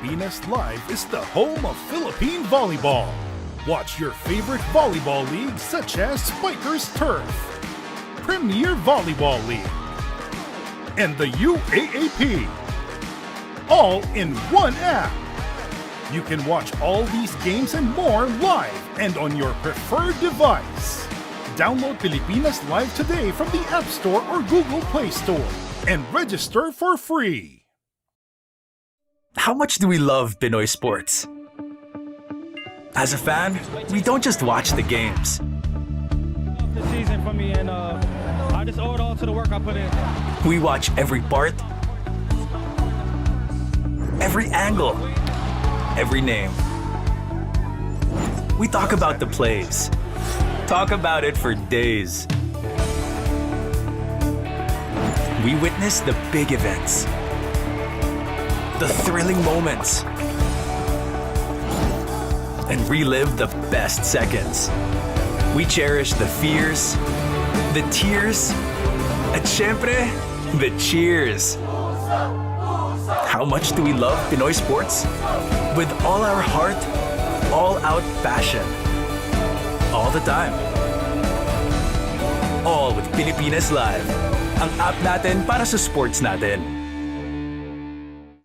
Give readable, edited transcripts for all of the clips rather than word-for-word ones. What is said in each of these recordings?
Pilipinas Live is the home of Philippine volleyball. Watch your favorite volleyball leagues such as Spikers Turf, Premier Volleyball League, and the UAAP, all in one app. You can watch all these games and more live and on your preferred device. Download Pilipinas Live today from the App Store or Google Play Store and register for free. How much do we love Pinoy sports? As a fan, we don't just watch the games. The season for me, and I just owe it all to the work I put in. We watch every part, every angle, every name. We talk about the plays, talk about it for days. We witness the big events, the thrilling moments, and relive the best seconds. We cherish the fears, the tears, at syempre, the cheers. How much do we love Pinoy sports? With all our heart, all-out passion. All the time. All with Pilipinas Live. Ang app natin para sa sports natin.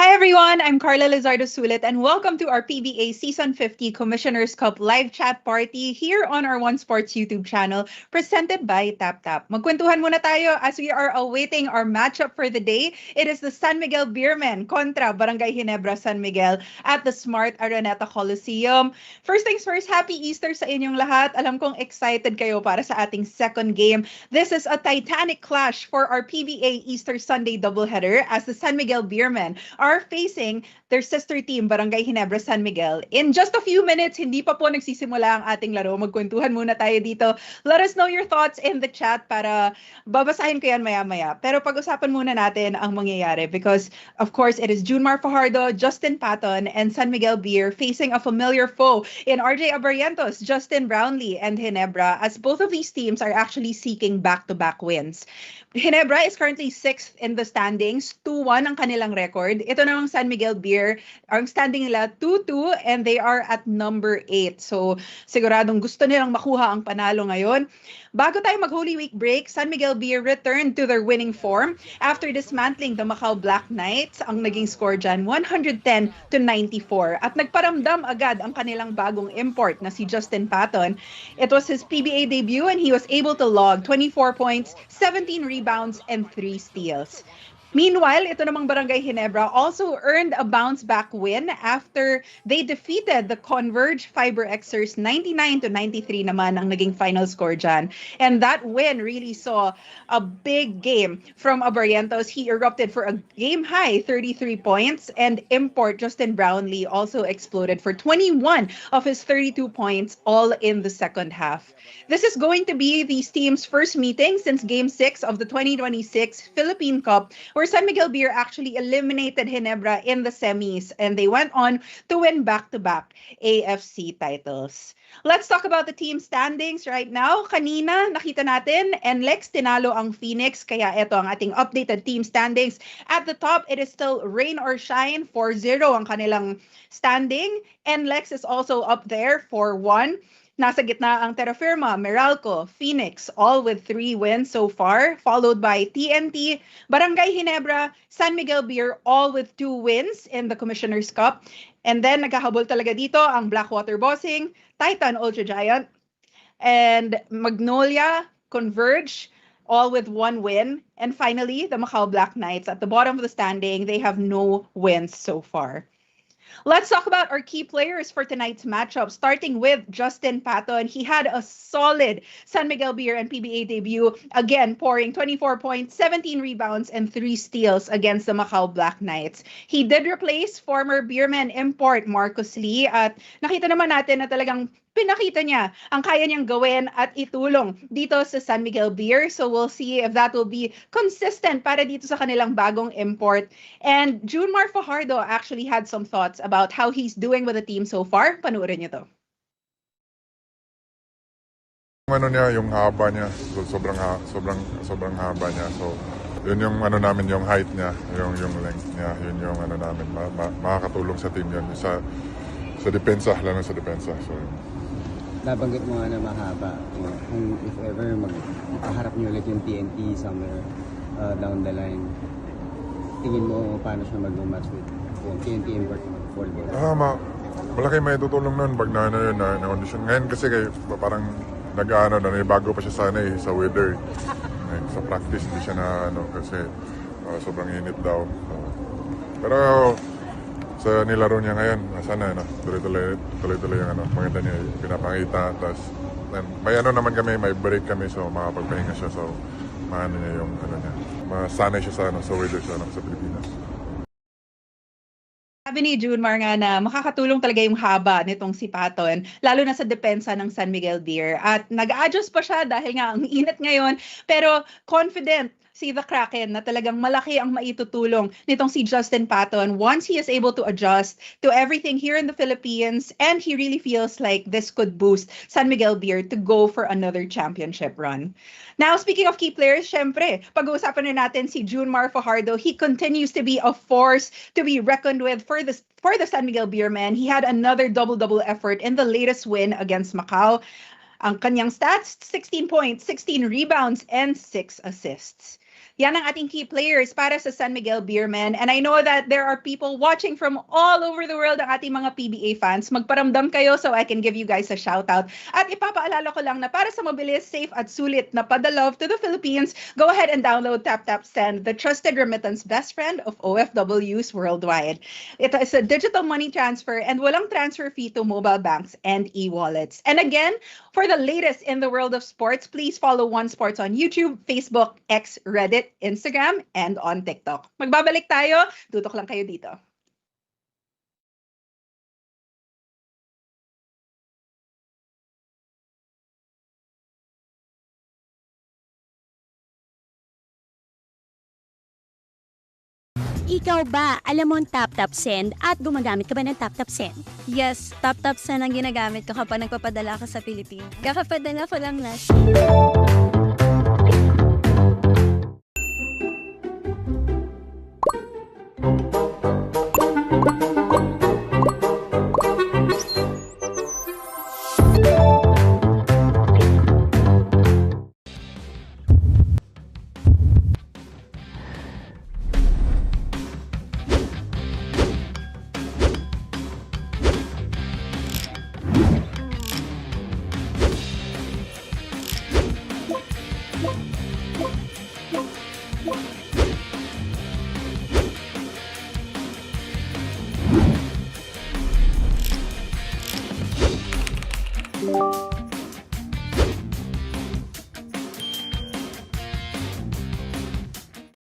Hi everyone, I'm Carla Lizardo Sulit and welcome to our PBA Season 50 Commissioner's Cup live chat party here on our One Sports YouTube channel presented by TapTap. Magkwentuhan muna tayo as we are awaiting our matchup for the day. It is the San Miguel Beermen kontra Barangay Ginebra San Miguel at the Smart Araneta Coliseum. First things first, happy Easter sa inyong lahat. Alam kong excited kayo para sa ating second game. This is a titanic clash for our PBA Easter Sunday doubleheader as the San Miguel Beermen are facing their sister team, Barangay Ginebra San Miguel. In just a few minutes, hindi pa po nagsisimula ang ating laro. Magkwentuhan muna tayo dito. Let us know your thoughts in the chat para babasahin ko yan maya-maya. Pero pag-usapan muna natin ang mangyayari because, of course, it is Junmar Fajardo, Justin Patton, and San Miguel Beer facing a familiar foe in RJ Abarrientos, Justin Brownlee, and Ginebra as both of these teams are actually seeking back-to-back wins. Ginebra is currently 6th in the standings, 2-1 ang kanilang record. Ito namang San Miguel Beer, ang standing nila 2-2 and they are at number 8. So siguradong gusto nilang makuha ang panalo ngayon. Bago tayo mag-Holy Week break, San Miguel Beer returned to their winning form after dismantling the Macau Black Knights. Ang naging score dyan, 110-94. At nagparamdam agad ang kanilang bagong import na si Justin Patton. It was his PBA debut and he was able to log 24 points, 17 rebounds, and 3 steals. Meanwhile, ito namang Barangay Ginebra also earned a bounce-back win after they defeated the Converge Fiber Xers 99-93 naman ang naging final score dyan. And that win really saw a big game from Abarrientos. He erupted for a game-high 33 points, and import Justin Brownlee also exploded for 21 of his 32 points, all in the second half. This is going to be these teams' first meeting since Game 6 of the 2026 Philippine Cup, where San Miguel Beer actually eliminated Ginebra in the semis and they went on to win back-to-back AFC titles. Let's talk about the team standings right now. Kanina, nakita natin, NLEX tinalo ang Phoenix, kaya ito ang ating updated team standings. At the top, it is still rain or shine, 4-0 ang kanilang standing. NLEX is also up there, 4-1. Nasa gitna ang Terra Firma, Meralco, Phoenix, all with 3 wins so far, followed by TNT, Barangay Ginebra, San Miguel Beer, all with 2 wins in the Commissioner's Cup. And then naghahabol talaga dito ang Blackwater Bossing, Titan Ultra Giant, and Magnolia, Converge, all with 1 win. And finally, the Macau Black Knights at the bottom of the standing, they have no wins so far. Let's talk about our key players for tonight's matchup, starting with Justin Patton. He had a solid San Miguel Beer and PBA debut, again pouring 24 points, 17 rebounds, and 3 steals against the Macau Black Knights. He did replace former Beermen import Marcus Lee at nakita naman natin na talagang pinakita niya ang kaya niyang gawin at itulong dito sa San Miguel Beer. So we'll see if that will be consistent para dito sa kanilang bagong import. And Junmar Fajardo actually had some thoughts about how he's doing with the team so far. Panoorin niyo to. Ano niya, yung haba niya, sobrang haba niya. So Yun yung ano namin, yung height niya, yung length niya, yun yung ano namin, makakatulong sa team yun. Sa depensa, lalo sa depensa. So, Nabanggit mo nga na mahaba. Kung if ever makaharap niyo ulit yung TNT somewhere down the line, tingin mo paano siya mag-match with yung TNT import volleyball? Malaki may tutulong nun pag na condition. Ngayon kasi parang bago pa siya sana sa weather. Ngayon, sa practice hindi siya kasi sobrang init daw. Pero sa nilaro niya ngayon, sana tuloy-tuloy yung maganda niya pinapakita. Tapos may naman kami, may break kami, so makapagpahinga siya. So maano niya yung niya. Masanay siya sa weather sa Pilipinas. Sabi ni Junmar nga na makakatulong talaga yung haba nitong si Paton, lalo na sa depensa ng San Miguel Beer. At nag-adjust pa siya dahil nga ang init ngayon, pero confident si the Kraken na talagang malaki ang maitutulong nitong si Justin Paton once he is able to adjust to everything here in the Philippines, and he really feels like this could boost San Miguel Beer to go for another championship run. Now, speaking of key players, syempre, pag-uusapan na natin si Junmar Fajardo. He continues to be a force to be reckoned with for the San Miguel Beermen. He had another double-double effort in the latest win against Macau. Ang kanyang stats, 16 points, 16 rebounds, and 6 assists. Yan ang ating key players para sa San Miguel Beermen. And I know that there are people watching from all over the world, ang ating mga PBA fans. Magparamdam kayo so I can give you guys a shoutout. At ipapaalala ko lang na para sa mabilis, safe at sulit na padalove to the Philippines, go ahead and download TapTapSend, the trusted remittance best friend of OFWs worldwide. Ito is a digital money transfer and walang transfer fee to mobile banks and e-wallets. And again, for the latest in the world of sports, please follow One Sports on YouTube, Facebook, X, Reddit, Instagram, and on TikTok. Magbabalik tayo. Tutok lang kayo dito. Ikaw ba, alam mo ang TapTapSend at gumagamit ka ba ng TapTapSend? Yes, TapTapSend ang ginagamit ko kapag nagpapadala ka sa Pilipinas. Kakapadala ko lang na.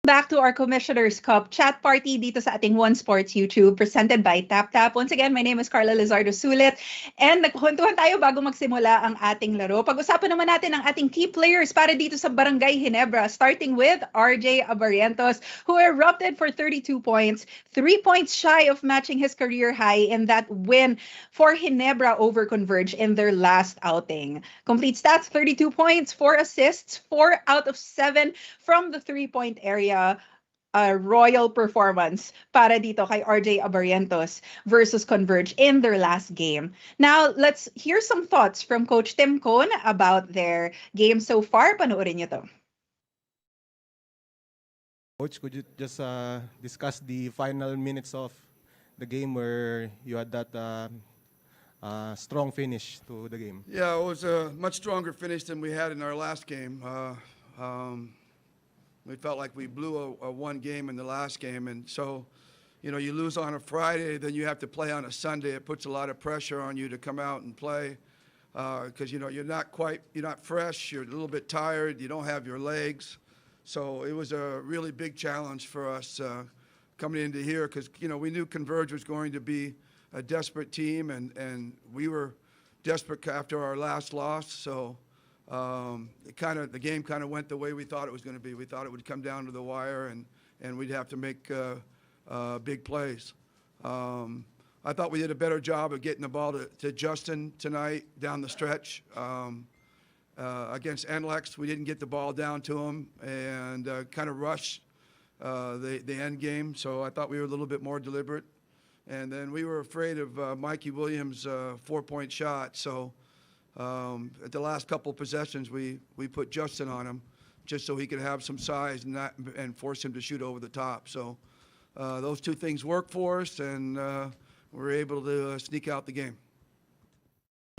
Back to our Commissioner's Cup chat party dito sa ating One Sports YouTube presented by TapTap. Once again, my name is Carla Lizardo Sulit and nagkukwentuhan tayo bago magsimula ang ating laro. Pag-usapan naman natin ang ating key players para dito sa Barangay Ginebra, starting with RJ Abarientos, who erupted for 32 points, 3 points shy of matching his career high in that win for Ginebra over Converge in their last outing. Complete stats, 32 points, 4 assists, 4 out of 7 from the 3-point area. A royal performance para dito kay RJ Abarientos versus Converge in their last game. Now, let's hear some thoughts from Coach Tim Cone about their game so far. Panoorin niyo to. Coach, could you just discuss the final minutes of the game where you had that strong finish to the game? Yeah, it was a much stronger finish than we had in our last game. We felt like we blew a one game in the last game, and so, you know, you lose on a Friday, then you have to play on a Sunday. It puts a lot of pressure on you to come out and play because, you know, you're not fresh, you're a little bit tired, you don't have your legs. So it was a really big challenge for us coming into here because, you know, we knew Converge was going to be a desperate team, and we were desperate after our last loss. So the game kind of went the way we thought it was going to be. We thought it would come down to the wire, and we'd have to make big plays. I thought we did a better job of getting the ball to Justin tonight down the stretch. Against NLEX, we didn't get the ball down to him and kind of rushed the end game. So I thought we were a little bit more deliberate. And then we were afraid of Mikey Williams' 4-point shot. So at the last couple possessions, we put Justin on him just so he could have some size and force him to shoot over the top. So those two things worked for us, and we were able to sneak out the game.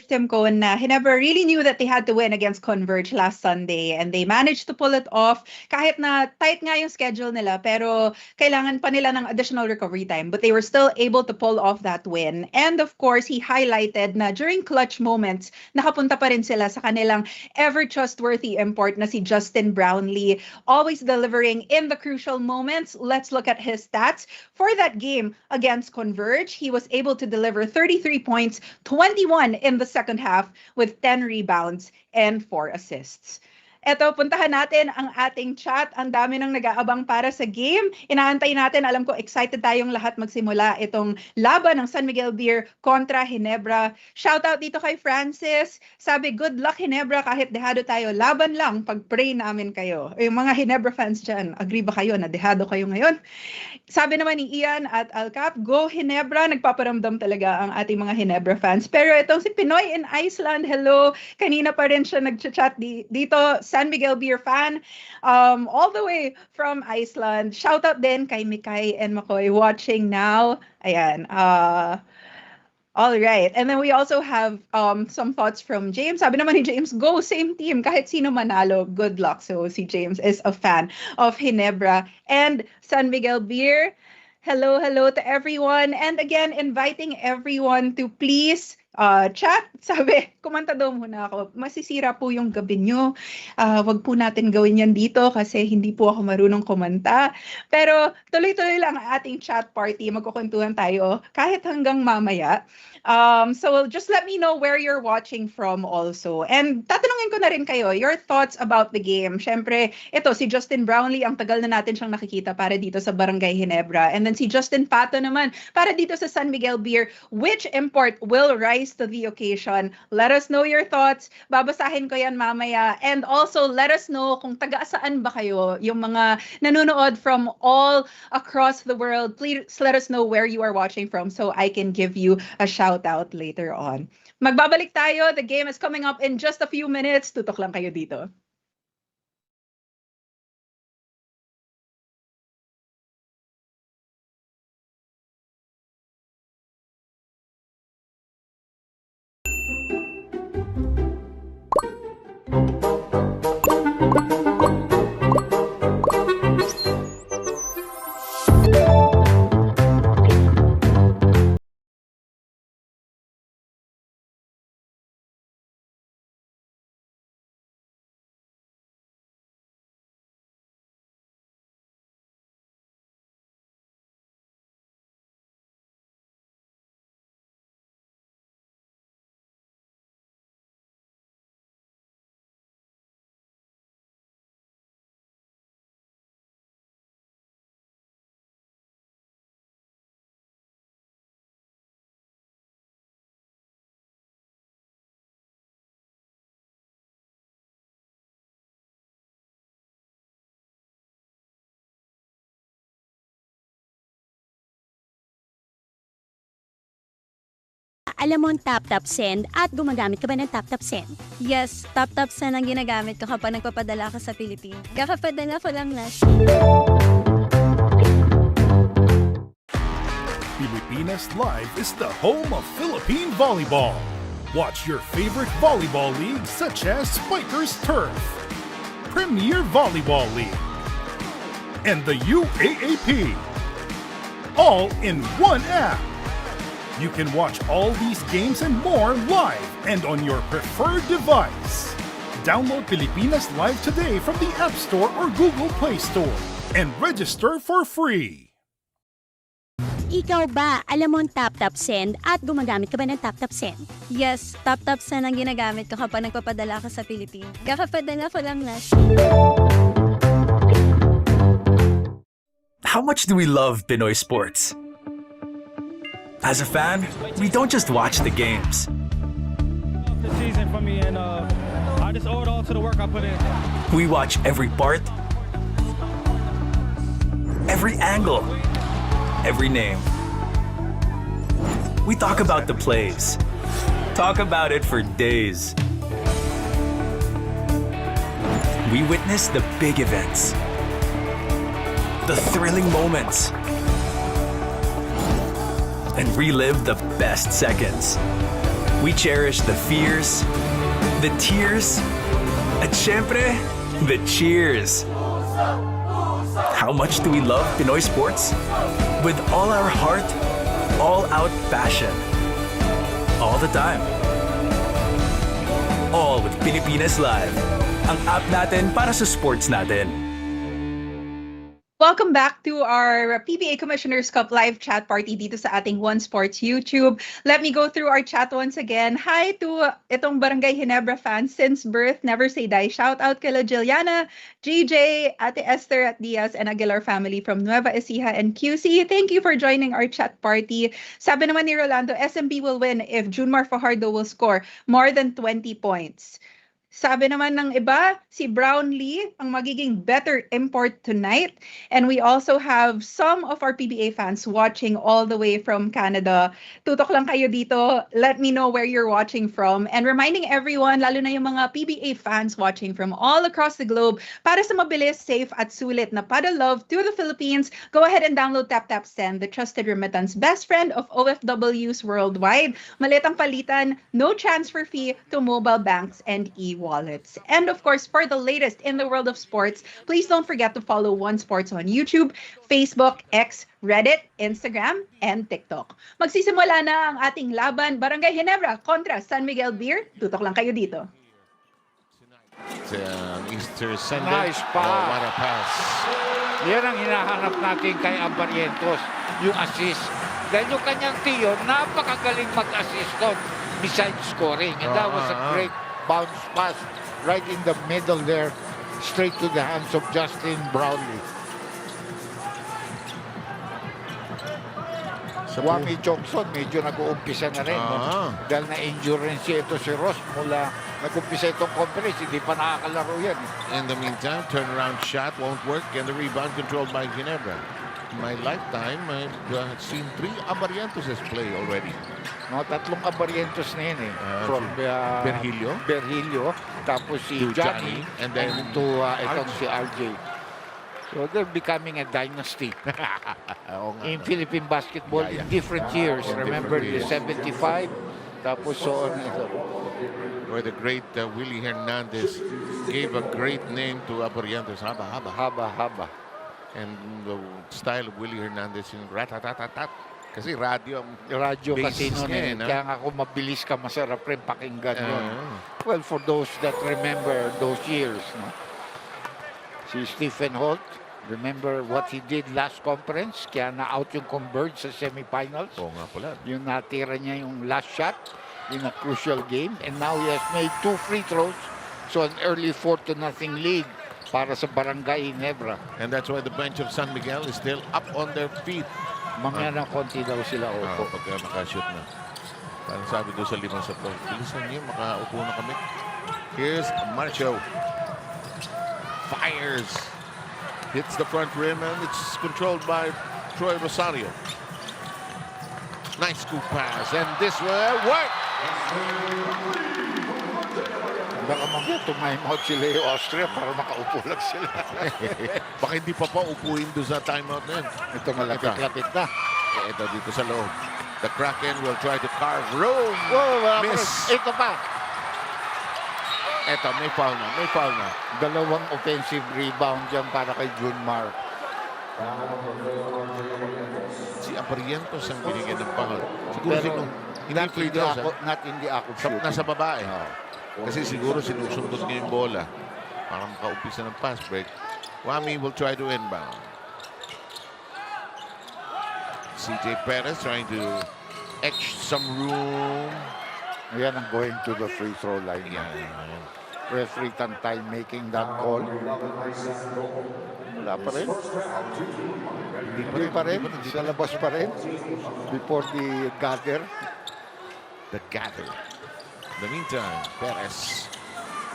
Tim Cohen na Ginebra really knew that they had to win against Converge last Sunday, and they managed to pull it off kahit na tight nga yung schedule nila, pero kailangan pa nila ng additional recovery time, but they were still able to pull off that win. And of course, he highlighted na during clutch moments, nakapunta pa rin sila sa kanilang ever trustworthy import na si Justin Brownlee, always delivering in the crucial moments. Let's look at his stats. For that game against Converge, he was able to deliver 33 points, 21 in the second half with 10 rebounds and 4 assists. Eto, puntahan natin ang ating chat. Ang dami nang nag-aabang para sa game. Inaantay natin, alam ko excited tayong lahat magsimula itong laban ng San Miguel Beer kontra Ginebra. Shoutout dito kay Francis. Sabi, good luck Ginebra kahit dehado tayo. Laban lang, pag-pray namin kayo. Yung mga Ginebra fans dyan, agree ba kayo na dehado kayo ngayon? Sabi naman ni Ian at Alcap, go Ginebra. Nagpaparamdam talaga ang ating mga Ginebra fans. Pero itong si Pinoy in Iceland, hello. Kanina pa rin siya nag-chat dito. San Miguel Beer fan, all the way from Iceland. Shout out din kay Mikay and Makoy watching now. Ayan. All right. And then we also have some thoughts from James. Sabi naman ni James, go same team. Kahit sino manalo, good luck. So si James is a fan of Ginebra and San Miguel Beer. Hello to everyone. And again, inviting everyone to please chat. Sabi, kumanta daw muna ako. Masisira po yung gabi nyo. Wag po natin gawin yan dito kasi hindi po ako marunong kumanta. Pero tuloy-tuloy lang ang ating chat party. Magkukwentuhan tayo kahit hanggang mamaya. So just let me know where you're watching from also. And tatanungin ko na rin kayo, your thoughts about the game. Siyempre, ito, si Justin Brownlee, ang tagal na natin siyang nakikita para dito sa Barangay Ginebra. And then si Justin Pato naman, para dito sa San Miguel Beer. Which import will rise to the occasion? Let us know your thoughts. Babasahin ko yan mamaya. And also, let us know kung taga-saan ba kayo, yung mga nanonood from all across the world. Please let us know where you are watching from so I can give you a shout out later on. Magbabalik tayo. The game is coming up in just a few minutes. Tutok lang kayo dito. Alam mo ang tap-tap send at gumagamit ka ba ng tap-tap send? Yes, tap-tap send ang ginagamit ko kapag nagpapadala ka sa Pilipinas. Kakapadala ko lang last. Pilipinas Live is the home of Philippine volleyball. Watch your favorite volleyball leagues such as Spikers Turf, Premier Volleyball League, and the UAAP, all in one app. You can watch all these games and more live and on your preferred device. Download Pilipinas Live today from the App Store or Google Play Store and register for free. Ikaw ba, alam mo ang tap-tap send at gumagamit ka ba ng tap-tap send? Yes, tap-tap send ang ginagamit ko kapag nagpapadala ka sa Pilipinas. Kakapadala ko lang last. How much do we love Pinoy sports? As a fan, we don't just watch the games. The season for me, and I just owe it all to the work I put in. We watch every part, every angle, every name. We talk about the plays. Talk about it for days. We witness the big events, the thrilling moments, and relive the best seconds. We cherish the fears, the tears, at syempre, the cheers. How much do we love Pinoy sports? With all our heart, all-out passion. All the time. All with Pilipinas Live. Ang app natin para sa sports natin. Welcome back to our PBA Commissioners Cup live chat party dito sa ating One Sports YouTube. Let me go through our chat once again. Hi to itong Barangay Ginebra fans since birth, never say die. Shout out kay Jilliana, GJ, Ate Esther at Diaz, and Aguilar family from Nueva Ecija and QC. Thank you for joining our chat party. Sabi naman ni Rolando, SMB will win if Junmar Fajardo will score more than 20 points. Sabi naman ng iba, si Brownlee ang magiging better import tonight. And we also have some of our PBA fans watching all the way from Canada. Tutok lang kayo dito. Let me know where you're watching from. And reminding everyone, lalo na yung mga PBA fans watching from all across the globe, para sa mabilis, safe at sulit na pada love to the Philippines, go ahead and download TapTapSend, the trusted remittance best friend of OFWs worldwide. Maliit ang palitan, no transfer fee to mobile banks and e-wallets. And of course, for the latest in the world of sports, please don't forget to follow One Sports on YouTube, Facebook, X, Reddit, Instagram, and TikTok. Magsisimula na ang ating laban, Barangay Ginebra kontra San Miguel Beer. Tutok lang kayo dito. Easter Sunday. Nice pass. Oh, what a pass. Yan ang hinahanap natin kay Abarientos, yung assist. Dahil yung kanyang tiyo, napakagaling mag-assist doon besides scoring. And that was a great bounce pass right in the middle there, straight to the hands of Justin Brownlee. Wami Johnson, medyo nag-uumpisa na rin. No? Dahil na-injure rin ito si Ross mula nag-umpisa itong conference, hindi pa nakakalaro yan. In the meantime, turnaround shot won't work and the rebound controlled by Ginebra. In my lifetime, I've seen 3 Abarientoses play already. No, 3 Abarientos na yun eh. From Virgilio, tapos si Johnny, and then to itong si RJ. So they're becoming a dynasty in Philippine basketball in different years. Remember the 75, tapos so on. Where the great Willie Hernandez gave a great name to Abarientos, Haba. And the style of Willie Hernandez yung rat-tat-tat-tat. Kasi radio kasi noon eh. Kaya nga kung mabilis ka, masarap rin pakinggan yun. Well, for those that remember those years, no? Si Stephen Holt, remember what he did last conference? Kaya na-out yung Converge sa semifinals. Oo nga pala. Yung natira niya yung last shot in a crucial game. And now he has made 2 free throws. So an early 4-0 lead para sa Barangay Ginebra. And that's why the bench of San Miguel is still up on their feet. Mga ng konti daw sila upo. Pagka nakashoot na. Parang sabi doon sa 5 sa to. Bilisan niyo, makaupo na kami. Here's Marcho. Fires. Hits the front rim and it's controlled by Troy Rosario. Nice scoop pass and this will work. Baka mamaya time out sila yung Austria para makaupo lang sila. Baka hindi pa upuin doon sa timeout na yun. Ito malapit-lapit na. Ito dito sa loob. The Kraken will try to carve room. Whoa, miss. Ito pa. Ito, may foul na. 2 offensive rebound dyan para kay Junmar. Si Abarientos ang binigyan ng foul. Siguro not in the act of shooting. Nasa babae. Kasi siguro sinusundot niya yung bola para makaumpisa ng pass break. Wami will try to inbound. CJ Perez trying to etch some room. Ayan ang going to the free throw line. Referee Tantay making that call. Wala pa rin. Hindi pa rin. Sa labas pa rin. Before the gather. The gather. In the meantime, Perez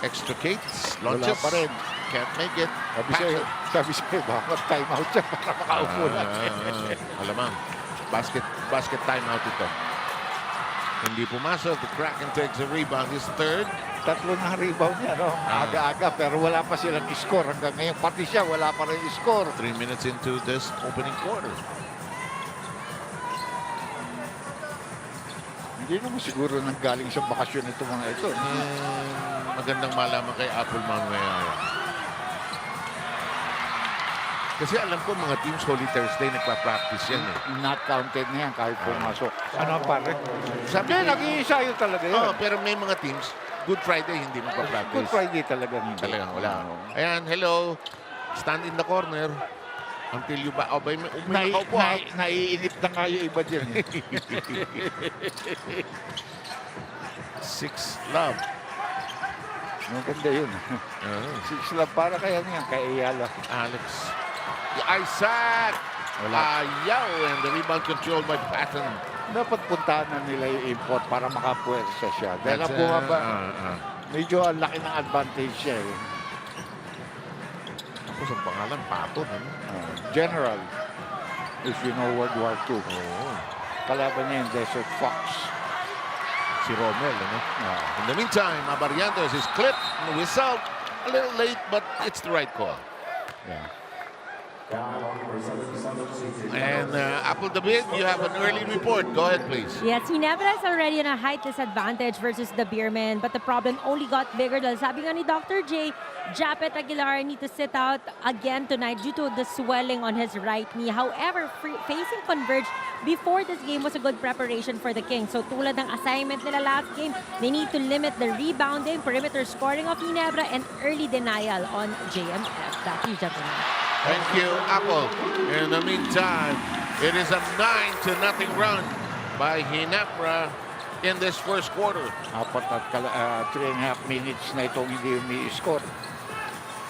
extricates, launches. Wala pa rin. can't make it. Sabi sa'yo, bakit time out siya para makaupo lang. Alamang, basket timeout ito. Hindi pumasok. The Kraken takes a rebound. His third. Tatlo na rebound niya, no? Aga-aga, pero wala pa silang score. Hanggang ngayon, pati siya, wala pa rin score. 3 minutes into this opening quarter. Hindi naman siguro nanggaling sa bakasyon ito mga ito. Magandang malaman kay Apple mamaya. Kasi alam ko mga teams Holy Thursday nagpa-practice yan eh. Not counted na yan kahit pumasok. Ano pare? Sabi, nag-iisayo talaga yan. Pero may mga teams, Good Friday hindi magpa-practice. Good Friday talaga hindi. Talagang wala. Ayan, hello. Stand in the corner. Until you ba... may nakaupo. Naiinip na nga yung iba dyan. 6 love. Maganda yun. 6 love para kaya niyan, kay Ayala. Alex. Isaac! Ayaw, and the rebound controlled by Patton. Dapat puntahan na nila yung import para makapuwersa siya. Dahil na bumaba, medyo ang laki ng advantage siya eh. Tapos ang pangalan, Patton. General, if you know World War II. Kalaban niya yung Desert Fox. Si Romel, ano? In the meantime, Abarientos is clipped and the whistle. A little late, but it's the right call. Yeah. And Apple David, you have an early report. Go ahead, please. Yes, Ginebra is already on a height disadvantage versus the Beermen, but the problem only got bigger dahil sabi nga ni Dr. J, Japet Aguilar need to sit out again tonight due to the swelling on his right knee. However, facing Converge before this game was a good preparation for the Kings. So tulad ng assignment nila last game, they need to limit the rebounding, perimeter scoring of Ginebra, and early denial on JMF. Back to you, gentlemen. Thank you, Apple. In the meantime, it is a 9-0 run by Ginebra in this first quarter. 3.5 minutes na itong hindi umi-score.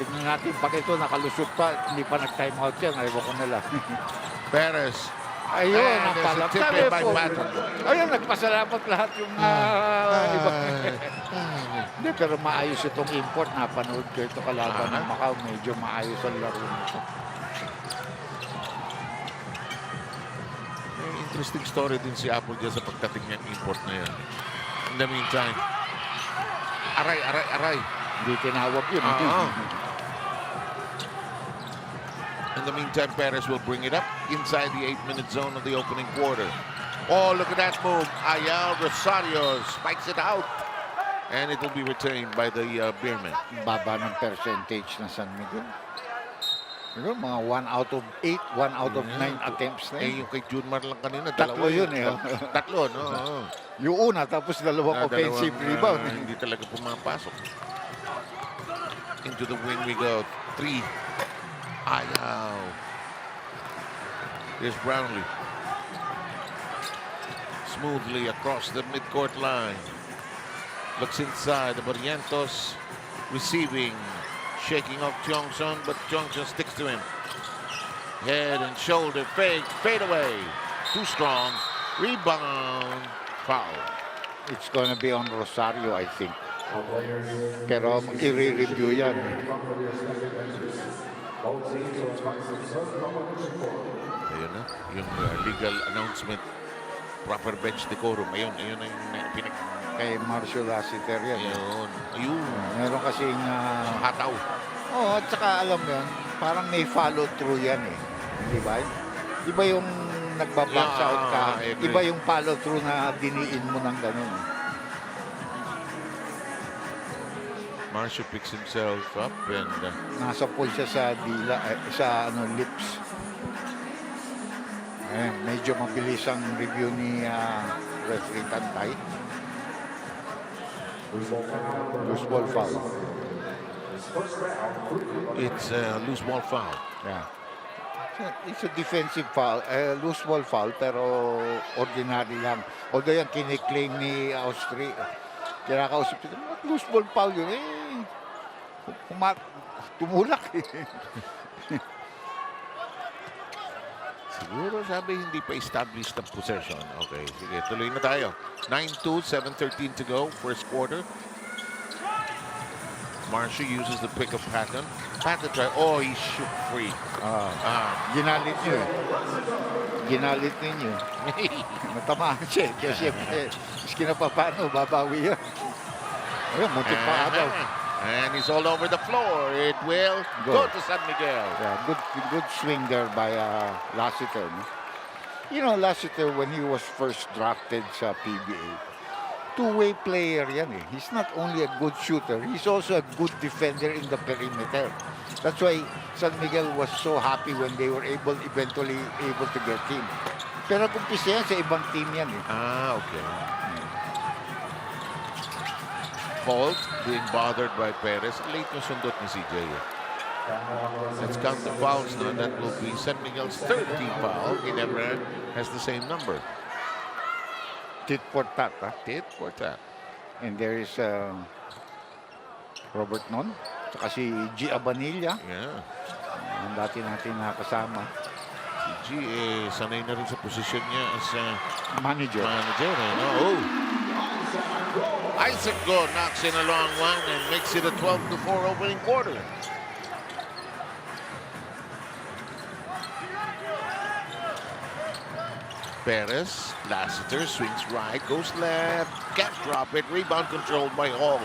Tignan natin, pag ito nakalusot pa, hindi pa nag-time out yan. Ayaw ko nila. Perez. Ayun, ang palagsabi po. Ayun, nagpasalamat lahat yung iba. Hindi, pero maayos itong import. Napanood ko ito kalaban ng Macau. Medyo maayos ang laro nito. Interesting story din si Apple dyan sa pagdating niyang import na yan. In the meantime, aray. Hindi tinawag yun. In the meantime, Perez will bring it up inside the 8-minute zone of the opening quarter. Oh, look at that move. Ayal Rosario spikes it out. And it will be retained by the Beermen. Baba ng percentage na San Miguel. Pero mga 1 out of 8, 1 out of 9 attempts na yun. Yung kay Junmar lang kanina. Tatlo yun eh. Tatlo, no? Yung una, tapos dalawang offensive rebound. Hindi talaga pumapasok. Into the wing we go. 3. Ayaw. Here's Brownlee. Smoothly across the midcourt line. Looks inside. The Barrientos receiving. Shaking off Tiongson, but Tiongson sticks to him. Head and shoulder fake. Fade away. Too strong. Rebound. Foul. It's gonna be on Rosario, I think. Pero i-review yan. Ayun na, yung legal announcement, proper bench decorum. Ayun na yung pinag... Kay Marcio Lassiter yan. Ayun. Meron kasing... hataw. Oo, at saka alam mo yan, parang may follow through yan eh. Di ba? Di ba yung nagbabox out ka? Iba yung follow through na diniin mo ng ganun. Marcio picks himself up and... Nasa pool siya sa dila, sa lips. Medyo mabilis ang review ni referee Tantay. Loose ball foul. It's a loose ball foul. Yeah. It's a defensive foul, loose ball foul, pero ordinary lang. Although yan, kiniklaim ni Austria. Kinakausap siya, loose ball foul yun tumulak eh. Siguro sabi hindi pa established ang possession. Okay, sige, tuloy na tayo. 9-2, 7:13 to go, first quarter. Marcia uses the pick of Patton. Patton try. Oh, he shook free. Ginalit nyo eh. Ginalit ninyo. Natamaan siya eh. Kasi maski na pa paano, babawi yan. Ayun, muntik pa agaw. And he's all over the floor. It will go to San Miguel. Yeah, good swing there by Lassiter. No? You know, Lassiter, when he was first drafted sa PBA, two-way player yan eh. He's not only a good shooter, he's also a good defender in the perimeter. That's why San Miguel was so happy when they were eventually able to get him. Pero kumpisa yan sa ibang team yan eh. Okay. Fault being bothered by Perez. Late yung sundot ni CJ. Let's count the fouls now. That will be San Miguel's third team foul. Ginebra has the same number. Tit for tat, ha? Tit for tat. And there is Robert Non, saka si G. Abanilla. Yeah. Ang dati natin nakasama. Si G, sanay na rin sa posisyon niya as manager. Isaac Go knocks in a long one and makes it a 12-4 opening quarter. Perez, Lassiter swings right, goes left, can't drop it, rebound controlled by Hall.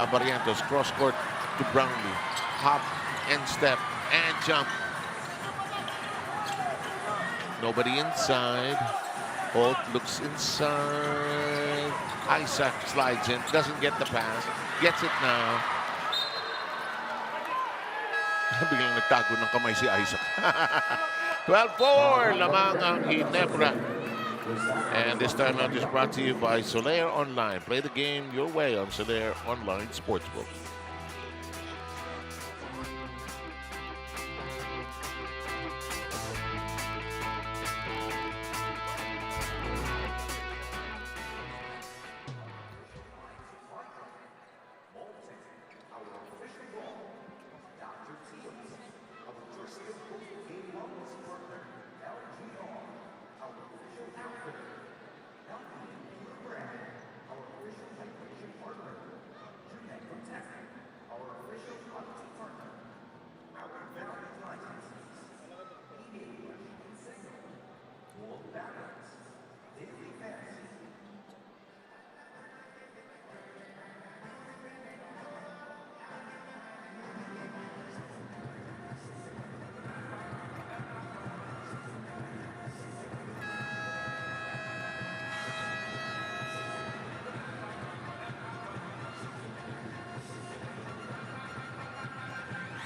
Barrientos cross court to Brownlee, hop and step and jump. Nobody inside. Holt looks inside. Isaac slides in, doesn't get the pass, gets it now. Biglang nagtago ng kamay si Isaac. 12-4, lamang ang Ginebra. And this timeout is brought to you by Solaire Online. Play the game your way on Solaire Online Sportsbook.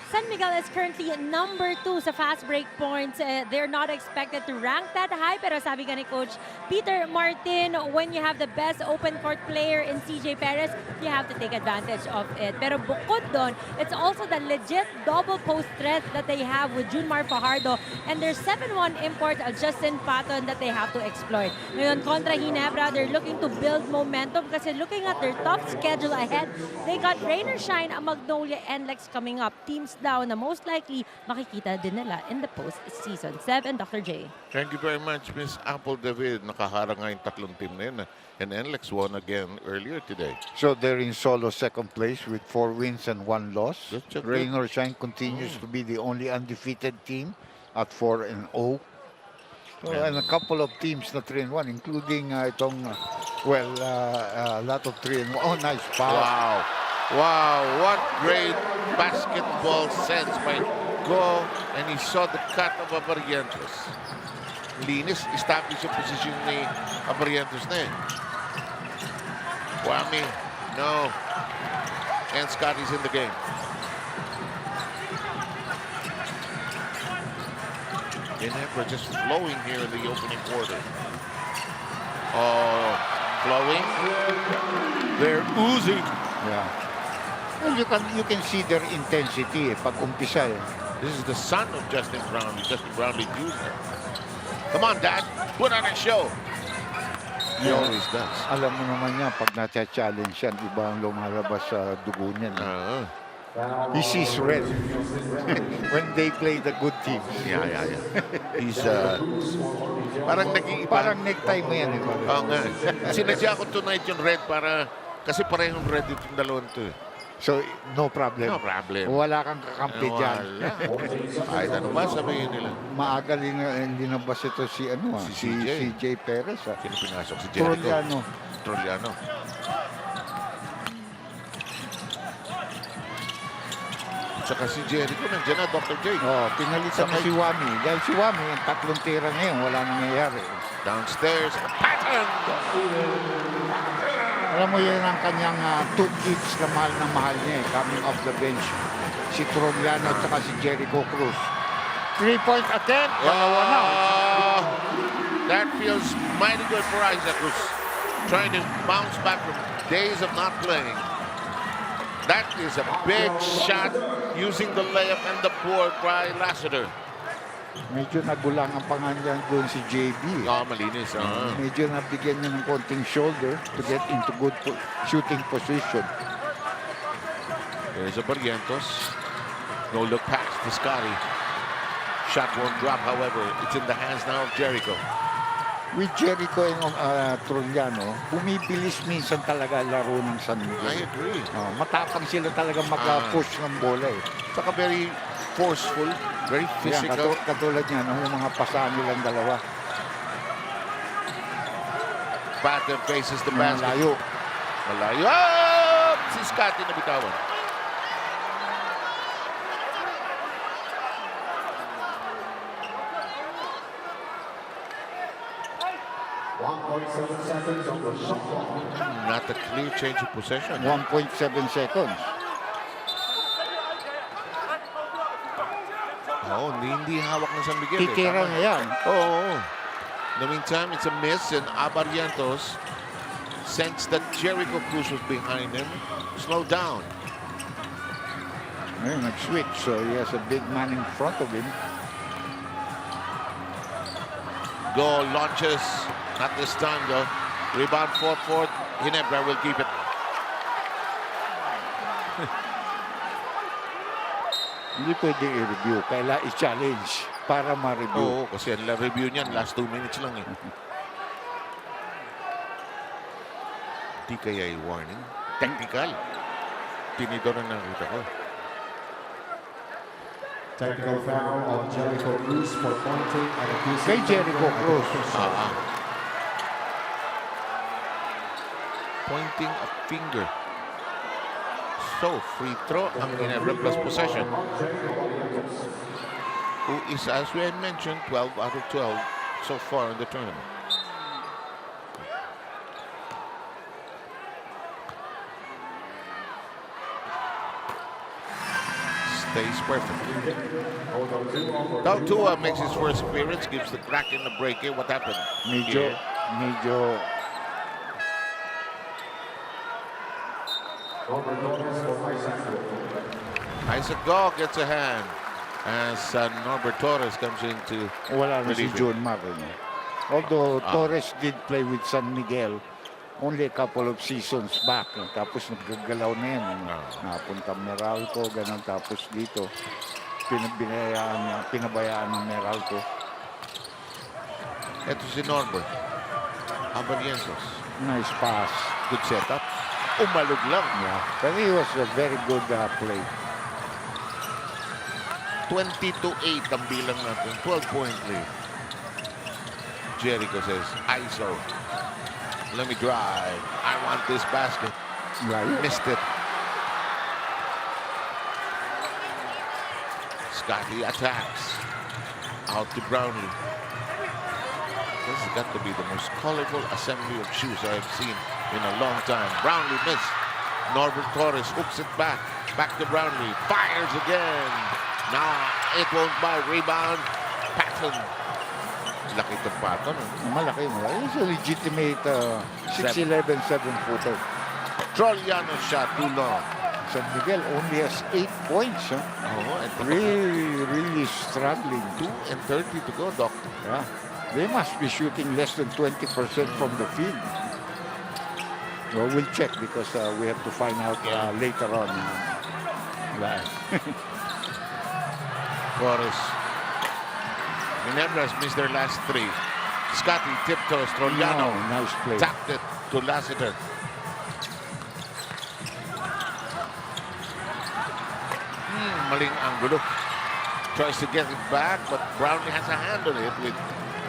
San Miguel is currently number 2 sa fast break points. They're not expected to rank that high, pero sabi nga ni Coach Peter Martin, when you have the best open court player in CJ Perez, you have to take advantage of it. Pero bukod doon, it's also the legit double post threat that they have with Junmar Fajardo and their 7-1 import of Justin Patton that they have to exploit. Ngayon, kontra Ginebra, they're looking to build momentum kasi looking at their tough schedule ahead, they got Rain or Shine, Magnolia, and Lex coming up. Teams daw na most likely makikita din nila in the post-season 7, Dr. J. Thank you very much, Miss Apple David. Nakaharang nga yung tatlong team na yun. And NLEX won again earlier today. So they're in solo second place with 4 wins and 1 loss. Rain or Shine continues to be the only undefeated team at 4-0. So, and a couple of teams na 3-1, including itong, a lot of 3-1. Oh, nice foul. Wow. Wow, what great basketball sense by Go. And he saw the cut of Barrientos. Linis, establish yung position ni Barrientos na eh. Whammy. No. And Scotty's in the game. Ginebra just flowing here in the opening quarter. Oh, flowing. They're oozing. Yeah. Well, you can see their intensity pag umpisa eh. This is the son of Justin Brownlee, Justin Brownlee Jr. Come on, Dad. Put on a show. He always does. Alam mo naman niya, pag na-challenge yan, iba ang lumalabas sa dugo niya. He sees red when they play the good teams. Yeah. He's parang nag-iiba. Parang necktie mo yan. Oo nga. Sinadya ko tonight yung red para kasi parehong red itong dalawang to. So, no problem. No problem. Wala kang kakampi dyan. Wala. Kahit ano ba sabihin nila. Maaga linabas ito si CJ Perez. Sino pinasok? Si Jericho. Troliano. Tsaka si Jericho, nandiyan na, Dr. J. Pinalitan na si Wami. Dahil si Wami, yung 3 tira ngayon, wala nangyayari. Downstairs, pattern! Alam mo yan ang kanyang 2 kids na mahal niya coming off the bench. Si Troliano at saka si Jericho Cruz. 3-point attempt, dalawa na. That feels mighty good for Isaac, who's trying to bounce back from days of not playing. That is a big shot using the layup and the board by Lassiter. Medyo nagulang ang pangalan doon si JB. Malinis. Medyo nabigyan niya ng konting shoulder to get into good shooting position. There's a Barrientos. No look pass to Scotty. Shot won't drop, however. It's in the hands now of Jericho. With Jericho and Troliano, bumibilis minsan talaga laro ng San Miguel. I agree. Matapang sila talaga mag-push ng bola eh. Saka very forceful, very physical. Yan, katulad niya, yung mga pasahan nilang dalawa. Batter faces the basket. Malayo. Malayo. Si Scotty na bitawan. Not a clear change of possession. 1.7 seconds. Hindi hawak ng San Miguel. Titira na yan. In the meantime, it's a miss, and Barrientos sensed that Jericho Cruz was behind him. Slow down. Nag-switch, so he has a big man in front of him. Goal launches. Not this time, though. Rebound forward. Ginebra will keep it. Hindi pwede i-review. Kailangan i-challenge para ma-review. Kasi ang review niyan, last 2 minutes lang eh. Di kaya i-warning. Technical. Tinidor na nakita ko. Technical foul on Jericho Cruz for pointing and abusing. Kay Jericho Cruz. Pointing a finger. So, free throw ang Ginebra plus possession. Who is, as we had mentioned, 12 out of 12 so far in the tournament. Stays perfect. Tua makes his first appearance, gives the crack in the break. What happened? Medyo Isaac Gall gets a hand as Norbert Torres comes into wala na si John Martin. Although Torres did play with San Miguel only a couple of seasons back. Tapos naggagalaw na yan. Napunta Meralco, ganun. Tapos dito, pinabayaan ng Meralco. Ito si Norbert. Barrientos. Nice pass. Good setup. Umalog lang. Yeah. But he was a very good play. 20-8 ang bilang natin. 12-point lead. Jericho says, ISO. Let me drive. I want this basket. Right. Missed it. Scotty attacks. Out to Brownlee. This has got to be the most colorful assembly of shoes I have seen in a long time. Brownlee missed. Norbert Torres hooks it back. Back to Brownlee. Fires again. Now it won't buy. Rebound. Patton. Laki itong Patton. Malaki. It's a legitimate 6'11", 7-footer. Troliano shot too long. San Miguel only has 8 points. And really struggling. 2:30 to go, Doctor. Yeah. They must be shooting less than 20% from the field. Well, we'll check because we have to find out later on. Torres. Ginebra has missed their last 3. Scotty tiptoes. Troliano. Nice play. Tapped it to Lassiter. maling angulo. Tries to get it back, but Brownlee has a hand on it with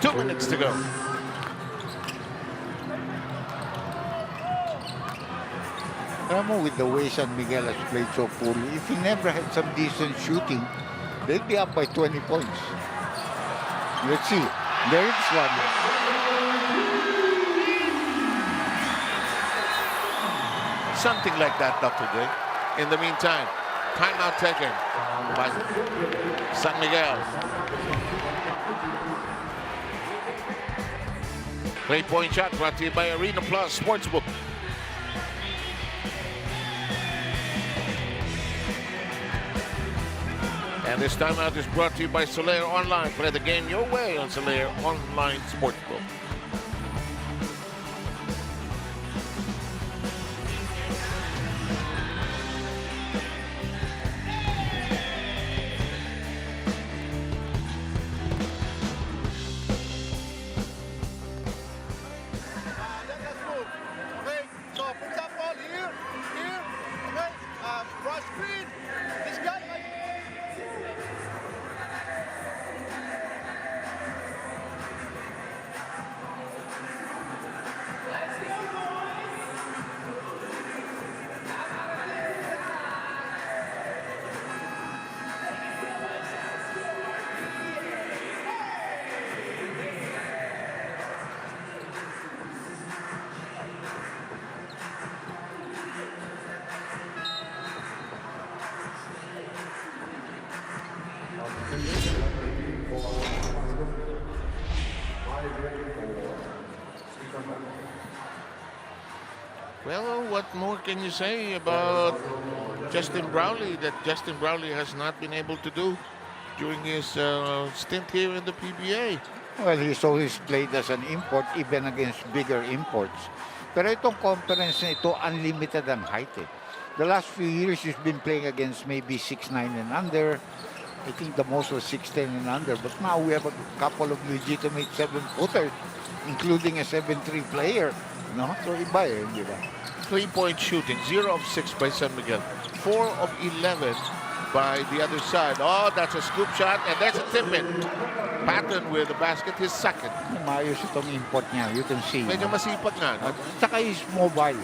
2 minutes to go. With the way San Miguel has played so poorly, if he never had some decent shooting, they'd be up by 20 points. Let's see. There is one. Something like that, Dr. J. In the meantime, timeout taken by San Miguel. 3-point shot brought to you by Arena Plus Sportsbook. And this timeout is brought to you by Solaire Online. Play the game your way on Solaire Online Sportsbook. Well, what more can you say about Justin Brownlee that Justin Brownlee has not been able to do during his stint here in the PBA? Well, he's always played as an import, even against bigger imports. Pero itong conference na ito, unlimited ang height. The last few years, he's been playing against maybe 6'9" and under. I think the most was 6'10" and under. But now we have a couple of legitimate 7-footers, including a 7'3" player. No? So iba eh, di ba? 3-point shooting, 0 of 6 by San Miguel, 4 of 11 by the other side. Oh, that's a scoop shot, and that's a tip-in. Patton with the basket, his second. Maayos itong import niya, you can see. Medyo masipag nga. No? Saka he's mobile.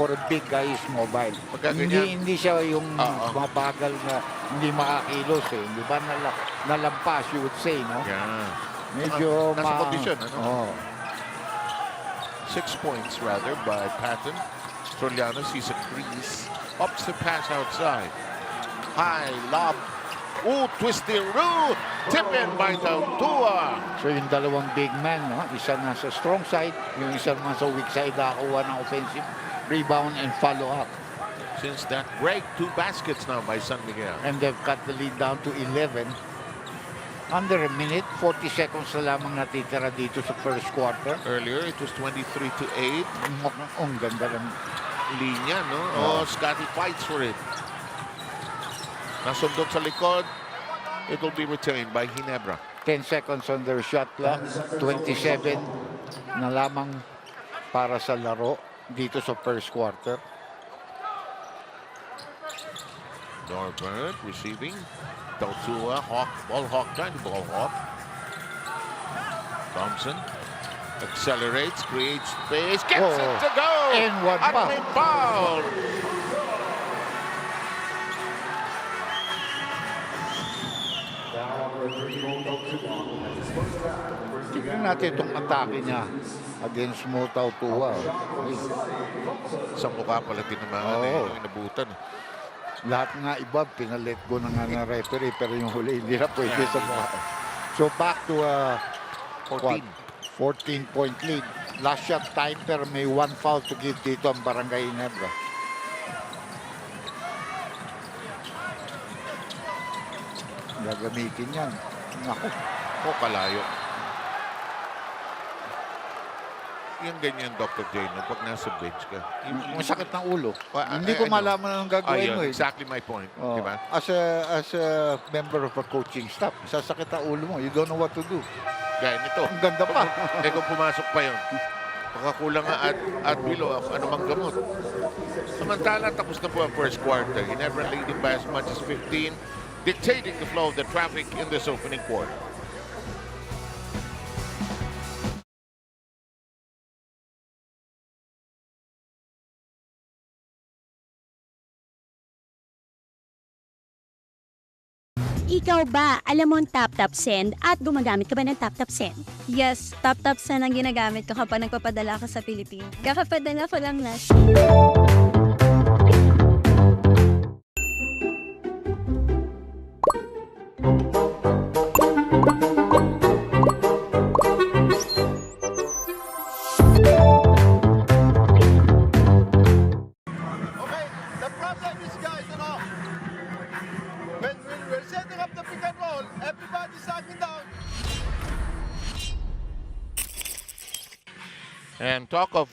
For a big guy, he's mobile. Hindi siya yung mabagal na hindi makakilos eh. Di ba nalampas, you would say, no? Yeah. Medyo nasa kondisyon, ano? Oh. 6 points, rather, by Patton. Troliano sees a crease. Ups the pass outside. High lob. Ooh, twisty roo. Tip in by Tautua. So yung dalawang big man, no? Isa nasa strong side, yung isa nasa weak side, nakakuha ng offensive rebound and follow up. Since that break, 2 baskets now by San Miguel. And they've cut the lead down to 11. Under a minute, 40 seconds na lamang natitira dito sa first quarter. Earlier, it was 23-8. Ang ganda ng linya, no? Oh, Scotty fights for it. Nasundot sa likod. It will be retained by Ginebra. 10 seconds on their shot clock. 27 na lamang para sa laro dito sa first quarter. Norbert receiving. Tautua, ball hawk, trying to ball hawk. Thompson accelerates, creates space, gets it to go! And one foul! Tignan natin itong atake niya against Mo Tautua. Sa mukha pala tinamaan yung inabutan. Lahat nga iba, pinalet go na nga ng referee, pero yung huli hindi na pwede sa mukha. So back to 14-point lead. Last shot time, pero may 1 foul to give dito ang Barangay Ginebra. Gagamitin yan. Naku. O kalayo. Yung ganyan, Dr. J, no? Pag nasa bench ka. Masakit ng ulo. Hindi ko malaman ang gagawin mo. Exactly my point. Oh. Diba? As a member of a coaching staff, sasakit ang ulo mo. You don't know what to do. Gaya nito. Ang ganda pa. Kung pumasok pa yun. Pagkakulang nga at below, anumang gamot. Samantala, tapos na po ang first quarter. Ginebra leading by as much as 15. dictating the flow of the traffic in this opening quarter. Ikaw ba, alam mo ang tap-tap send at gumagamit ka ba ng tap-tap send? Yes, tap-tap send ang ginagamit ko kapag nagpapadala ka sa Pilipinas. Kakapadala ko lang last. The problem is, guys, when we're setting up the pick and roll, everybody's sagging down. And talk of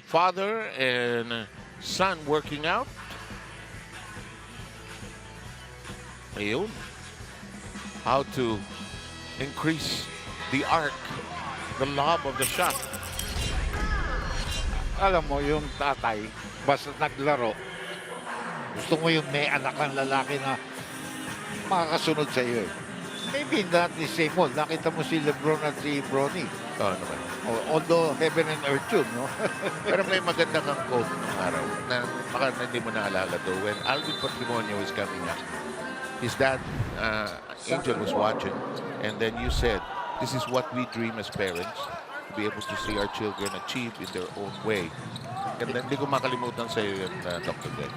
father and son working out. Ayun. How to increase the arc, the lob of the shot. Alam mo, yung tatay, basta naglaro, gusto mo yung may anak ng lalaki na makakasunod sa iyo. Maybe not the same one. Nakita mo si Lebron at si Bronny. Oo naman. Although heaven and earth yun, no? Pero may maganda kang quote ng araw na baka hindi mo naalala to. When Alvin Patrimonio was coming up, his dad, Angel, was watching, and then you said, this is what we dream as parents, to be able to see our children achieve in their own way. Ganda, hindi ko makalimutan sa iyo yun, Dr. Greg.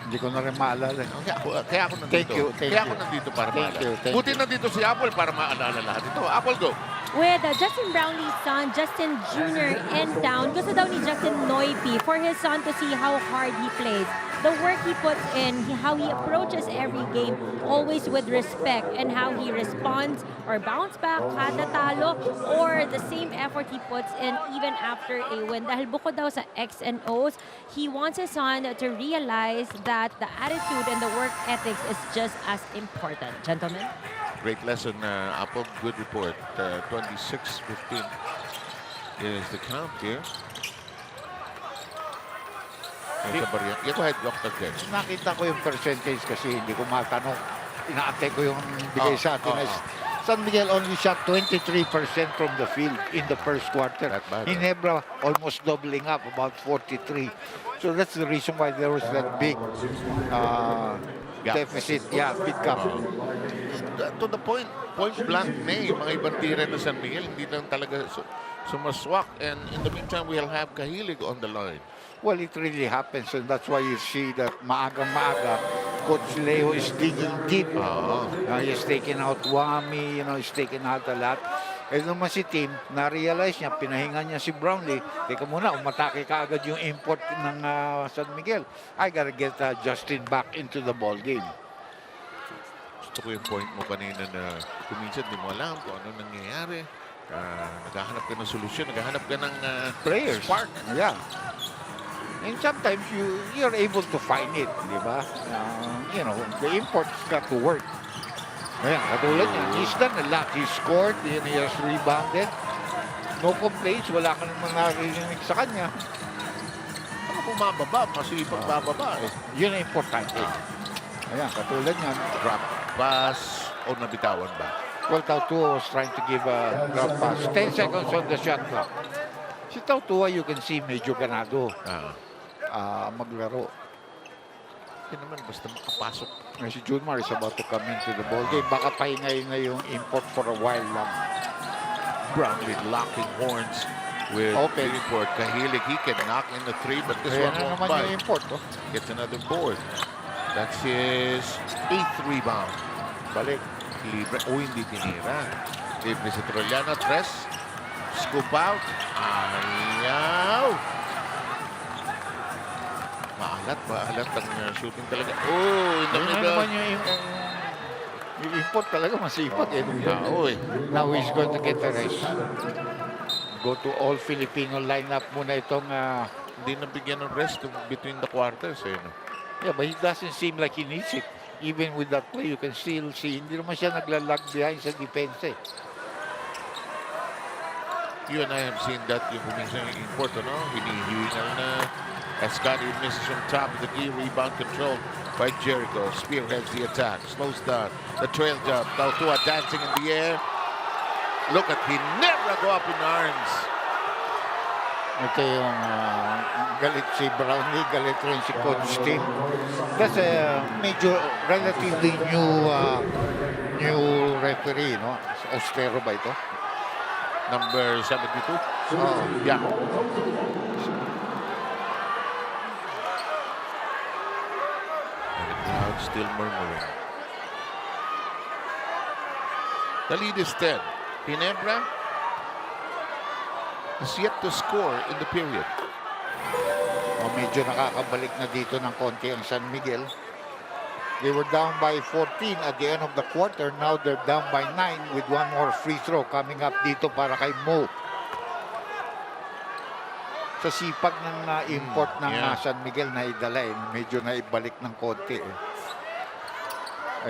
Hindi ko na rin maalala. Kaya ako nandito. Kaya ako nandito para maalala. Buti nandito si Apple para maalala lahat ito. Apple, go! With Justin Brownlee's son, Justin Jr. in town, gusto daw ni Justin Noipi for his son to see how hard he plays. The work he puts in, how he approaches every game, always with respect, and how he responds or bounce back kada talo, or the same effort he puts in even after a win. Dahil bukod daw sa X and O's, he wants his son to realize that the attitude and the work ethics is just as important. Gentlemen? Great lesson, Apple. Good report. 26-15 is the count here. Yeah, go ahead, Dr. Greg. Nakita ko yung percentage kasi hindi ko matanong. Inaantay ko yung bigay sa atin. San Miguel only shot 23% from the field in the first quarter. Ginebra almost doubling up, about 43. So that's the reason why there was that big deficit. Yeah, big gap. To the point blank na yung mga ibang tira na San Miguel, hindi lang talaga sumaswak. And in the meantime, we'll have Kahilig on the line. Well, it really happens, and that's why you see that maaga-maaga, Coach Leo is digging deep. He's taking out Wami, he's taking out a lot. Eh naman si Tim, na-realize niya, pinahinga niya si Brownlee. Teka muna, umatake ka agad yung import ng San Miguel. I gotta get Justin back into the ball game. Gusto ko yung point mo kanina na kuminsan di mo alam kung ano nangyayari. Naghahanap ka ng solusyon, naghahanap ka ng players. Spark. Yeah. And sometimes you're able to find it, di ba? The imports got to work. Ayan, katulad niya. He's done a lot. He scored, he has rebounded. No complaints, wala ka naman narinig sa kanya. Ano bumababa? Kasi pagbababa eh. Yun ang importante. Ayan, katulad niya. Drop pass o nabitawan ba? Well, Tautua was trying to give a drop pass. 10 seconds on the shot clock. Si Tautua, you can see medyo ganado. Maglaro. Hindi naman, basta makapasok. Si Junmar is about to come into the ball game. Baka pahingayin na yung import for a while lang. Brownlee locking horns with the import. Kahilig, he can knock in the three, but this one won't bite. Import, Gets another board. That's his 8th rebound. Balik. Libre. Hindi tinira. Libre si Trojana. Tres. Scoop out. Ayaw. Maalat ang shooting talaga. In the middle. Yung import talaga masipag. Now he's going to get a rest. Go to all Filipino lineup muna itong... Hindi nabigyan ng rest between the quarters. Yeah, but he doesn't seem like he needs it. Even with that play, you can still see, hindi naman siya naglalag behind sa defense You and I have seen that yung kuminsan yung import, hinihingal na. As Scotty misses from top of the key, rebound control. by Jericho. Spearheads the attack. Slows down. The trail jump. Tautua dancing in the air. Look at Ginebra go up in arms. Ito yung galit si Brownie, galit rin si Coach Tim. Kasi medyo relatively new referee, no? Austero ba ito? Number 72? Oh, yeah. And the crowd still murmuring. The lead is 10. Ginebra is yet to score in the period. Medyo nakakabalik na dito ng konti ang San Miguel. They were down by 14 at the end of the quarter. Now they're down by 9 with one more free throw coming up dito para kay Mo. Sa sipag ng import ng San Miguel na idala, medyo naibalik ng konti.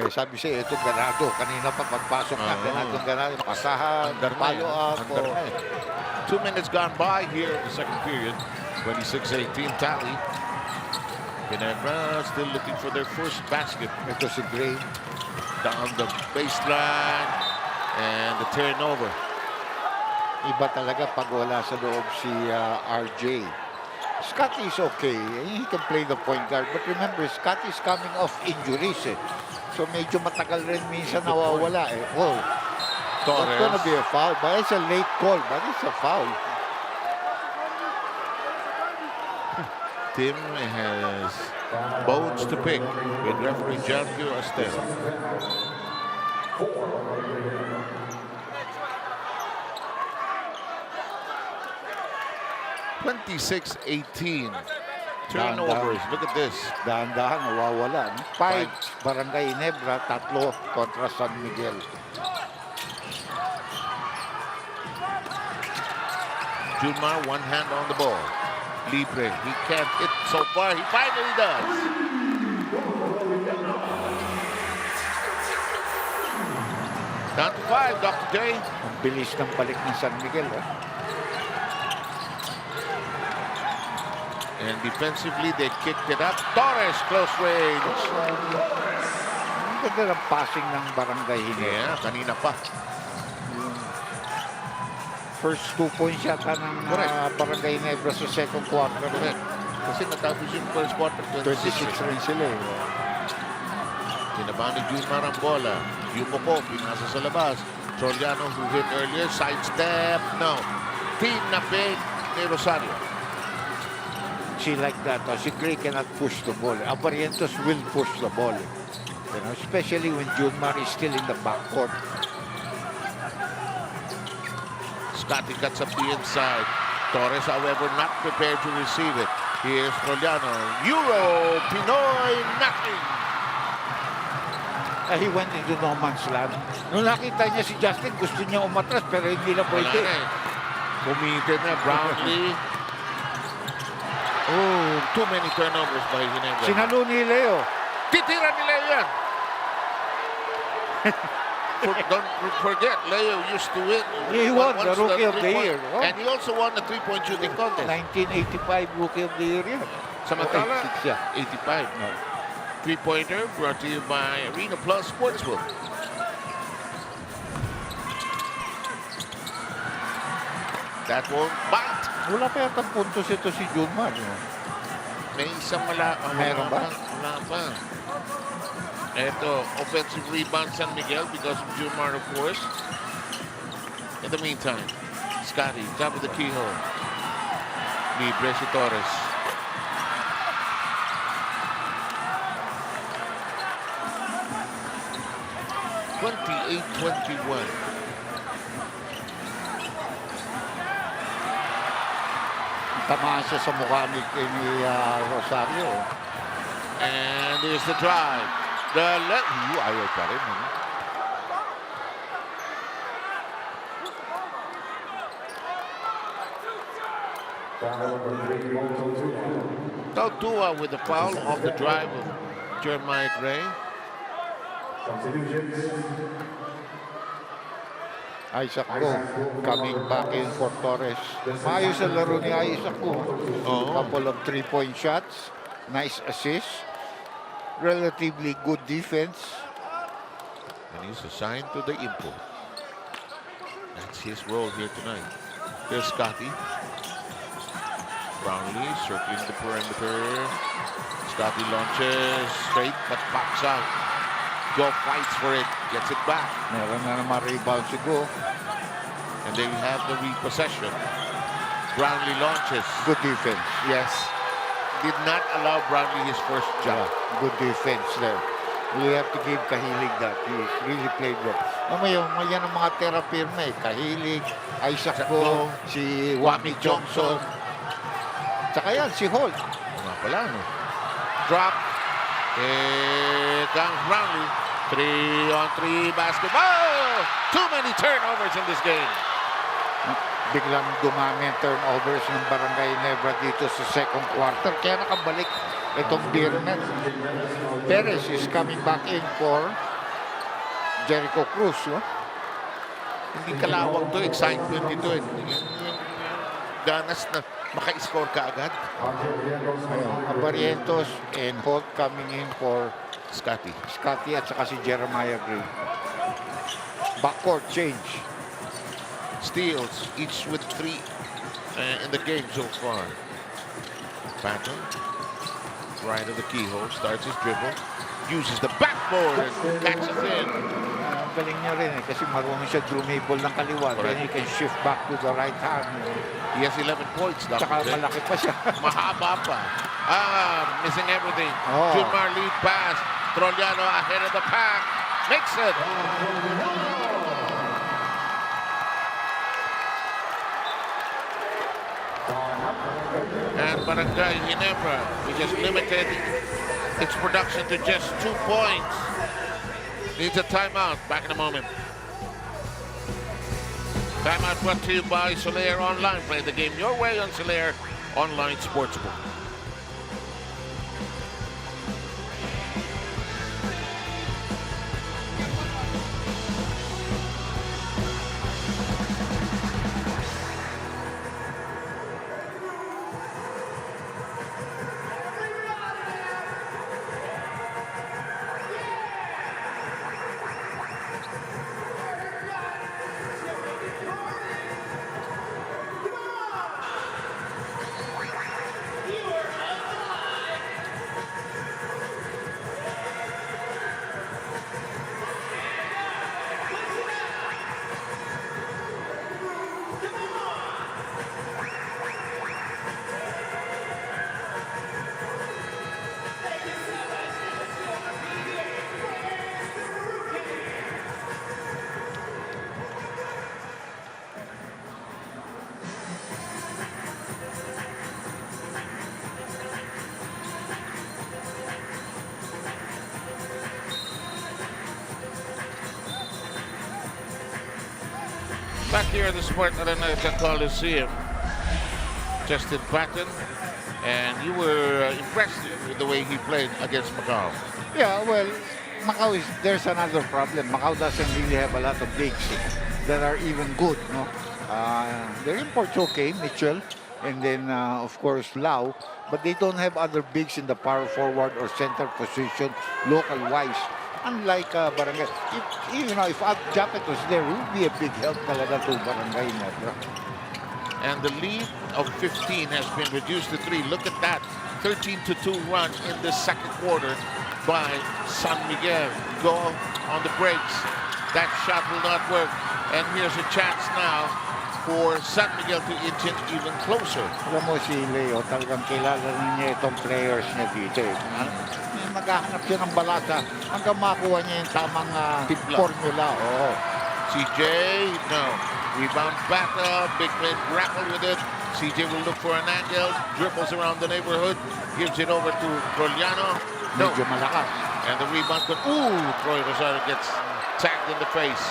Sabi siya, ito ganado. Kanina pa pagpasok na, ganado. Pasahan, follow up. 2 minutes gone by here in the second period. 26-18 tally. Ginebra still looking for their first basket. Ito si Gray. Down the baseline. And the turnover. Iba talaga pag wala sa loob si RJ. Scotty is okay. He can play the point guard. But remember, Scotty is coming off injuries. So medyo matagal rin minsan nawawala. Oh, that's gonna be a foul. But it's a late call. But it's a foul. Tim has bones to pick with referee Giancarlo Estero. 26-18. Turnovers. Look at this. Dahan-dahan, nawawala. 5, Barangay Ginebra, 3 kontra San Miguel. Junmar, one hand on the ball. Libre, he can't hit so far. He finally does. Down to 5, Dr. J. Ang bilis ng balik ng San Miguel. And defensively, they kicked it up. Torres, close range. Ang ganda ng passing ng Barangay Ginebra. Yeah, kanina pa. First 2 points yata ng Barangay Ginebra sa second quarter. Kasi natapos yung first quarter, 26 rin sila. Tinabahan ni Junmar ang bola. Yumoko, pinasa sa labas. Soriano, who hit earlier, sidestep. No. Tinape ni Rosario. See like that. Si Gray cannot push the ball. Abarientos will push the ball. Especially when Junmar is still in the backcourt. Scotty cuts up the inside. Torres, however, not prepared to receive it. Here's Trojano. Euro, Pinoy, nothing. He went into no man's land. Nung nakita niya si Justin, gusto niya umatras pero hindi na pwede. Committed na Brownlee. Oh, too many turnovers by Ginebra. Sinalo ni Leo. Titira ni Leo yan. Don't forget, Leo used to win. He won the Rookie of the Year. And he also won the three-point shooting contest. 1985 Rookie of the Year yan. Samantala, 85. No. Three-pointer brought to you by Arena Plus Sportsbook. That won't bite. Wala pa yata puntos ito si Junmar. May isang wala. Meron ba? Wala pa. Ito, offensive rebound San Miguel because of Junmar, of course. In the meantime, Scotty, top of the keyhole. Libre si Torres. (28-21). Tamaan siya sa mukha ni Rosario. And there's the drive. Ayaw pa rin. Tautua with the foul off the drive of Jeremiah Gray. Isaac Ko coming back in for Torres. Maayos ang laro ni Isaac Ko. Couple of 3-point shots. Nice assist. relatively good defense. And he's assigned to the import. That's his role here tonight. Here's Scotty. Brownlee circling the perimeter. Scotty launches straight but pops out. Go fights for it, gets it back. Meron na naman rebound si Go. And they have the repossession. Brownlee launches. Good defense. Yes. Did not allow Brownlee his first jump. Good defense there. We have to give Kahilig that. He really played well. Yan ang mga terapirme. Kahilig, Isaac Go, si Wami Johnson. Tsaka yan, si Holt. Nga pala, no? Drop. Here comes Brownlee. 3-on-3 basketball. Too many turnovers in this game. Biglang dumami ang turnovers ng Barangay Ginebra dito sa second quarter. Kaya nakabalik itong Beermen. Perez is coming back in for Jericho Cruz. No? Hindi kalawang to, excitement ito. Ganas na maka-score ka agad. Barrientos and Holt coming in for Scotty at saka si Jeremiah Gray. Backcourt change. Steals, each with 3 in the game so far. Patton, right of the keyhole, starts his dribble, uses the backboard and catches in. Ang galing niya rin kasi marunong siya dribble ng kaliwa. Then he can shift back to the right hand. He has 11 points. Tsaka malaki pa siya. Mahaba pa. Missing everything. Oh. Junmar lead pass. Trollano ahead of the pack. Makes it. And Barangay Ginebra, we just limited its production to just 2 points. Needs a timeout. Back in a moment. Timeout brought to you by Solaire Online. Play the game your way on Solaire Online Sportsbook. Back here at the Sport Arena Coliseum, Justin Patton, and you were impressed with the way he played against Macau. Yeah, well, Macau there's another problem. Macau doesn't really have a lot of bigs that are even good, no? Their imports okay, Mitchell, and then of course Lau, but they don't have other bigs in the power forward or center position local-wise. Unlike Barangay, if Japet was there, it would be a big help talaga to Barangay Ginebra. And the lead of 15 has been reduced to 3. Look at that, 13-2 run in the second quarter by San Miguel. Go on the breaks. That shot will not work. And here's a chance now for San Miguel to inch in even closer. Alam mo si Leo, talagang kilala niya itong players niya dito. Maghahanap siya ng balata hanggang makuha niya yung tamang formula. Oh. CJ, no. Rebound back up. Big man grapple with it. CJ will look for an angle. Dribbles around the neighborhood. Gives it over to Trollano. No. Medyo malakas. And the rebound could... Ooh! Troy Rosario gets tagged in the face.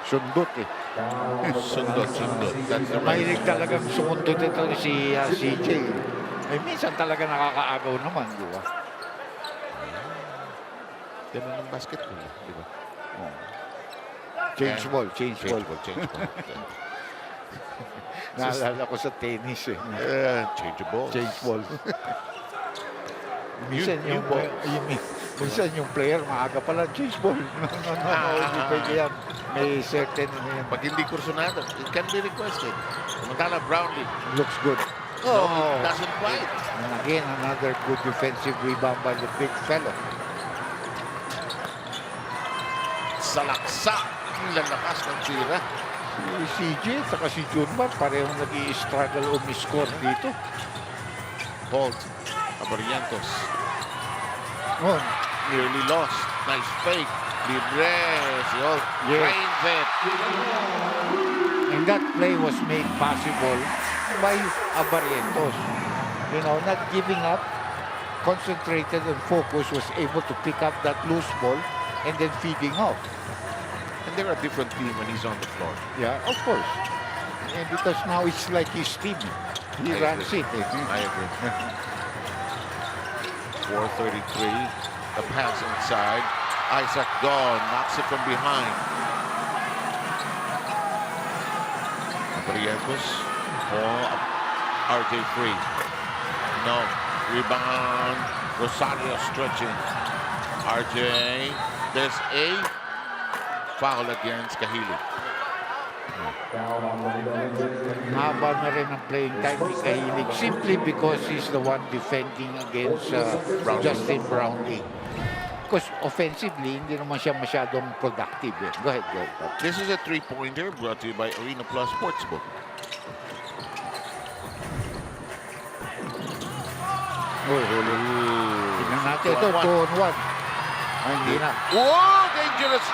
Sundot eh. Sundot. That's the right. Mahilig talagang sumundot ito si CJ. Eh, minsan talaga nakakaagaw naman, di ba? Ganun ng basketball, di ba? Change ball. Naalala ko sa tennis eh. Change ball. Minsan New balls. Minsan yung player, maaga pala change ball. No, hindi pwede yan. May certain, Pag hindi kursunado, it can be requested. Samantala, Brownlee. looks good. No, he doesn't fight. And again, another good defensive rebound by the big fellow. Salaksak. Lalakas ng tira. Si CJ at si Junmar, parehong nag-i-struggle o miss-score dito. Holt. Abarientos. Oh, Nearly lost. Nice fake. Libre. Si Holt drains it. and that play was made possible by Abarientos. You know, not giving up, concentrated and focused, was able to pick up that loose ball and then feeding off. And they're a different team when he's on the floor. Yeah, of course. And because now it's like his team. He I runs agree. it. I agree. 4:33. The pass inside. Isaac gone. Knocks it from behind. Barrientos. Oh, RJ free. No. Rebound. Rosario stretching. RJ. There's a foul against Kahili. Haba na rin ang playing time ni Kahilig simply because he's the one defending against Justin Brownlee. Because offensively, hindi naman siya masyadong productive. Eh. Go ahead. This is a three-pointer brought to you by Arena Plus Sportsbook. Tignan natin ito, 2-on-1. Ay, hindi na. Whoa! Dangerous!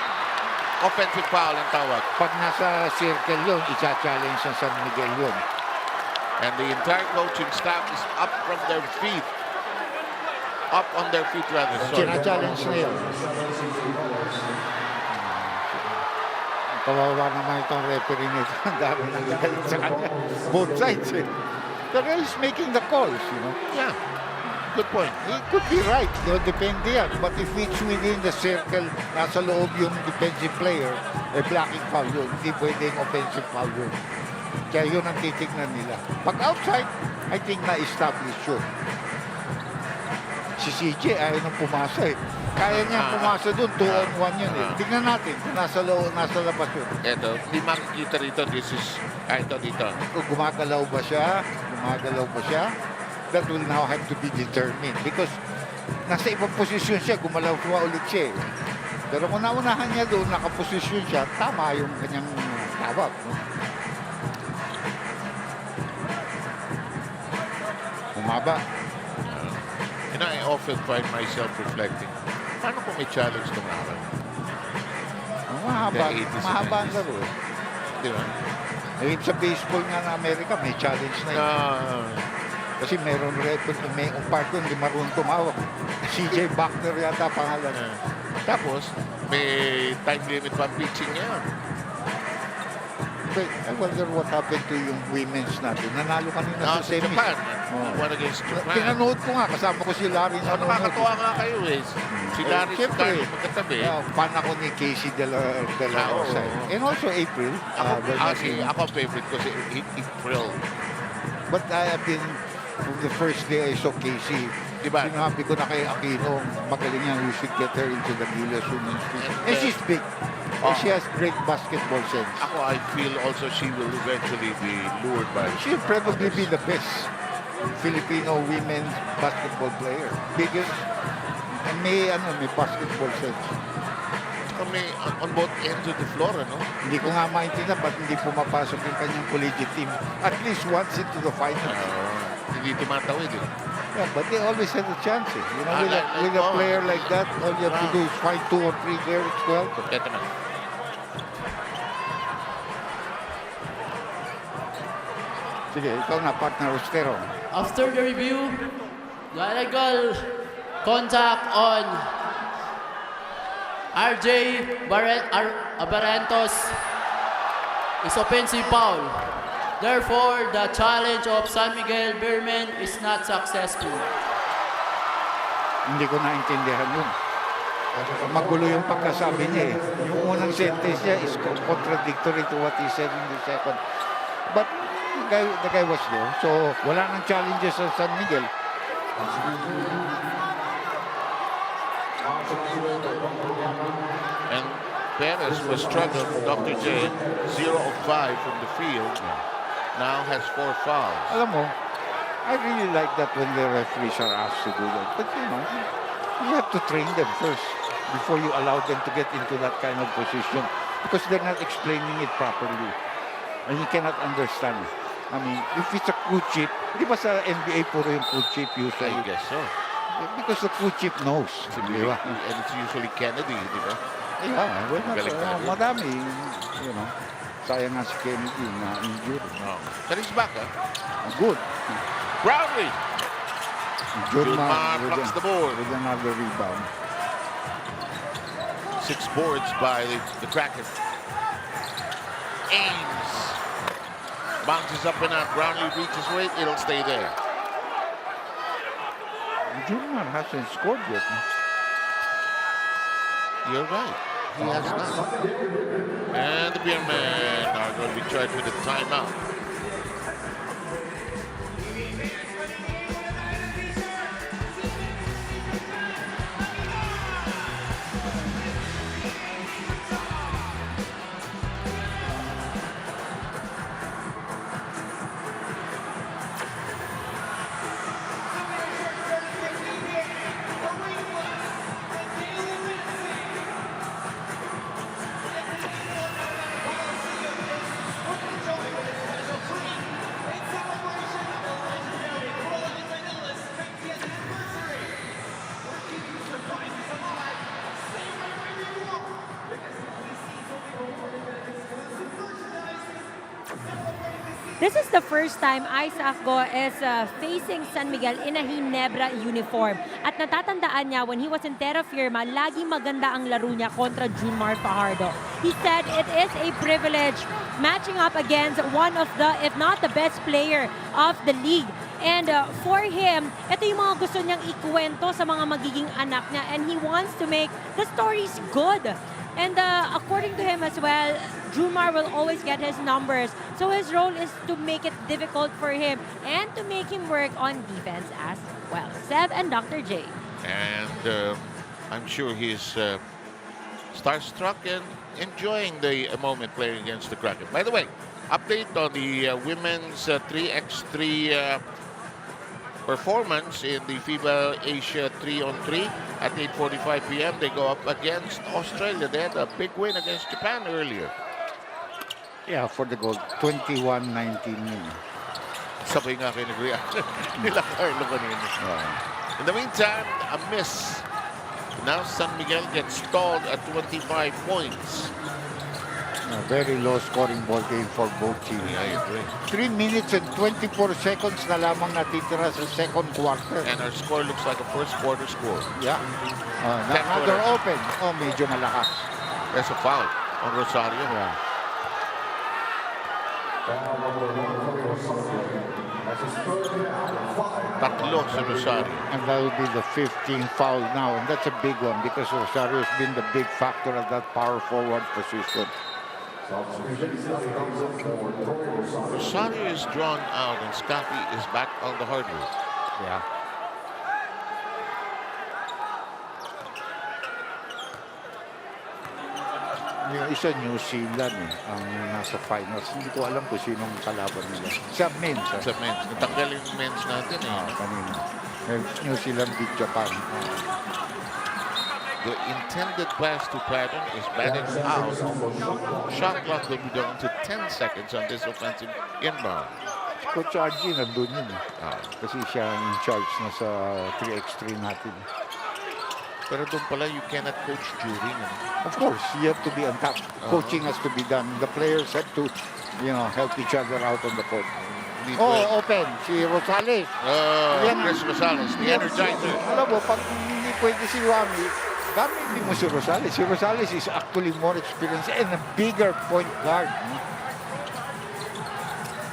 Offensive foul ang tawag. Pag nasa circle yun, isa-challenge sa San Miguel yun. And the entire coaching staff is up from their feet. Up on their feet rather. Sina-challenge na yun. Kawawa naman itong referee nito. Ang dami nang galit sa kanya. Both sides eh. Pero he's making the calls, you know. Yeah. Good point. He could be right. No, depende yan. But if it's within the circle, nasa loob yung defensive player, blocking foul yun. Hindi pwedeng offensive foul yun. Kaya yun ang titignan nila. Pag outside, I think na-establish yun. Si CJ ayaw nang pumasa eh. Kaya niyang pumasa dun, 2-on-1 yun eh. Tignan natin, nasa labas yun. Ito, hindi makikita rito. This is, ito dito. Kung gumagalaw ba siya, that will now have to be determined because nasa ibang posisyon siya, gumalaw ulit siya eh. Pero kung naunahan niya doon, nakaposisyon siya, tama yung kanyang tawag. No? Umaba. You know, I often find myself reflecting. Paano kung may challenge itong araw? Mahaba ang laro eh. Di ba? Eh, sa baseball nga na Amerika, may challenge na yun. Kasi meron may umpire doon, hindi marunong tumawag. CJ Buckner yata pangalan. Tapos, may time limit pa ang pitching niya. But I wonder what happened to yung women's natin. Nanalo kanina sa semis. Japan. One against Japan. Pinanood ko nga, kasama ko si Larry. Nakakatuwa nga kayo eh. Si Larry si Larry magkatabi. Fan ako ni Casey de la Rosa. And also April. Ako favorite ko si April. But I have been, from the first day I saw Casey, diba? Sinabi ko na kay Aquino, magaling yan, we should get her into the Gilas women's team. And she's big. And she has great basketball sense. Ako, I feel also she will eventually be lured by... She'll probably be the best Filipino women's basketball player. Biggest, and may basketball sense. Kami on both ends of the floor, ano? Hindi ko nga maintindihan ba't hindi pumapasok yung kanyang collegiate team. At least once into the finals. Hindi tumatawid eh. Yeah, but they always have a chance eh. You know, with a player like that, all you have to do is find 2 or 3 there, it's 12. Ito na. Sige, ikaw na, partner Ostero. After the review, the illegal contact on RJ Barrientos is offensive foul. Therefore, the challenge of San Miguel Beermen is not successful. Hindi ko naintindihan yun. Magulo yung pagkasabi niya eh. Yung unang sentence niya is contradictory to what he said in the second. But the guy was there. So, wala nang challenges sa San Miguel. And Perez was struggling. Dr. J, 0 of 5 from the field. Now has 4 fouls. Alam mo, I really like that when the referees are asked to do that. But you know, you have to train them first before you allow them to get into that kind of position because they're not explaining it properly. And you cannot understand. I mean, if it's a crew chip, di ba sa NBA puro yung crew chip usually? I guess so. Because the crew chip knows. Di ba? And it's usually Kennedy, di ba? Yeah, well, Magaling na rin. madami, you know. Sayang nga si Kennedy na injured. Oh. But he's back, huh? Good. Brownlee. Jurmar plucks the board. With another rebound. 6 boards by the Kraken. Ames. Bounces up and out. Brownlee reaches weight. It'll stay there. Jurmar hasn't scored yet. You're right. He has not. And the Beermen are going to be charged with a timeout. This is the first time Isaac Go is facing San Miguel in a Ginebra uniform. At natatandaan niya when he was in Terra Firma, lagi maganda ang laro niya kontra Junmar Fajardo. He said it is a privilege matching up against one of the, if not the best player of the league. And for him, ito yung mga gusto niyang ikuwento sa mga magiging anak niya. And he wants to make the stories good. And according to him as well, Junmar will always get his numbers. So his role is to make it difficult for him and to make him work on defense as well. Seb and Dr. J. And I'm sure he's starstruck and enjoying the moment playing against the Kraken. By the way, update on the women's 3x3 performance in the FIBA Asia 3-on-3 at 8:45 p.m. They go up against Australia. They had a big win against Japan earlier. Yeah, for the goal, 21-19. Sabay nga kayo nag-react nila Carlo kanina. In the meantime, a miss. Now San Miguel gets stalled at 25 points. A very low scoring ball game for both teams. Yeah, I agree. 3 minutes and 24 seconds na lamang natitira sa second quarter. And our score looks like a first quarter score. Yeah. Another open. Oh, medyo malakas. There's a foul on Rosario. Yeah. Tatlo sa Rosario. And that will be the 15th foul now. And that's a big one because Rosario has been the big factor at that power forward position. Rosario is drawn out and Scotty is back on the hardwood. Yeah. Yung isa New Zealand ang nasa finals. Hindi ko alam kung sinong kalaban nila. Sa men's. Sa men's. Natanggal yung men's natin kanina. New Zealand beat Japan. The intended pass to Patton is batted out. Shot clock will be down to 10 seconds on this offensive inbound. Coach RG nandun yun. Kasi siya in charge na sa 3x3 natin. Pero doon pala, you cannot coach during. Of course, you have to be on top. Coaching has to be done. The players have to, help each other out on the court. Open. Si Rosales. Chris Rosales, the energizer. Alam mo, pag hindi pwede si Wami, gamitin mo si Rosales. Si Rosales is actually more experienced and a bigger point guard.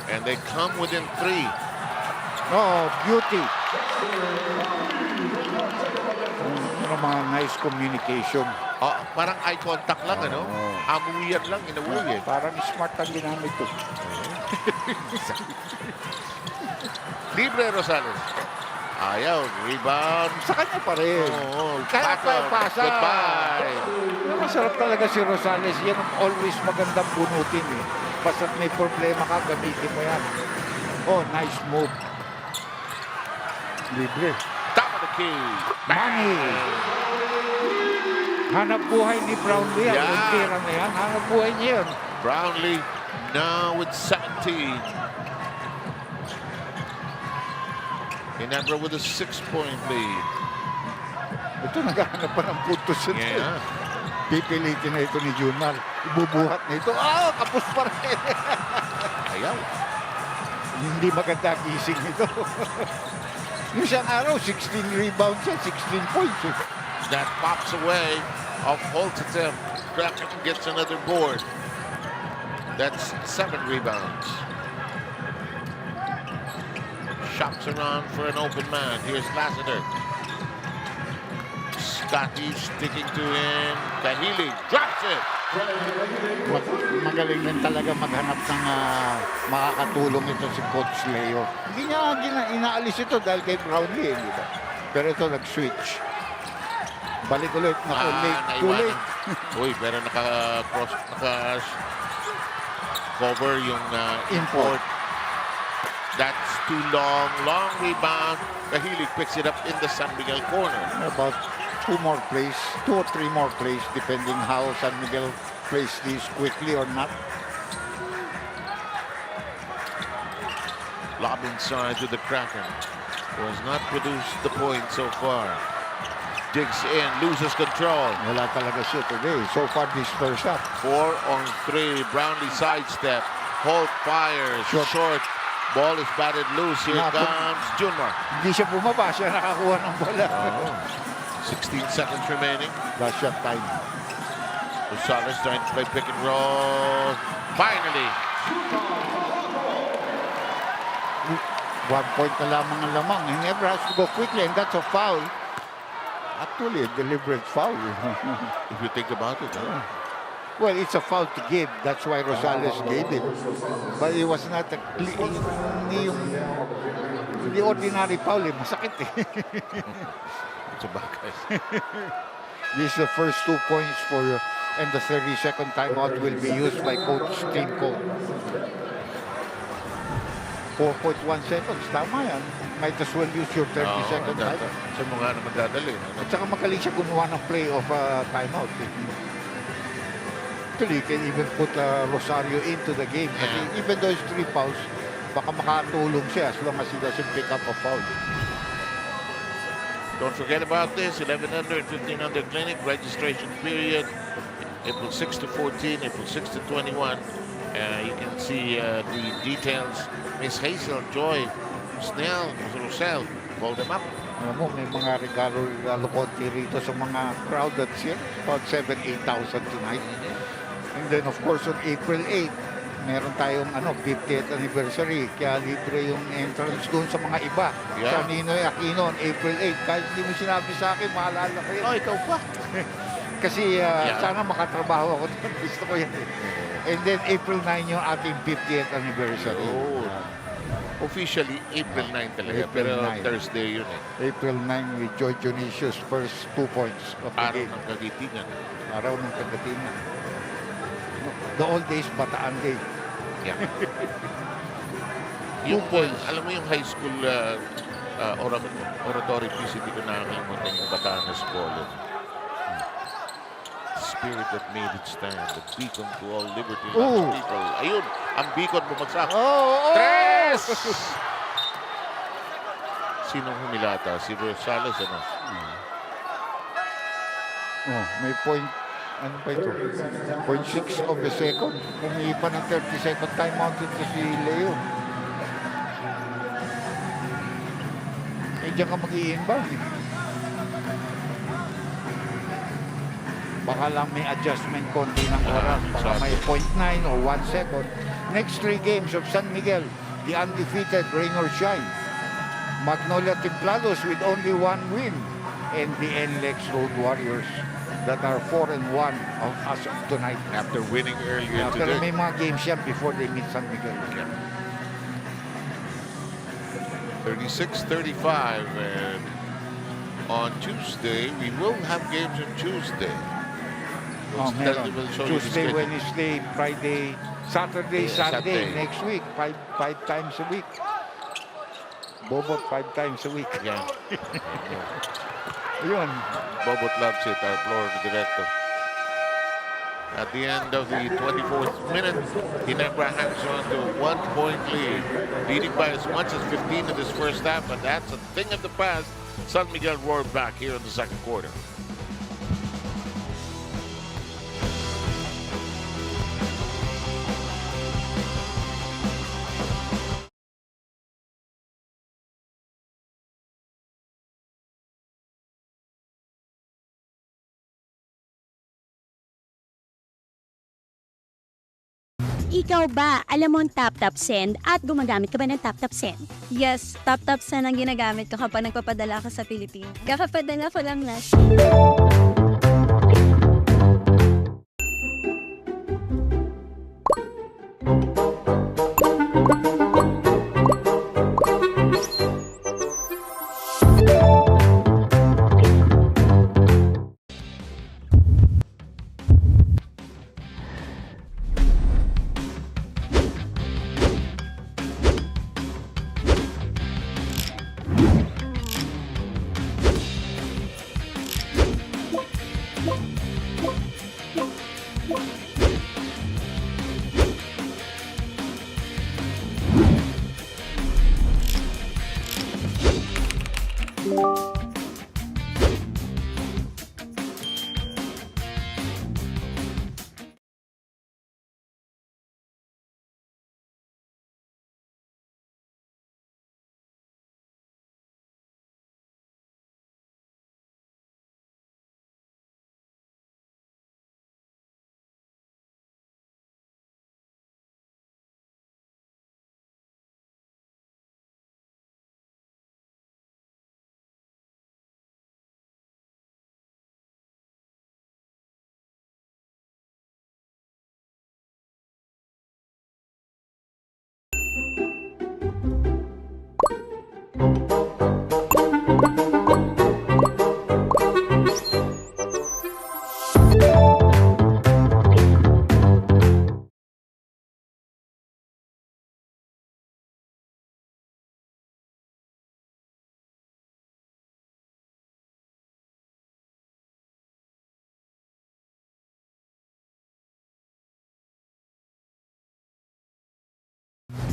And they come within 3. Oh, beauty. Mga nice communication. Parang eye contact lang, ano? Amuyan lang, in a way. Parang smart ang ginamit ko. Libre Rosales. Ayaw, rebound. Sa kanya pa rin. Oo, Kaya Patton, pasa. goodbye. Masarap talaga si Rosales. Yan ang always magandang bunutin eh. Basta't may problema ka, gamitin mo yan. Oh, nice move. Libre. Top of the key. Money. Hanap buhay ni Brownlee. Ang tira na yan. Hanap buhay niya yan. Brownlee now with 17. Ginebra with a 6-point lead. Ito naghahanap pa ng puntos ito. Yeah. Pipilitin na ito ni Junmar. Ibubuhat na ito. Kapos pa rin. Ayaw. Hindi maganda gising nito. Yung isang araw, 16 rebounds yan, 16 points. That pops away off Holt's attempt. Kraken gets another board. That's 7 rebounds. Shops around for an open man. Here's Lassiter. Scotty sticking to him. Kahili drops it. Magaling din talaga maghanap ng makakatulong ito si Coach Leo. Hindi niya inaalis ito dahil kay Brownlee. Di ba? Pero ito nag-switch. Balik ulit. Too late. Uy, pero naka-cover yung import. That's too long. Long rebound. Kahili picks it up in the San Miguel corner. About 2 or 3 more plays, depending how San Miguel plays this quickly or not. Lob inside to the Kraken. Was not produced the point so far. Digs in, loses control. Wala talaga siya today. So far this first half. 4 on 3. Brownlee sidestep. Holt fires. Short. Ball is batted loose. Here comes Junmar. Hindi siya bumaba. Siya nakakuha ng bola. 16 seconds remaining. Last shot time. Rosales trying to play pick and roll. Finally. 1 point na lamang ang lamang. He never has to go quickly, and that's a foul. Actually, a deliberate foul. If you think about it. Well, it's a foul to give. That's why Rosales gave it. But it was not a hindi ordinary foul. Masakit eh. It's a bagay. This is the first 2 points for and the 30-second timeout will be used by Coach Timko. 4.1 seconds. Tama yan. Might as well use your 30-second timeout. Sa mga naman dadali. At saka magaling siya gumawa ng play of timeout. Actually, you can even put Rosario into the game. Yeah. Even though it's 3 fouls, baka makatulong siya as long as he doesn't pick up a foul. Don't forget about this, 11 under and 15 under clinic, registration period, April 6 to 14, April 6 to 21. You can see the details. Miss Hazel, Joy, Snell, Rosel, hold them up. Alam mo, may mga regalo konti rito sa mga crowd that's here. About 7,000-8,000 tonight. And then, of course, on April 8, meron tayong 50th anniversary. Kaya libre yung entrance doon sa mga iba. Yeah. Sa Ninoy Aquino on April 8. Kahit hindi mo sinabi sa akin, maalala ko yun. Oh, ikaw pa. Kasi sana makatrabaho ako doon. Gusto ko yan. And then April 9 yung ating 50th anniversary. Oh. Officially, April 9 talaga. April pero 9. Thursday yun eh. April 9 with Joy Dionisius first 2 points of the Araw game. ng Kagitinan. Araw ng Kagitinan. The old days, Bataan Day. Yeah. Yung, alam mo yung high school oratory piece, hindi ko nakakalimutan yung Batanes College. Spirit that made it stand, the beacon to all liberty loves people. Ayun, ang beacon bumagsak. Tres! Sinong humilata? Si Rosales, ano? May point, ano pa ito? 0.6 of the second. Humingi pa ng 30-second timeout ito si Leo. Diyan ka mag-i-inbound. Baka lang may adjustment konti ng oras. Baka may 0.9 or 1 second. Next 3 games of San Miguel, the undefeated rain or shine. Magnolia Templados with only 1 win. And the NLEX Road Warriors that are 4-1 as of tonight. After winning earlier today. Pero may mga games yan before they meet San Miguel. 36-35, and on Tuesday, we will have games on Tuesday. Meron. We'll show you the Tuesday, schedule. Wednesday, Friday, Saturday, Sunday, Saturday. next week. Five times a week. Bobot 5 times a week. Yeah. Yun. Bobot loves it, our floor director. At the end of the 24th minute, Ginebra hangs on to a 1-point lead, leading by as much as 15 in this first half, but that's a thing of the past. San Miguel roared back here in the second quarter. Ikaw ba, alam mo ang tap-tap send at gumagamit ka ba ng tap-tap send? Yes, tap-tap send ang ginagamit ko kapag nagpapadala ka sa Pilipinas. Kakapadala ko lang last.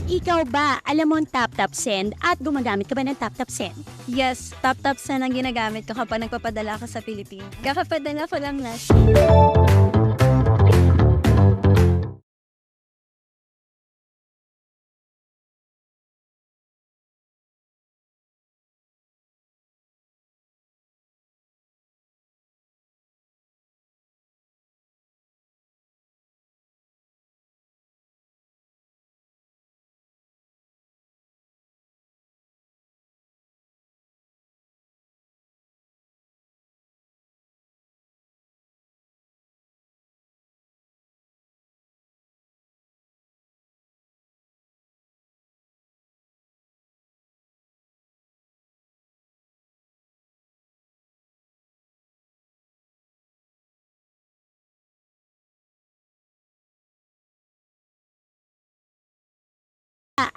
Ikaw ba, alam mo ang tap-tap send at gumagamit ka ba ng tap-tap send? Yes, tap-tap send ang ginagamit ko kapag nagpapadala ka sa Pilipinas. Kakapadala ko lang last.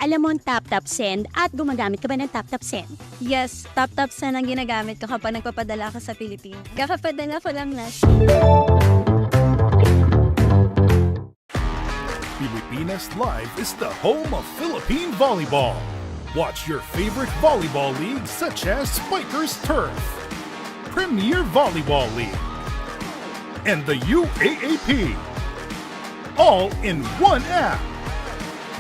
Alam mo ang tap-tap send at gumagamit ka ba ng tap-tap send? Yes, tap-tap send ang ginagamit ko kapag nagpapadala ka sa Pilipinas. Kakapadala ko lang last. Pilipinas Live is the home of Philippine volleyball. Watch your favorite volleyball leagues such as Spikers Turf, Premier Volleyball League, and the UAAP, all in one app.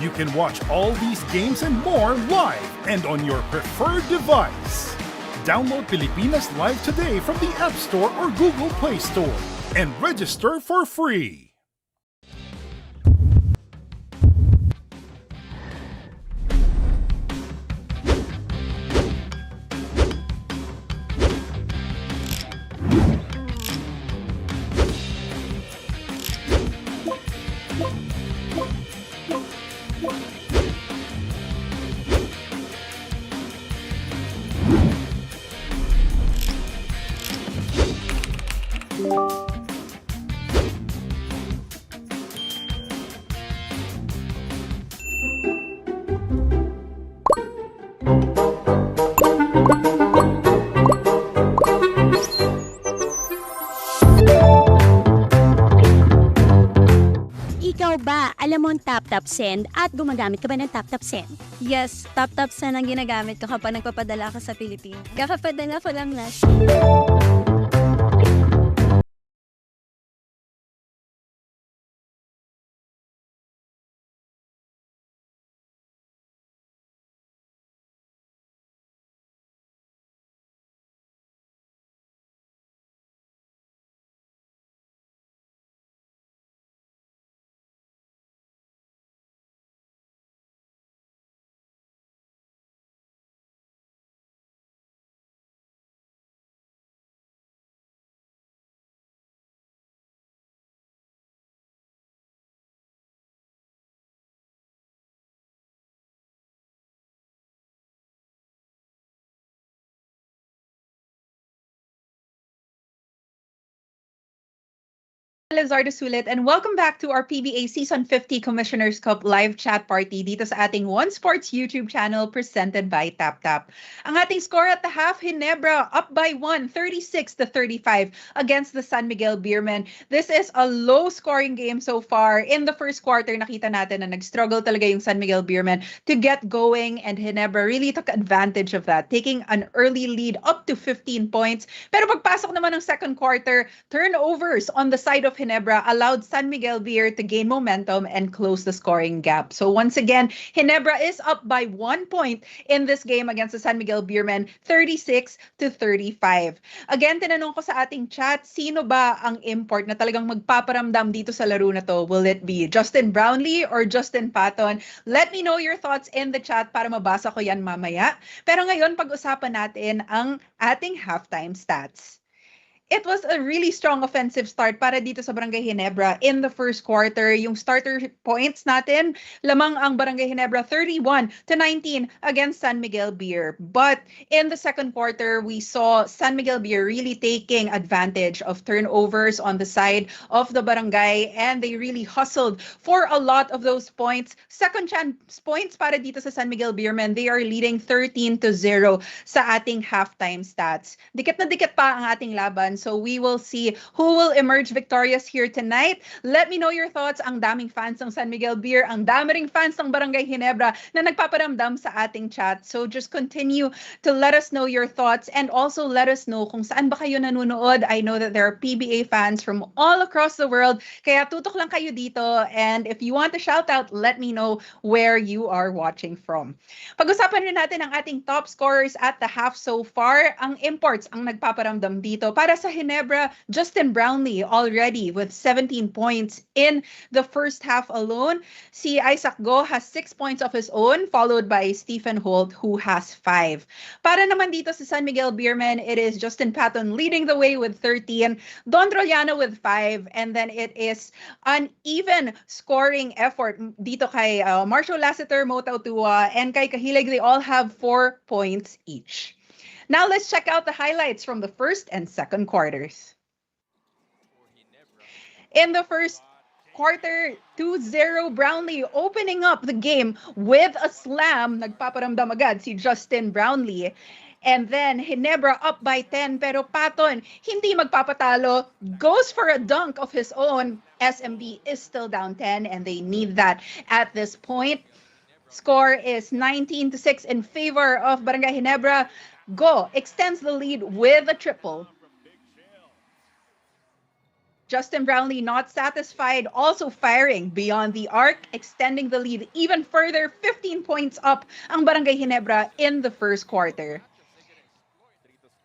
You can watch all these games and more live and on your preferred device. Download Pilipinas Live today from the App Store or Google Play Store and register for free. ba, alam mo ang tap-tap send at gumagamit ka ba ng tap-tap send? Yes, tap-tap send ang ginagamit ko kapag nagpapadala ka sa Pilipinas. Kakapadala ko lang last. Lizardo Sulit, and welcome back to our PBA Season 50 Commissioner's Cup live chat party dito sa ating One Sports YouTube channel presented by TapTap. Ang ating score at the half, Ginebra up by 1, 36-35 against the San Miguel Beermen. This is a low-scoring game so far. In the first quarter, nakita natin na nag-struggle talaga yung San Miguel Beermen to get going, and Ginebra really took advantage of that, taking an early lead up to 15 points. Pero pagpasok naman ng second quarter, turnovers on the side of Ginebra allowed San Miguel Beer to gain momentum and close the scoring gap. So once again, Ginebra is up by 1 point in this game against the San Miguel Beermen, 36-35. Again, tinanong ko sa ating chat, sino ba ang import na talagang magpaparamdam dito sa laro na to? Will it be Justin Brownlee or Justin Patton? Let me know your thoughts in the chat para mabasa ko yan mamaya. Pero ngayon, pag-usapan natin ang ating halftime stats. It was a really strong offensive start para dito sa Barangay Ginebra in the first quarter. Yung starter points natin, lamang ang Barangay Ginebra 31-19 against San Miguel Beer. But in the second quarter, we saw San Miguel Beer really taking advantage of turnovers on the side of the Barangay, and they really hustled for a lot of those points. Second chance points para dito sa San Miguel Beermen. They are leading 13-0 sa ating halftime stats. Dikit na dikit pa ang ating laban. So we will see who will emerge victorious here tonight. Let me know your thoughts. Ang daming fans ng San Miguel Beer, ang dami ring fans ng Barangay Ginebra na nagpaparamdam sa ating chat. So just continue to let us know your thoughts, and also let us know kung saan ba kayo nanonood. I know that there are PBA fans from all across the world, kaya tutok lang kayo dito. And if you want to shout out, let me know where you are watching from. Pag-usapan rin natin ang ating top scorers at the half so far. Ang imports ang nagpaparamdam dito. Para sa Ginebra, Justin Brownlee already with 17 points in the first half alone. Si Isaac Go has 6 points of his own, followed by Stephen Holt, who has 5. Para naman dito sa San Miguel Beermen, it is Justin Patton leading the way with 13, Don Troliano with 5, and then it is an even scoring effort dito kay Marshall Lassiter, Mo Tautua, and kay Kahilig. They all have 4 points each. Now let's check out the highlights from the first and second quarters. In the first quarter, 2-0 Brownlee opening up the game with a slam. Nagpaparamdam agad si Justin Brownlee. And then Ginebra up by 10, pero Patton hindi magpapatalo, goes for a dunk of his own. SMB is still down 10, and they need that at this point. Score is 19-6 in favor of Barangay Ginebra. Go extends the lead with a triple. Justin Brownlee not satisfied, also firing beyond the arc, extending the lead even further. 15 points up ang Barangay Ginebra in the first quarter.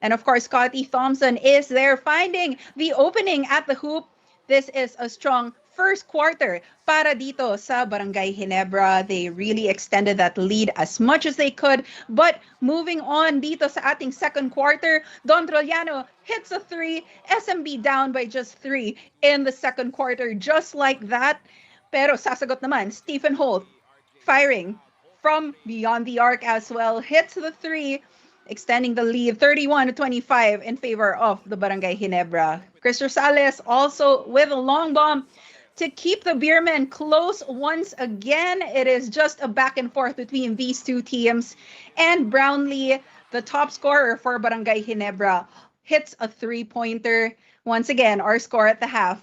And of course, Scotty Thompson is there finding the opening at the hoop. This is a strong first quarter para dito sa Barangay Ginebra. They really extended that lead as much as they could. But moving on dito sa ating second quarter, Don Troliano hits a 3. SMB down by just 3 in the second quarter, just like that. Pero sasagot naman, Stephen Holt firing from beyond the arc as well. Hits the 3. Extending the lead 31-25 in favor of the Barangay Ginebra. Chris Rosales also with a long bomb to keep the Beermen close once again. It is just a back and forth between these two teams. And Brownlee, the top scorer for Barangay Ginebra, hits a 3-pointer. Once again, our score at the half.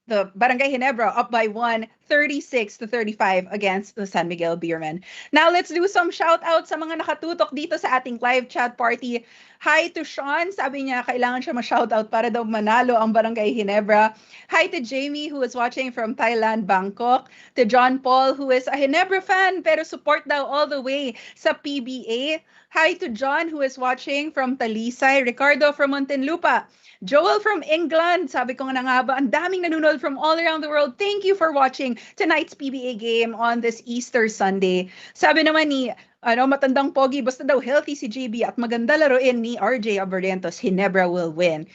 The Barangay Ginebra up by 1, 36-35 against the San Miguel Beermen. Now, let's do some shoutouts sa mga nakatutok dito sa ating live chat party. Hi to Sean. Sabi niya, kailangan siya ma-shoutout para daw manalo ang Barangay Ginebra. Hi to Jamie, who is watching from Thailand, Bangkok. To John Paul, who is a Ginebra fan, pero support daw all the way sa PBA. Hi to John, who is watching from Talisay. Ricardo from Muntinlupa. Joel from England, sabi ko nga nga ba, ang daming nanonood from all around the world. Thank you for watching tonight's PBA game on this Easter Sunday. Sabi naman ni matandang pogi, basta daw healthy si JB at maganda laruin ni RJ Abarientos, Ginebra will win.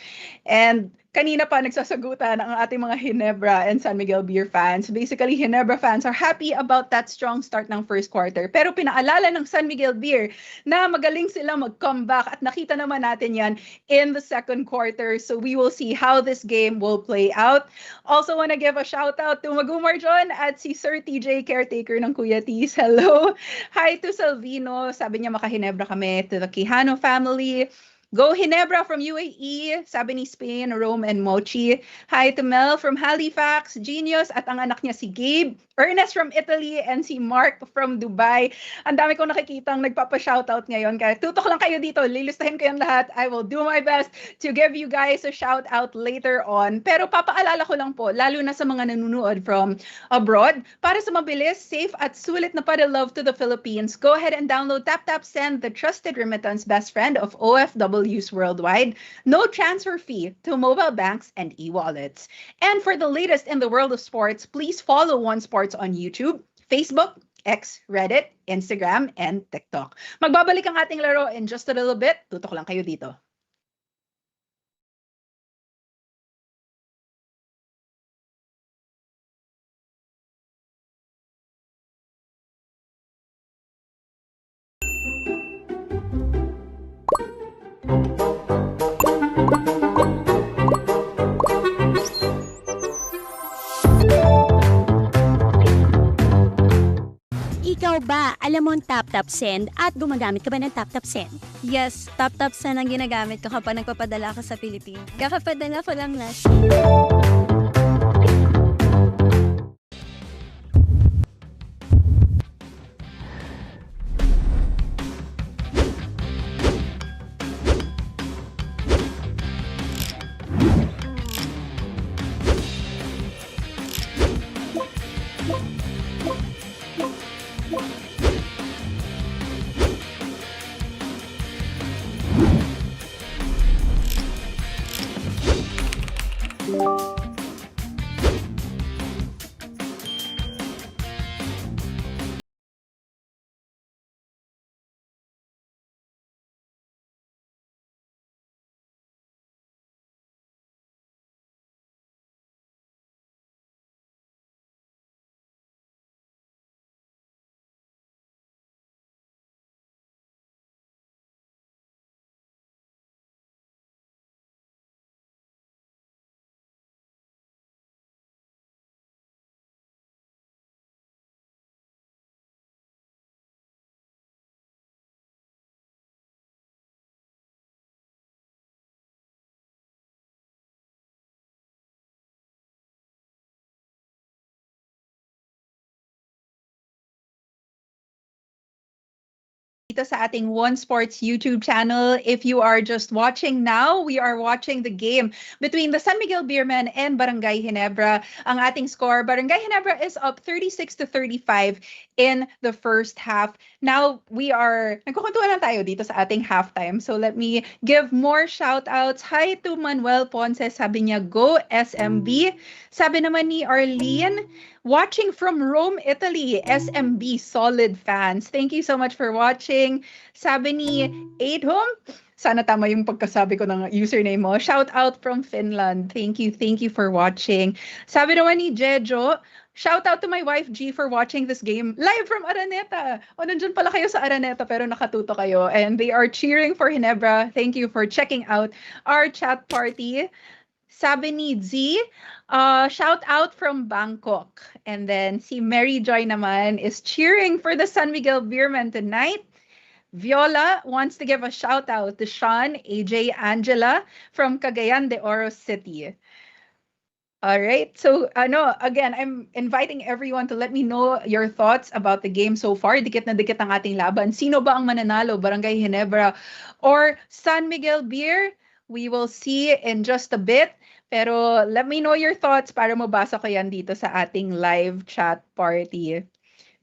And kanina pa nagsasagutan ang ating mga Ginebra and San Miguel Beer fans. Basically, Ginebra fans are happy about that strong start ng first quarter. Pero pinaalala ng San Miguel Beer na magaling sila mag-comeback at nakita naman natin yan in the second quarter. So we will see how this game will play out. Also want to give a shout out to Magumar John at si Sir TJ, caretaker ng Kuya Tis. Hello. Hi to Salvino. Sabi niya maka-Ginebra kami. To the Quijano family. Go Ginebra from UAE, sabi ni Spain, Rome, and Mochi. Hi to Mel from Halifax, Genius, at ang anak niya si Gabe. Ernest from Italy, and si Mark from Dubai. Ang dami kong nakikitang nagpapa-shoutout ngayon. Kaya tutok lang kayo dito, lilistahin ko yung lahat. I will do my best to give you guys a shoutout later on. Pero papaalala ko lang po, lalo na sa mga nanonood from abroad, para sa mabilis, safe, at sulit na love to the Philippines, go ahead and download TapTapSend, the trusted remittance best friend of OFWs worldwide. No transfer fee to mobile banks and e-wallets. And for the latest in the world of sports, please follow One Sports on YouTube, Facebook, X, Reddit, Instagram, and TikTok. Magbabalik ang ating laro in just a little bit. Tutok lang kayo dito. Ikaw ba, alam mo ang TapTapSend at gumagamit ka ba ng TapTapSend? Yes, TapTapSend ang ginagamit ko kapag nagpapadala ka sa Pilipinas. Kakapadala ko lang last dito sa ating One Sports YouTube channel. If you are just watching now, we are watching the game between the San Miguel Beermen and Barangay Ginebra. Ang ating score, Barangay Ginebra is up 36-35 in the first half. Now, nagkukwentuhan lang tayo dito sa ating halftime. So let me give more shout-outs. Hi to Manuel Ponce, sabi niya, go SMB. Sabi naman ni Arlene, watching from Rome, Italy, SMB solid fans. Thank you so much for watching. Sabi ni Aidhom, sana tama yung pagkasabi ko ng username mo. Shout out from Finland. Thank you for watching. Sabi naman ni Jejo, shout out to my wife G for watching this game live from Araneta. O nandyan pala kayo sa Araneta pero nakatuto kayo. And they are cheering for Ginebra. Thank you for checking out our chat party. Sabi ni Z, shout out from Bangkok. And then si Mary Joy naman is cheering for the San Miguel Beermen tonight. Viola wants to give a shout out to Sean, AJ, Angela from Cagayan de Oro City. All right. So, again, I'm inviting everyone to let me know your thoughts about the game so far. Dikit na dikit ang ating laban. Sino ba ang mananalo? Barangay Ginebra or San Miguel Beer? We will see in just a bit. Pero let me know your thoughts para mabasa ko yan dito sa ating live chat party.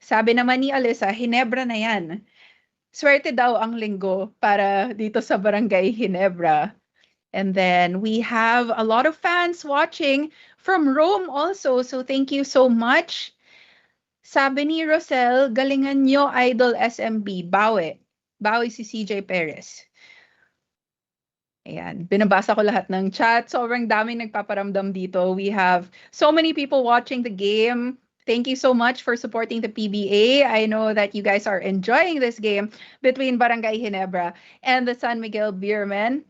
Sabi naman ni Alyssa, Ginebra na yan. Swerte daw ang linggo para dito sa Barangay Ginebra. And then we have a lot of fans watching from Rome also. So thank you so much. Sabi ni Rosel, galingan nyo Idol SMB. Bawi. Bawi si CJ Perez. Ayan. Binabasa ko lahat ng chat. Sobrang daming nagpaparamdam dito. We have so many people watching the game. Thank you so much for supporting the PBA. I know that you guys are enjoying this game between Barangay Ginebra and the San Miguel Beermen.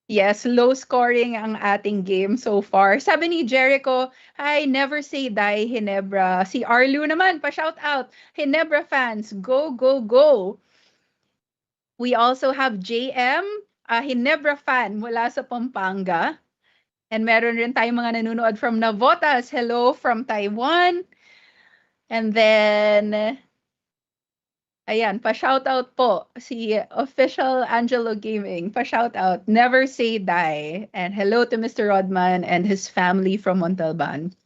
Yes, low scoring ang ating game so far. Sabi ni Jericho, hi, never say die, Ginebra. Si Arlu naman, pa-shout out. Ginebra fans, go, go, go. We also have JM, a Ginebra fan mula sa Pampanga. And meron rin tayong mga nanonood from Navotas. Hello from Taiwan. And then, ayan, pa-shoutout po si Official Angelo Gaming. Pa-shoutout, never say die. And hello to Mr. Rodman and his family from Montalban.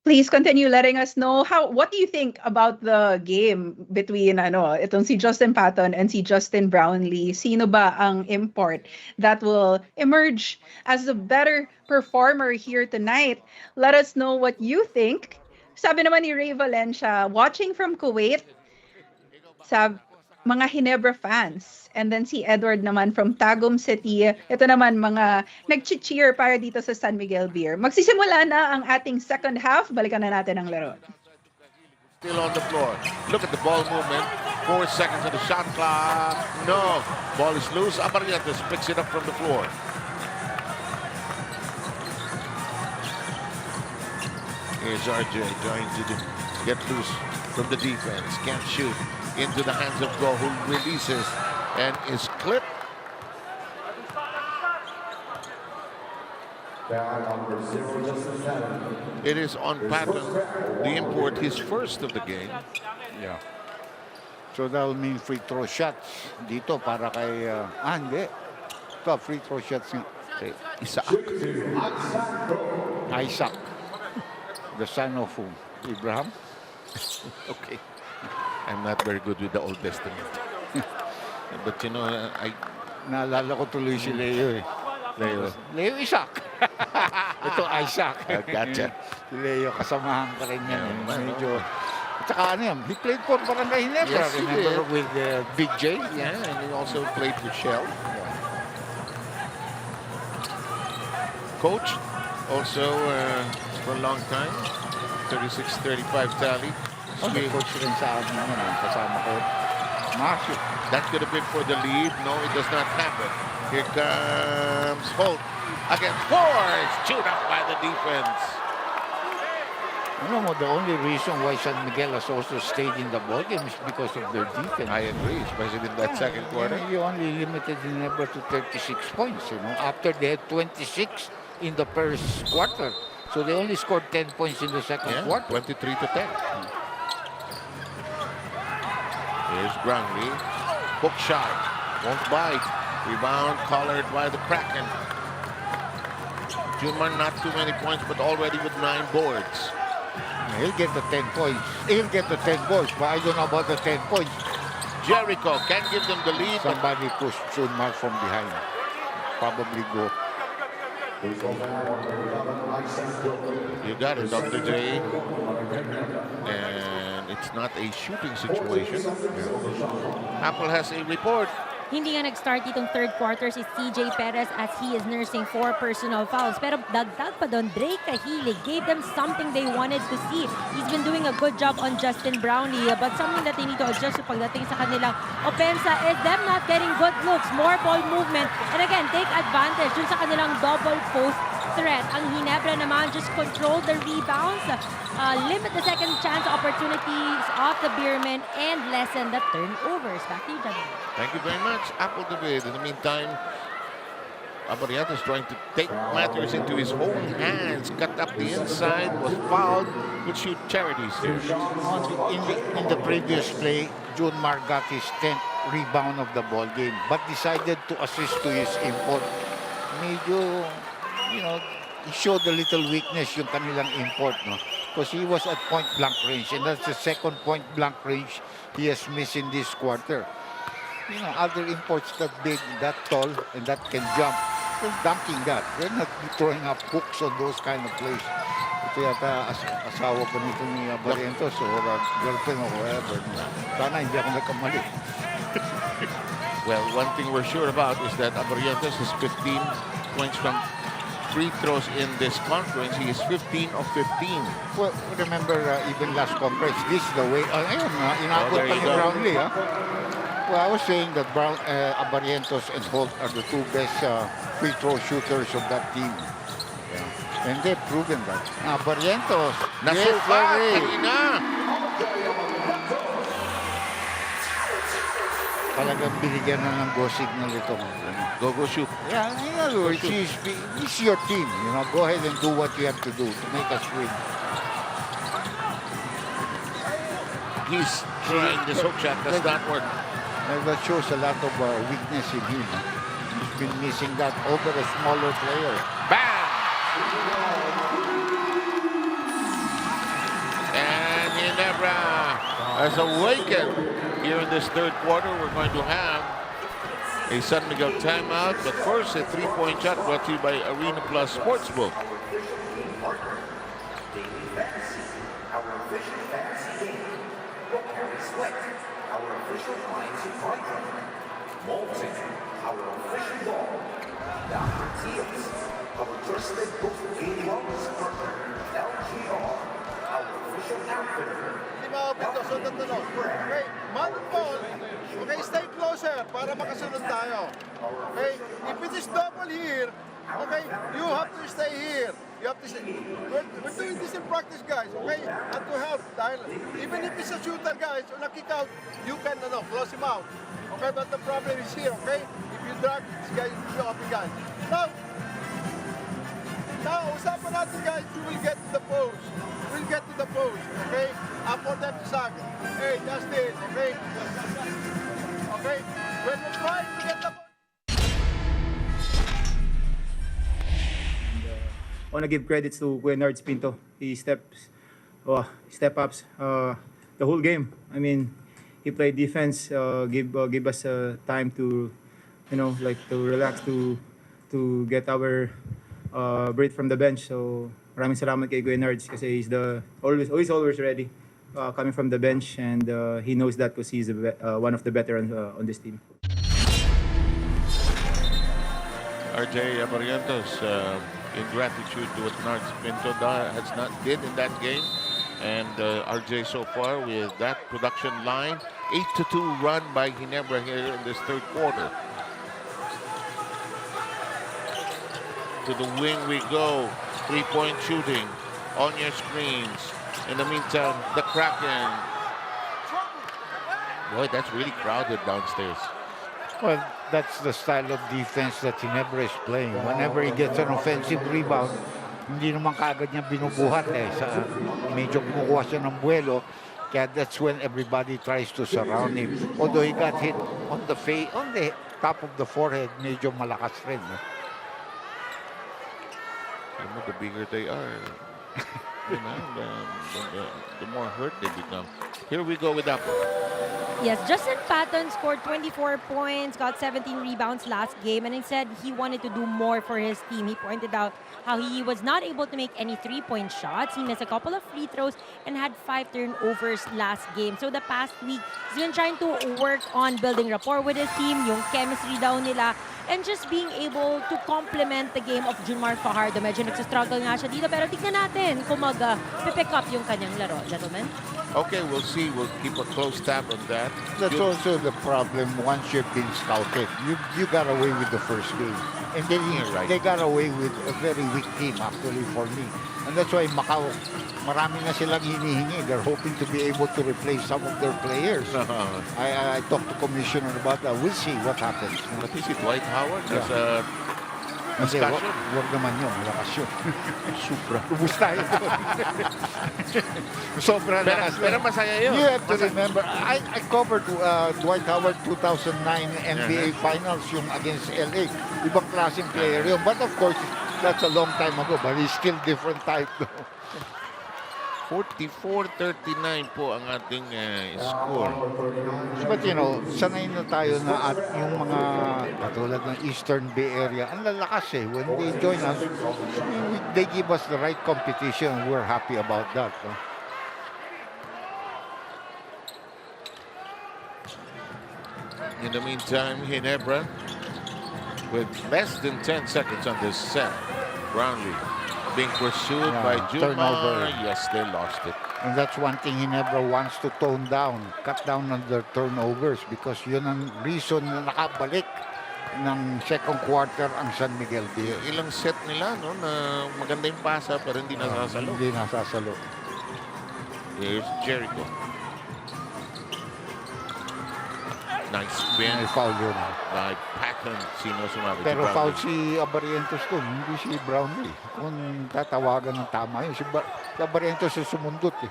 Please continue letting us know what do you think about the game between itong si Justin Patton and si Justin Brownlee. Sino ba ang import that will emerge as the better performer here tonight? Let us know what you think. Sabi naman ni Ray Valencia, watching from Kuwait, sa mga Ginebra fans. And then si Edward naman from Tagum City. Ito naman mga nag-cheer para dito sa San Miguel Beer. Magsisimula na ang ating second half. Balikan na natin ang laro. Still on the floor. Look at the ball movement. 4 seconds on the shot clock. No. Ball is loose. Abarientos picks it up from the floor. Here's RJ trying to get loose from the defense. Can't shoot. Into the hands of Go, who releases and is clipped. It is on Patton, the import, his first of the game. Yeah. So that will mean free throw shots dito para kay hindi. Ito, free throw shots nga kay Isaac. The son of whom? Abraham? Okay. I'm not very good with the Old Testament. But you know, naalala ko tuloy si Leo eh. Leo Isaac. Ito Isaac. Gotcha. Si Leo, kasamahan ka rin yan. Medyo, at saka ano yan, he played for Barangay Ginebra. Yes, remember with Big J? Yeah, and he also played with Shell. Coach, also for a long time, 36-35 tally. Coach rin sa amin naman, kasama ko. Marshall. That could have been for the lead. No, it does not happen. Here comes Holt against Force. Chewed up by the defense. You know, the only reason why San Miguel has also stayed in the ballgame is because of their defense. I agree, especially in that second quarter. You only limited Ginebra to 36 points, after they had 26 in the first quarter. So they only scored 10 points in the second quarter. 23-10. Here's Brownlee. Hook shot. Won't bite. Rebound collared by the Kraken. Junman not too many points, but already with 9 boards. He'll get the 10 points. He'll get the 10 boards, but I don't know about the 10 points. Jericho can give them the lead. Somebody pushed Junman from behind. Probably go. You got it, Dr. J. And it's not a shooting situation. Apple has a report. Hindi nga nag-start itong third quarter si CJ Perez as he is nursing 4 personal fouls. Pero dagdag pa doon, Drake Cahilig gave them something they wanted to see. He's been doing a good job on Justin Brownlee, but something that they need to adjust pagdating sa kanilang opensa is them not getting good looks, more ball movement, and again, take advantage dun sa kanilang double post threat. Ang Ginebra naman just control the rebounds, limit the second chance opportunities of the Beermen, and lessen the turnovers. Back to you, John. Thank you very much, Apple David. In the meantime, Abarientos trying to take matters into his own hands. Cut up the inside, was fouled. Would shoot charities here. In the previous play, Junmar got his 10th rebound of the ball game, but decided to assist to his import. Medyo, he showed a little weakness yung kanilang import, no? Because he was at point-blank range, and that's the second point-blank range he has missed in this quarter. Other imports that big, that tall, and that can jump, they're dunking that. They're not throwing up hooks on those kind of plays. Ito yata asawa ko nito ni Barrientos or girlfriend or whatever. Sana hindi ako nagkamali. Well, one thing we're sure about is that Abarientos has 15 points from free throws in this conference. He is 15 of 15. Well, remember, even last conference, this is the way. Ayun, inabot pa ni Brownlee. Well, I was saying that Abarientos and Holt are the two best free throw shooters of that team. Yeah. And they've proven that. Barrientos. Nasukat kanina. Talagang binigyan na ng go signal ito. Go shoot. Yeah, in other words, it's your team. Go ahead and do what you have to do to make us win. He's trying this hook shot. Does not work. That shows a lot of weakness in him. He's been missing that over a smaller player. Bam! And Ginebra has awakened. Here in this third quarter, we're going to have a San Miguel timeout. But first, a three-point shot brought to you by Arena Plus Sportsbook. Hindi maabot ko, sunod na. Okay, man ball. Okay, stay closer para makasunod tayo. Okay, if it is double here, okay, you have to stay here. You have to stay. We're doing this in practice, guys. Okay, and to help. Dahil even if it's a shooter, guys, on a kick out, you can close him out. Okay, but the problem is here. Okay, if you drag this guy, you up again. Now, usapan natin, guys. You will get to the post. We'll get to the post, okay? And for them to sag. Hey, just this, okay? Okay? When we're trying to get the post. I want to give credits to Kuya Nards Pinto. He step ups the whole game. I mean, he played defense, give us time to, to relax, to get our breath from the bench. So maraming salamat kay Kuya Nards kasi he's always ready coming from the bench, and he knows that because he's one of the veterans on this team. RJ Abarientos, in gratitude to what Nards Pinto has not did in that game. And RJ so far with that production line, 8-2 run by Ginebra here in this third quarter. To the wing we go. Three-point shooting on your screens. In the meantime, the Kraken. Boy, that's really crowded downstairs. Well, that's the style of defense that Ginebra is playing. Whenever he gets an offensive rebound, hindi naman kagad niya binubuhat medyo kumukuha siya ng buwelo. Kaya that's when everybody tries to surround him. Although he got hit on the top of the forehead, medyo malakas rin. The bigger they are, the more hurt they become. Here we go with that one. Yes, Justin Patton scored 24 points, got 17 rebounds last game, and he said he wanted to do more for his team. He pointed out how he was not able to make any three-point shots. He missed a couple of free throws and had 5 turnovers last game. So the past week, he's been trying to work on building rapport with his team, yung chemistry daw nila, and just being able to complement the game of Junmar Fajardo. Medyo nagsistruggle nga siya dito, pero tignan natin kung mag-pick up yung kanyang laro, gentlemen. Okay, we'll see. We'll keep a close tab on that. That's also the problem once you've been scouted. You got away with the first game. And then they got away with a very weak team, actually, for me. And that's why Macau, marami na silang hinihingi. They're hoping to be able to replace some of their players. I talked to Commissioner about that. We'll see what happens. But is it Dwight Howard? There's a Kasi Discussion. wag naman yun, lakas yun. Supra. Ubus tayo doon. Sobra lakas. Pero masaya yun. You have to remember, I covered Dwight Howard 2009 NBA Finals yung against LA. Ibang klaseng player yun. But of course, that's a long time ago. But he's still different type. 44-39 po ang ating score. But you know, sanay na tayo na at yung mga katulad ng Eastern Bay Area, ang lalakas eh. When they join us, they give us the right competition. We're happy about that. In the meantime, Ginebra with less than 10 seconds on this set. Brownlee being pursued by Juma. Turnover. Yes, they lost it. And that's one thing Ginebra wants to tone down, cut down on their turnovers because yun ang reason na nakabalik ng second quarter ang San Miguel Beer. Ilang set nila, no, na maganda yung pasa pero hindi nasasalo. Hindi nasasalo. Here's Jericho. Nice spin. May foul yun. By Patton. Sino sumabi? Pero si foul si Abarrientos to, hindi si Brownlee. Kung tatawagan ng tama yun, si Abarrientos sumundot eh.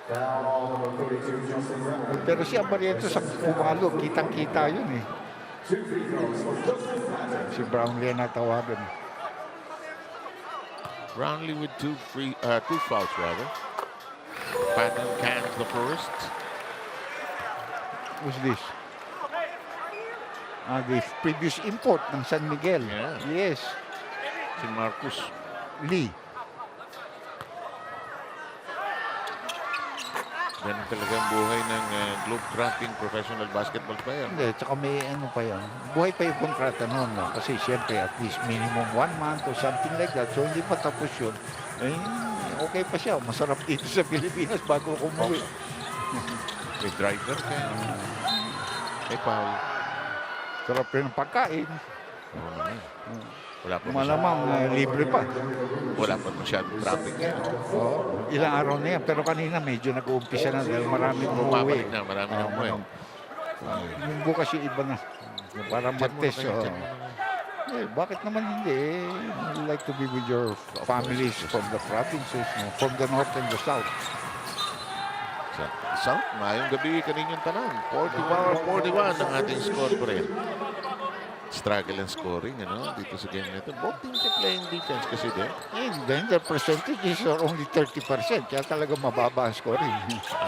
Pero si Abarrientos ang pumalo, kitang-kita yun eh. Si Brownlee natawagan. Brownlee with two fouls rather. Patton cans the first. Who's this? The previous import ng San Miguel. Yeah. Yes. Si Marcus Lee. Ganun talaga ang buhay ng globe-trotting professional basketball player. Hindi, tsaka may ano pa yan. Buhay pa yung kontrata noon. No? Kasi siyempre at least minimum 1 month or something like that. So hindi pa tapos yun. Eh, okay pa siya. Masarap dito sa Pilipinas bago umuwi. May driver ka. May foul. Sarap rin ang pagkain. Oo naman. Wala pa Malamang libre pa. Wala pa masyadong traffic yan. Oo. Ilang araw na yan. Pero kanina medyo nag-uumpisa na dahil maraming umuwi. Bumabalik na, marami na umuwi. Yung bukas yung iba na. Parang Martes. Eh, bakit naman hindi? You like to be with your families from the provinces, no? From the north and the south. South, mayong gabi kaninyong tanan. 41 ang ating score pa rin. Struggle and scoring, dito sa game nito. Both teams are playing defense kasi din. And then the percentages are only 30%. Kaya talaga mababa ang scoring.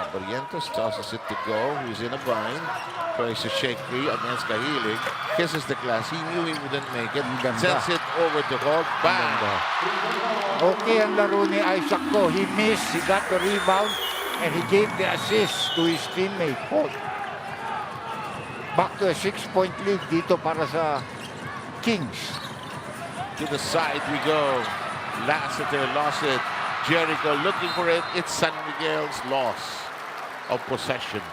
Barrientos tosses it to go. He's in a bind. Tries to shake free against Kahilig. Kisses the glass. He knew he wouldn't make it. Sends it over to Holt. Bang! Okay ang laro ni Isaac ko. He missed. He got the rebound. And he gave the assist to his teammate, Holt. Back to a 6-point lead dito para sa Kings. To the side we go. Lassiter lost it. Jericho looking for it. It's San Miguel's loss of possession.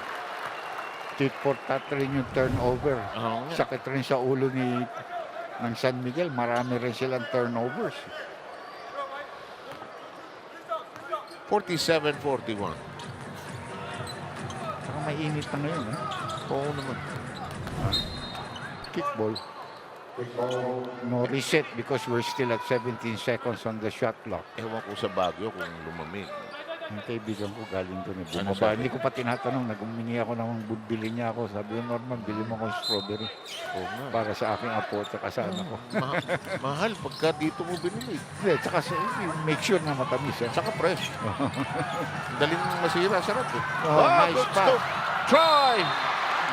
Tit for tat rin yung turnover. Yeah. Sakit rin sa ulo ng San Miguel. Marami rin silang turnovers. 47-41. Saka mainit na ngayon. Oo naman. Kickball. No reset because we're still at 17 seconds on the shot clock. Ewan ko sa Baguio kung lumamig. Yung kaibigan ko galing doon. Ano Bumaba. Hindi ko pa tinatanong. Nag-umingi ako ng bili niya ako. Sabi ko, Norman, bili mo akong strawberry. Para sa aking apo at saka sa anak ko. Mahal pagka dito mo binili. Hindi, saka make sure na matamis. Saka fresh. Daling masira, sarap eh. Nice pass. Try!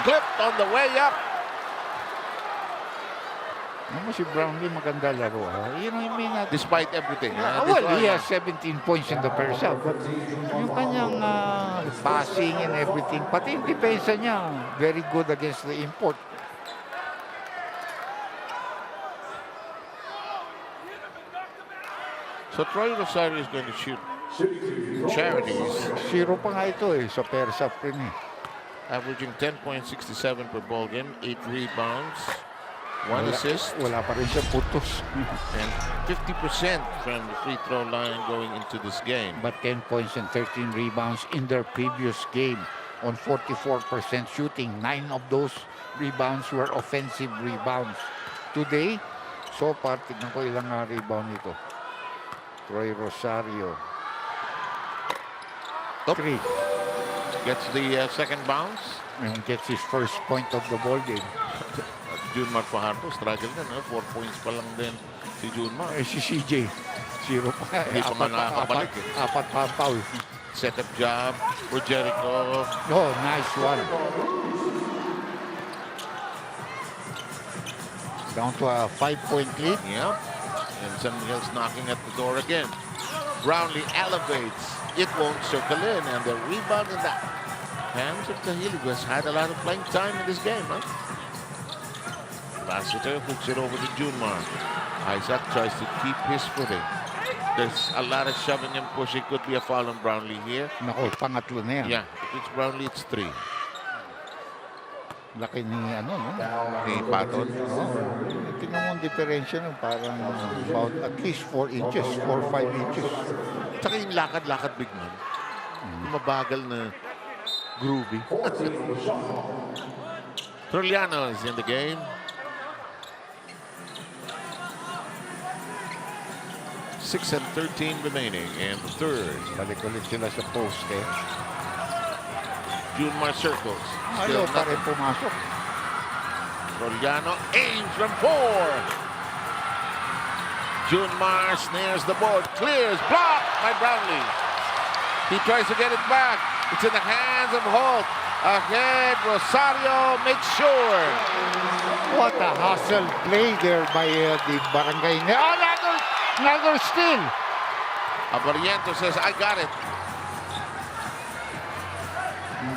Clipped on the way up. Ano si Brownlee maganda laro. You know, despite everything. Well, he has 17 points in the first half. But yung kanyang passing and everything, pati yung depensa niya, very good against the import. So Troy Rosario is going to shoot charities. 0 pa nga ito sa first half rin eh. Averaging 10.67 per ball game, 8 rebounds. One assist. Wala pa rin siya putos. And 50% from the free throw line going into this game. But 10 points and 13 rebounds in their previous game on 44% shooting. 9 of those rebounds were offensive rebounds. Today, So far, tignan ko ilang rebound nito. Troy Rosario. 3. Gets the second bounce. And gets his first point of the ball game. Junmar Fajardo, struggle din. 4 points pa lang din si Junmar. Si CJ, 0 pa. Hindi pa nga nakakabalik. Apat pa foul. Set-up job for Jericho. Oh, nice one. Down to a 5-point lead. Yep. And San Miguel's knocking at the door again. Brownlee elevates. It won't circle in. And the rebound in the hands of Kahili, who has had a lot of playing time in this game. Huh? Lassiter hooks it over to Junmar. Isaac tries to keep his footing. There's a lot of shoving and pushing. Could be a foul on Brownlee here. Nako, pangatlo na yan. Yeah, if it's Brownlee, it's 3. Laki ni ano, no? Ni Patton. Tingnan mo ang diferensya no? Parang about at least 4 inches, 4 or 5 inches. Tsaka yung lakad-lakad big man. Mabagal na groovy. Troliano is in the game. 6:13 remaining in the third. Balik ulit sila sa post eh. Junmar circles. Ayaw pa rin pumasok. Troliano aims from 4. Junmar snares the board. Clears. Blocked by Brownlee. He tries to get it back. It's in the hands of Holt. Ahead, Rosario makes sure. What a hustle play there by the Barangay. Oh, another steal. Abariento says, I got it.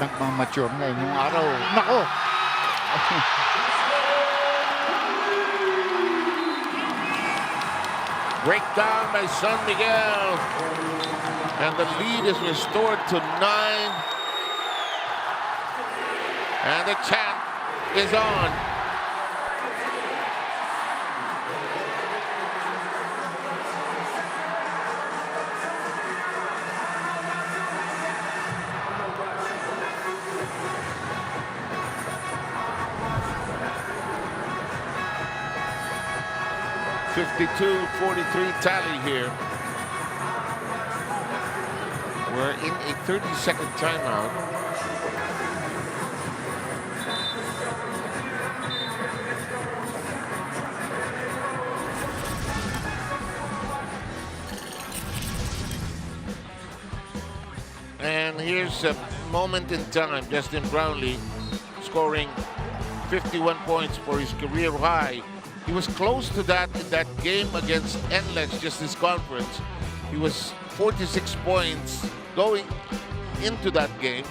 Nagmamature na yung araw. Nako! Breakdown by San Miguel. And the lead is restored to 9. And the chant is on. .52-43 tally here. We're in a 30-second timeout. And here's a moment in time. Justin Brownlee scoring 51 points for his career high. He was close to that in that game against NLEX just this conference. He was 46 points going into that game,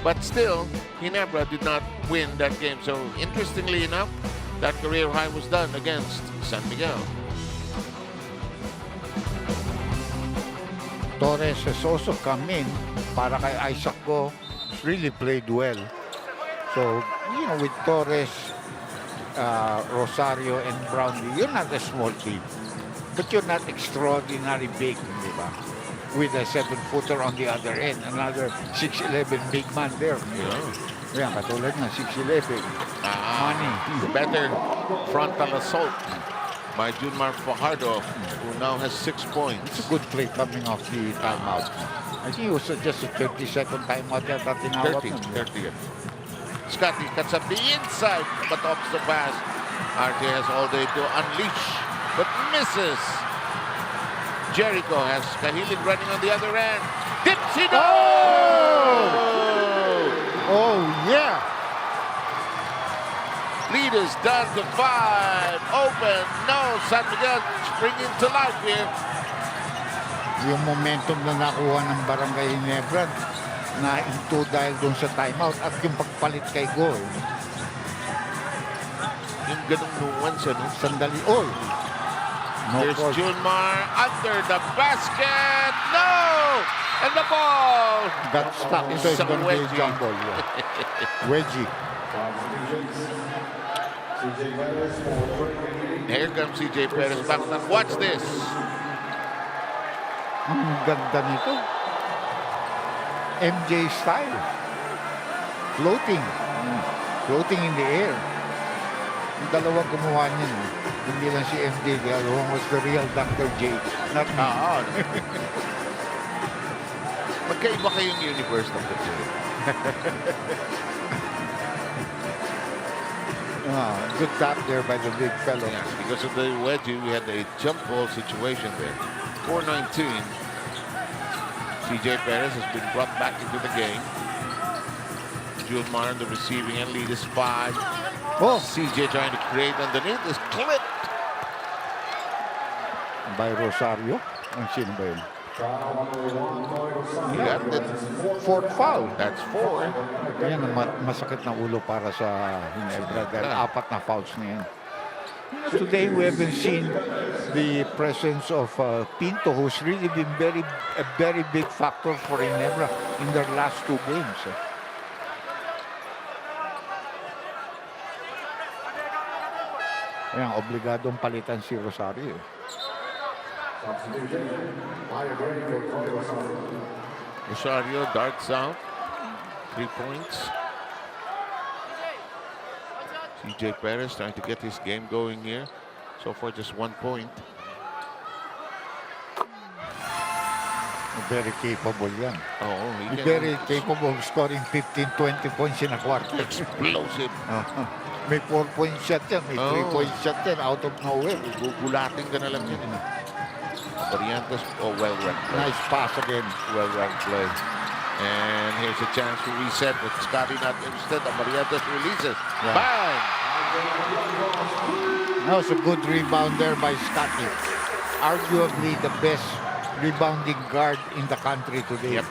but still, Ginebra did not win that game. So interestingly enough, that career high was done against San Miguel. Torres has also come in para kay Isaac Go. Really played well. So, you know, with Torres, Rosario and Brownlee, you're not a small team. But you're not extraordinary big, di ba? With a 7-footer on the other end. Another 6'11" big man there. Yeah, katulad na, 6'11". Money. Better frontal assault by Junmar Fajardo, who now has 6 points. It's a good play coming off the timeout. I think it was just a 30-second timeout that tinawag. 30. Scotty cuts up the inside, but opts the pass. RJ has all day to unleash, but misses. Jericho has Kahilin running on the other end. Dips it! Oh, yeah! Lead is down to 5. Open. No, San Miguel springing to life here. Yung momentum na nakuha ng Barangay Ginebra na into dahil dun sa timeout at yung pagpalit kay goal. Yung ganung nuance, ano? Sandali. No. There's Junmar under the basket. No! And the ball got stuck. So it's going to be a jump ball. Yeah. Wedgie. Here comes CJ Perez back. Watch this. Ganda nito. MJ style. Floating. Floating in the air. Yung dalawa gumawa niyan. Hindi lang si MD, the other one was the real Dr. J. Not me. Magkaiba kayong universe ng Dr. Good tap there by the big fellow. Yes, because of the wedgie, we had a jump ball situation there. 4:19. CJ Perez has been brought back into the game. June Mar on the receiving end, lead is 5. CJ trying to create underneath, is clipped by Rosario. Ang sino ba yun? He got the fourth foul. That's 4. Kaya masakit na ulo para sa Ginebra dahil 4 na fouls na yan. Today we haven't seen the presence of Pinto, who's really been a very big factor for Ginebra in their last 2 games. Ayan, obligadong palitan si Rosario. Rosario darts out. 3 points. CJ Perez trying to get his game going here. So far, just 1 point. Very capable yan. Oh, very capable of scoring 15-20 points in a quarter. Explosive. May 4-point shot yan, may 3-point shot yan out of nowhere. Gugulating ka na lang yan. Barrientos, well-run play. Nice pass again. Well-run play. And here's a chance to reset with Scotty not instead. Barrientos releases. Yeah. Bang! That was a good rebound there by Scotty. Arguably the best rebounding guard in the country today. Yep.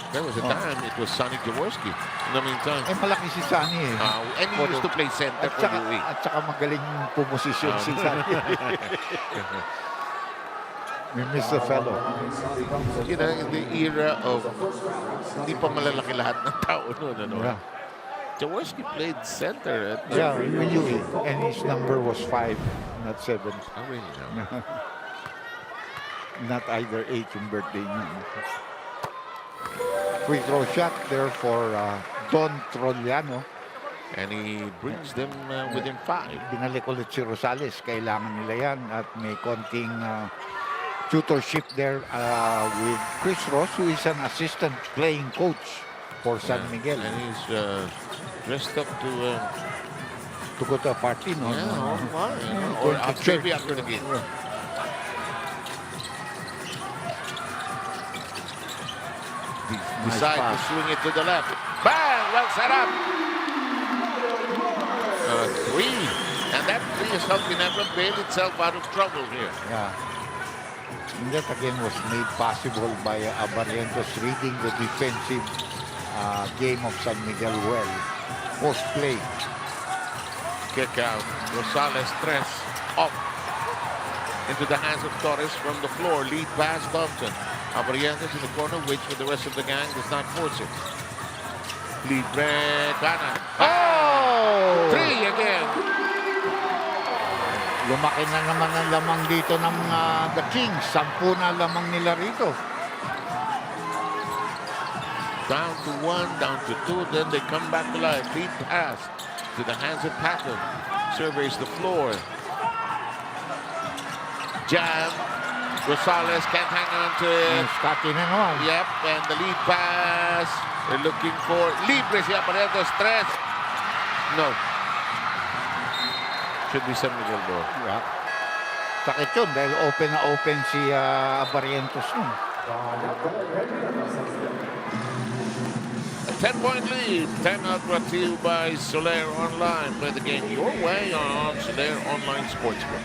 There was a time it was Sonny Jaworski in the meantime. Malaki si Sonny eh. And he used to play center for UE. At saka magaling pumosisyon si Sonny. We miss the fellow. You know, in the era of hindi pa malalaki lahat ng tao noon, ano? Yeah. Jaworski played center at UE. And his number was 5, not 7. Oh, really? No. Not either 8 yung birthday niya. Free throw shot there for Don Trollano. And he brings them within 5. Binalik ulit si Rosales. Kailangan nila yan. At may konting tutorship there with Chris Ross, who is an assistant playing coach for San Miguel. And he's dressed up to go to a party, no? Yeah, or maybe after the game. Decide to swing it to the left. Bang! Well set up. 3. And that 3 has helped Ginebra bail itself out of trouble here. Yeah. And that again was made possible by Barrientos reading the defensive game of San Miguel well. Post play. Kick out. Rosales stress off into the hands of Torres from the floor. Lead pass Thompson. Barrientos in the corner, waits for the rest of the gang, does not force it. Libre, Gana. Oh! 3 again. Lumaki na naman ang lamang dito ng the Kings. 10 na lamang nila rito. Down to 1, down to 2, then they come back to life. Lead pass to the hands of Patton. Surveys the floor. Jam. Rosales can't hang on to it. Scotty na naman. Yep, and the lead pass. They're looking for libre si Barrientos. Stress. No. Should be San Miguel though. Yeah. Sakit yun dahil open na open si Barrientos nun. A 10-point lead. Timeout brought to you by Soler Online. Play the game your way on Soler Online Sportsbook.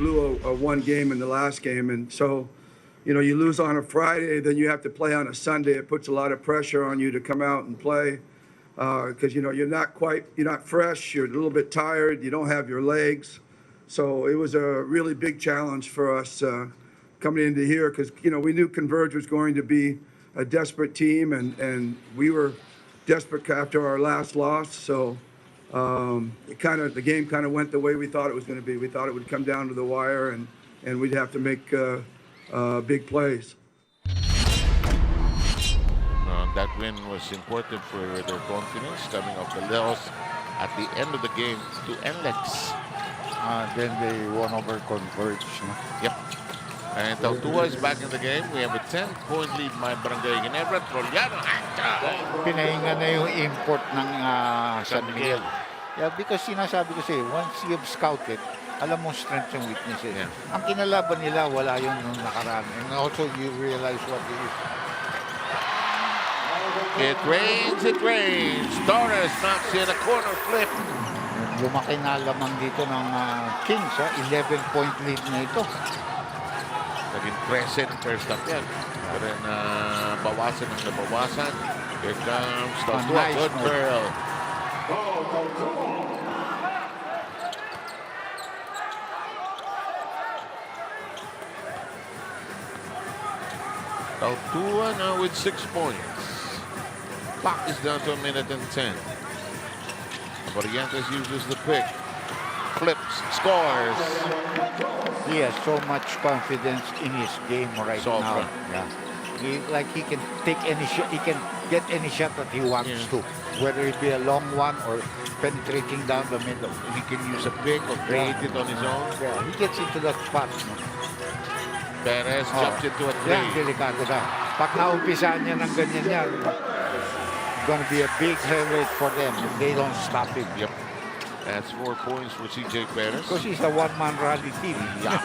blew a one game in the last game. And so, you know, you lose on a Friday, then you have to play on a Sunday. It puts a lot of pressure on you to come out and play because, you know, you're not fresh, you're a little bit tired, you don't have your legs. So it was a really big challenge for us coming into here because, you know, we knew Converge was going to be a desperate team, and we were desperate after our last loss. So the game kind of went the way we thought it was going to be. We thought it would come down to the wire, and we'd have to make big plays. That win was important for their confidence coming off the loss at the end of the game to NLEX. Then they won over Converge. No? Yep. And Tautua is back in the game. We have a 10-point lead by Barangay Ginebra. Trollano. Pinahinga na yung import ng San Miguel. Yeah, because sinasabi ko sa'yo, once you've scouted, alam mo strengths and weaknesses. Yeah. Ang kinalaban nila, wala yun nung nakaraan. And also, you realize what it is. It rains, it rains. Torres knocks in a corner flip. Lumaki na lamang dito ng Kings. 11-point lead na ito. Naging present first up yan. Pero bawasan ang nabawasan. Here comes Tautua. Good curl. Tautua now with 6 points. Clock is down to 1:10. Barrientos uses the pick. Flips, scores. He has so much confidence in his game right now. Yeah. He can take any shot. He can get any shot that he wants to, whether it be a long one or penetrating down the middle. He can use a pick or create it on his own. Yeah, he gets into that spot. No? Perez jumps into a three. Yeah, delikado na. Pag naumpisahan niya ng ganyan yan, going to be a big heavyweight for them if they don't stop him. Yep. That's 4 points for CJ Perez. Because he's a one-man rally team. Yeah.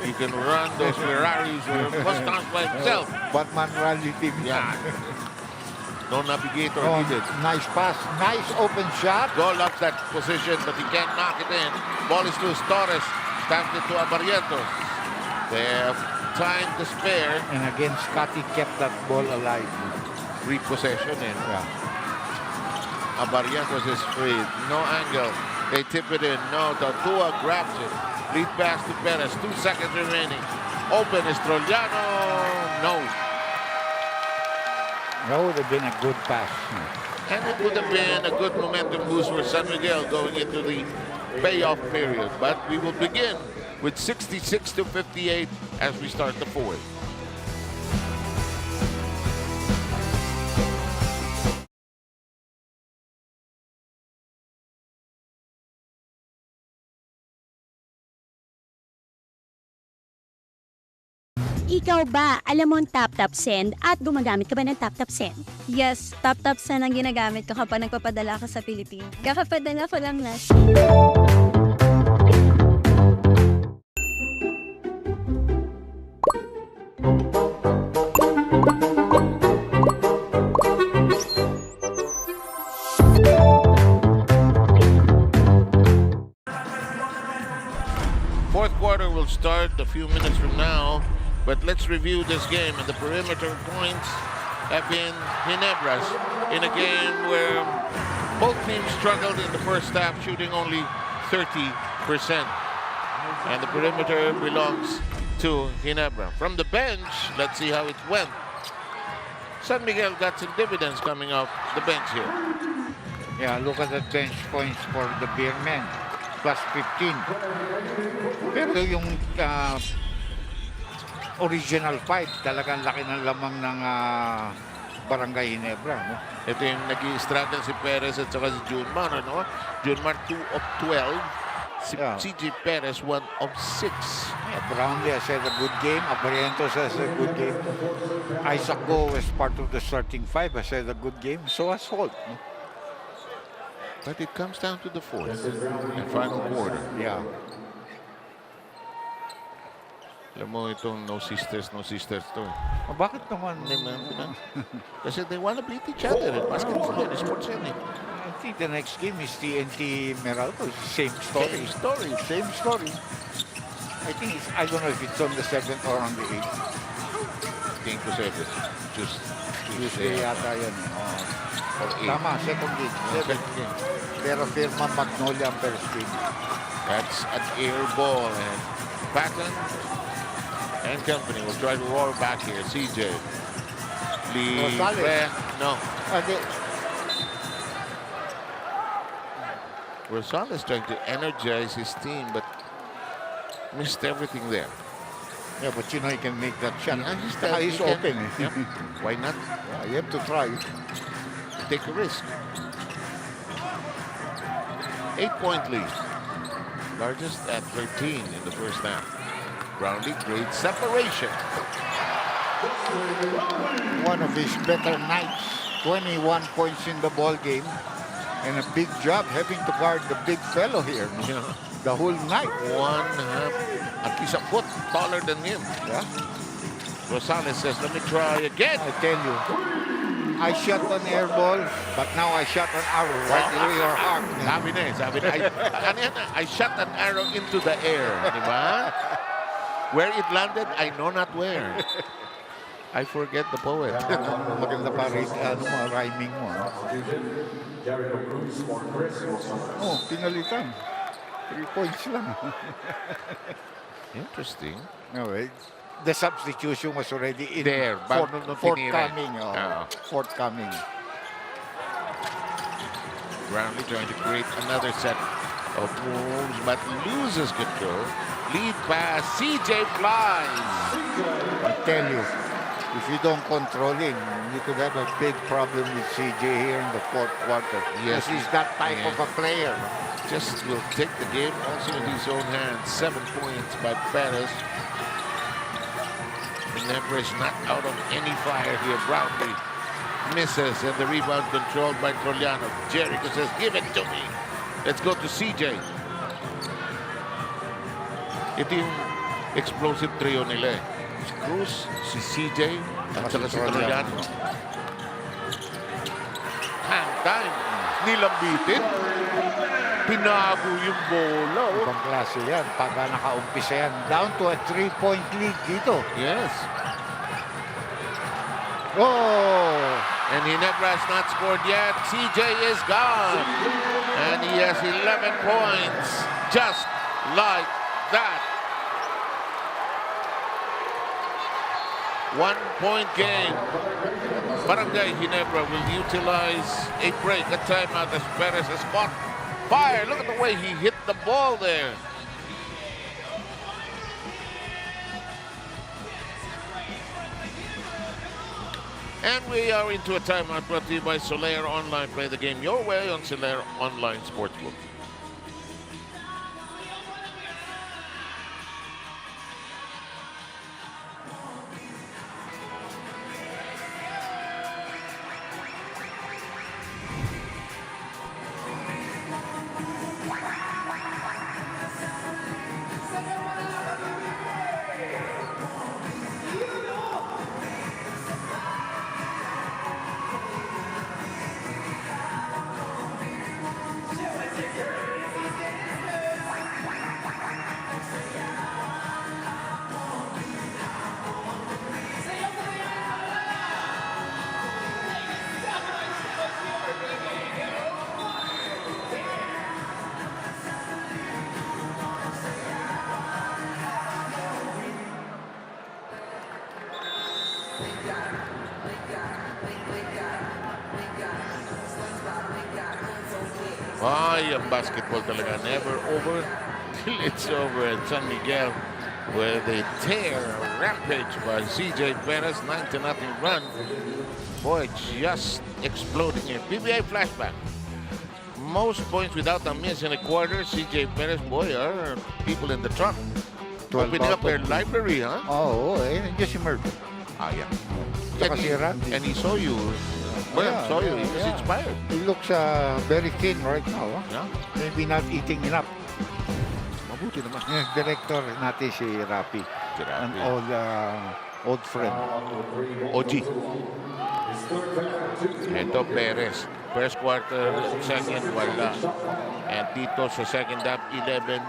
He can run those Ferraris or Mustangs by himself. One-man rally team. Yeah. No navigator needed. Nice pass. Nice open shot. Goal up that position, but he can't knock it in. Ball is loose. Torres stamps it to Barrientos. They have time to spare. And again, Scotty kept that ball alive. Repossession in. Yeah. Barrientos is free. No angle. They tip it in. No, Tautua grabs it. Lead pass to Perez. 2 seconds remaining. Open is Trollano. No. That would have been a good pass. And it would have been a good momentum boost for San Miguel going into the payoff period. But we will begin with 66-58 as we start the fourth. Ikaw ba, alam mo ang tap-tap send at gumagamit ka ba ng tap-tap send? Yes, tap-tap send ang ginagamit ko kapag nagpapadala ka sa Pilipinas. Kakapadala ko lang last. Fourth quarter will start a few minutes from now. But let's review this game, and the perimeter points have been Ginebra's in a game where both teams struggled in the first half, shooting only 30%. And the perimeter belongs to Ginebra. From the bench, let's see how it went. San Miguel got some dividends coming off the bench here. Yeah, look at the bench points for the Beermen, plus 15. Pero yung original fight, talagang laki ng lamang ng Barangay Ginebra. No? Ito yung nag-i-struggle si Perez at saka si Junmar. No? Junmar 2 of 12. CJ Perez 1 of 6. Yeah, Brownlee has had a good game. Barrientos has a good game. Isaac Go as part of the starting five has had a good game. So has Holt. No? But it comes down to the fourth and final quarter. Yeah. Alam mo itong no sisters to. Bakit naman? Kasi they want to beat each other in basketball and sports yan eh. I think the next game is TNT Meralco. Same story. Same story. I think it's, I don't know if it's on the 7th or on the 8th. Game to say this. Tuesday yata yan. Or 8. Tama, second game. 7th game. Pero firma Magnolia ang first game. That's an air ball. And Patton and company will try to roar back here. CJ. Libre. No. Rosales trying to energize his team, but missed everything there. Yeah, but you know he can make that shot. Yeah, he's open. Yep. Why not? Yeah, you have to try. Take a risk. 8-point lead. Largest at 13 in the first half. Brownlee, great separation. One of his better nights. 21 points in the ball game. And a big job having to guard the big fellow here. Yeah. The whole night. At least a foot taller than him. Yeah. Rosales says, let me try again. I tell you, I shot an air ball, but now I shot an arrow right through your heart. Sabi na. I shot an arrow into the air. Diba? Where it landed, I know not where. I forget the poet. Maganda pa rin, rhyming mo. Oh, pinalitan. 3 points lang. Interesting. Anyway, the substitution was already in there. Forthcoming. Forthcoming. Brownlee trying to create another set of moves, but loses control. Lead pass, CJ flies. I tell you, if you don't control him, you could have a big problem with CJ here in the fourth quarter. Yes, because he's that type of a player. Just will take the game also in his own hands. 7 points by Perez. Ginebra is not out of any fire here. Brownlee misses, and the rebound controlled by Troliano. Jericho says, give it to me. Let's go to CJ. Ito yung explosive trio nila eh. Si Cruz, si CJ, at saka si Troliano. Hang time. Nilambitin. Pinago yung bola. Ibang klase yan. Pagka nakaumpisa yan. Down to a 3-point lead dito. Yes. Oh! And Ginebra has not scored yet. CJ is gone. And he has 11 points. Just like that. 1-point game. Barangay Ginebra will utilize a break, a timeout as Perez has caught fire. Look at the way he hit the ball there. And we are into a timeout brought to you by Solaire Online. Play the game your way on Solaire Online Sportsbook. Ay, ang basketball talaga never over till it's over at San Miguel, where they tear a rampage by CJ Perez, 9-0 run. Boy, just exploding here. PBA flashback. Most points without a miss in a quarter. CJ Perez, boy, are people in the truck. Opening up their library, huh? Oh, just emerged. Ah, yeah. And he saw you. Well, saw you. He was inspired. He looks very thin right now. Huh? Yeah. Maybe not eating enough. Mabuti naman. Yes, director natin si Rapi. An old friend. OG. Ito Perez. First quarter, second, wala. And dito sa second half, 11-6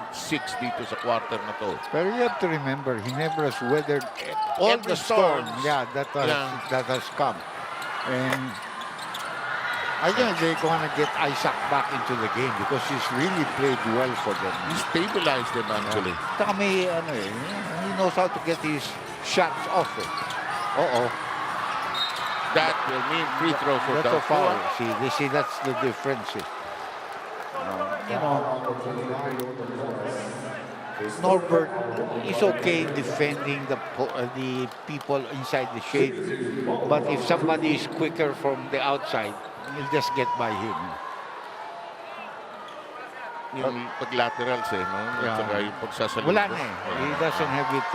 dito sa quarter na to. Pero you have to remember, Ginebra's weathered all Every the storms storm. that has come. And I think they're going to get Isaac back into the game because he's really played well for them. He stabilized them actually. Saka may, he knows how to get his shots off it. That will mean free throw for That's a foul. Daltua. See, that's the difference. Norbert is okay defending the people inside the shade, but if somebody is quicker from the outside, you'll just get by him. Yung pag-laterals no? Saka yung pagsasalubong. Wala na He doesn't have it,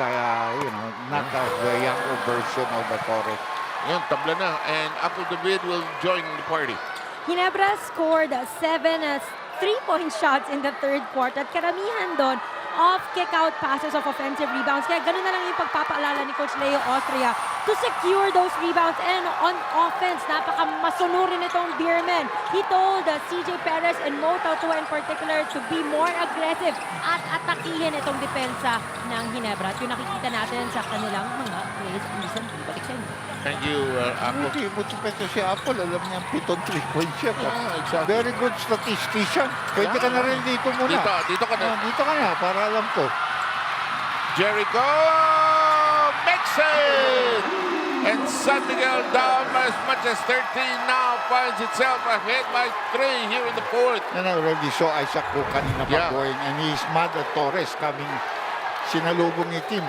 not the younger version of the Torres. Yun, tabla na. And Apple David will join the party. Ginebra scored 7 3-point shots in the third quarter at karamihan doon off kick-out passes of offensive rebounds. Kaya ganun na lang yung pagpapaalala ni Coach Leo Austria to secure those rebounds. And on offense, napaka-masunurin itong Beermen. He told CJ Perez and Mo Tautua in particular to be more aggressive at atakihin itong depensa ng Ginebra. At yung nakikita natin sa kanilang mga plays recently. Balik sa inyo. Thank you, Apple. Buti pa ito si Apple. Alam niya ang 7 3-point shot. Exactly. Very good statistician. Pwede ka na rin dito muna. Dito ka na. Dito ka na, para alam ko. Jericho makes it! And San Miguel down by as much as 13 now finds itself ahead by 3 here in the fourth. And I already saw Isaac ko kanina pa going, and he's mad at Torres coming. Sinalubong ni Tim.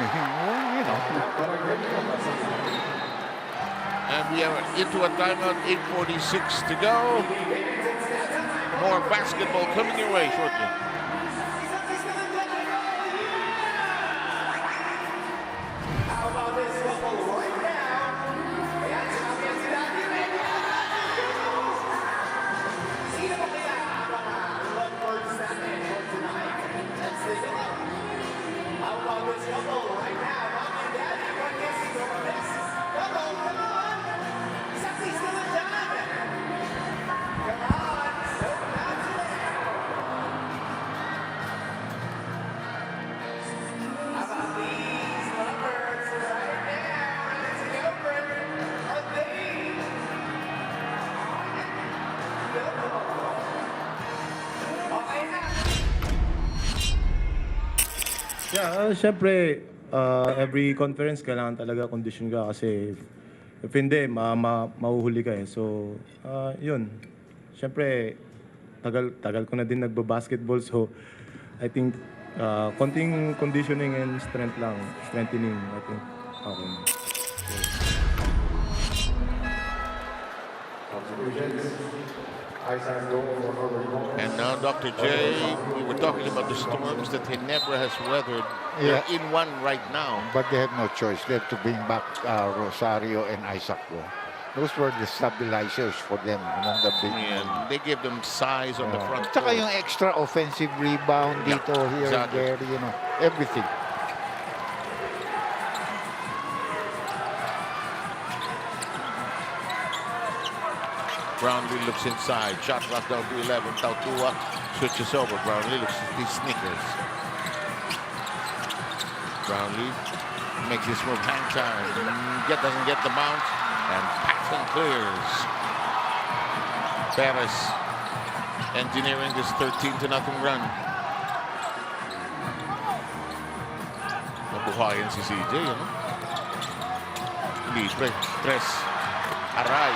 And we are into a timeout, 8:46 to go. More basketball coming your way shortly. Siyempre, every conference kailangan talaga condition ka kasi if hindi, mahuhuli ka So, yun. Siyempre, tagal ko na din nagba-basketball so I think konting conditioning and strengthening, I think. Okay. And now, Dr. J, we were talking about the storms that Ginebra has weathered. They're in one right now. But they have no choice. They have to bring back Rosario and Isaac. Those were the stabilizers for them among the big men. They give them size on the front. Tsaka yung extra offensive rebound dito, here and there, everything. Brownlee looks inside. Shot clock down to 11. Tautua switches over. Brownlee looks at these sneakers. Brownlee makes this move. Hang time. Doesn't get the bounce. And Paxton clears. Perez engineering this 13-0 run. Nabuhayan si CJ. Libre. Tres. Aray.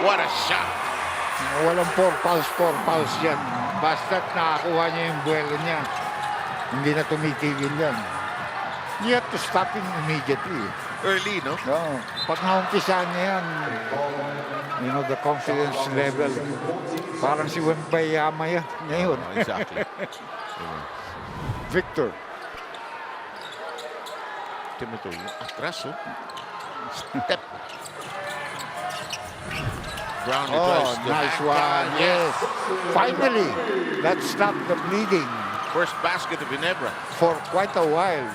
What a shot! Walang four fouls yan. Basta't nakakuha niya yung buwelo niya. Hindi na tumitigil yan. You have to stop him immediately. Early, no? No. Pag naumpisahan niya yan, the confidence level, parang si Wembayama yan ngayon. Exactly. Victor. Timothy, atras, Step. Brownlee nice one. Yes. Finally, that stopped the bleeding. First basket of Ginebra. For quite a while,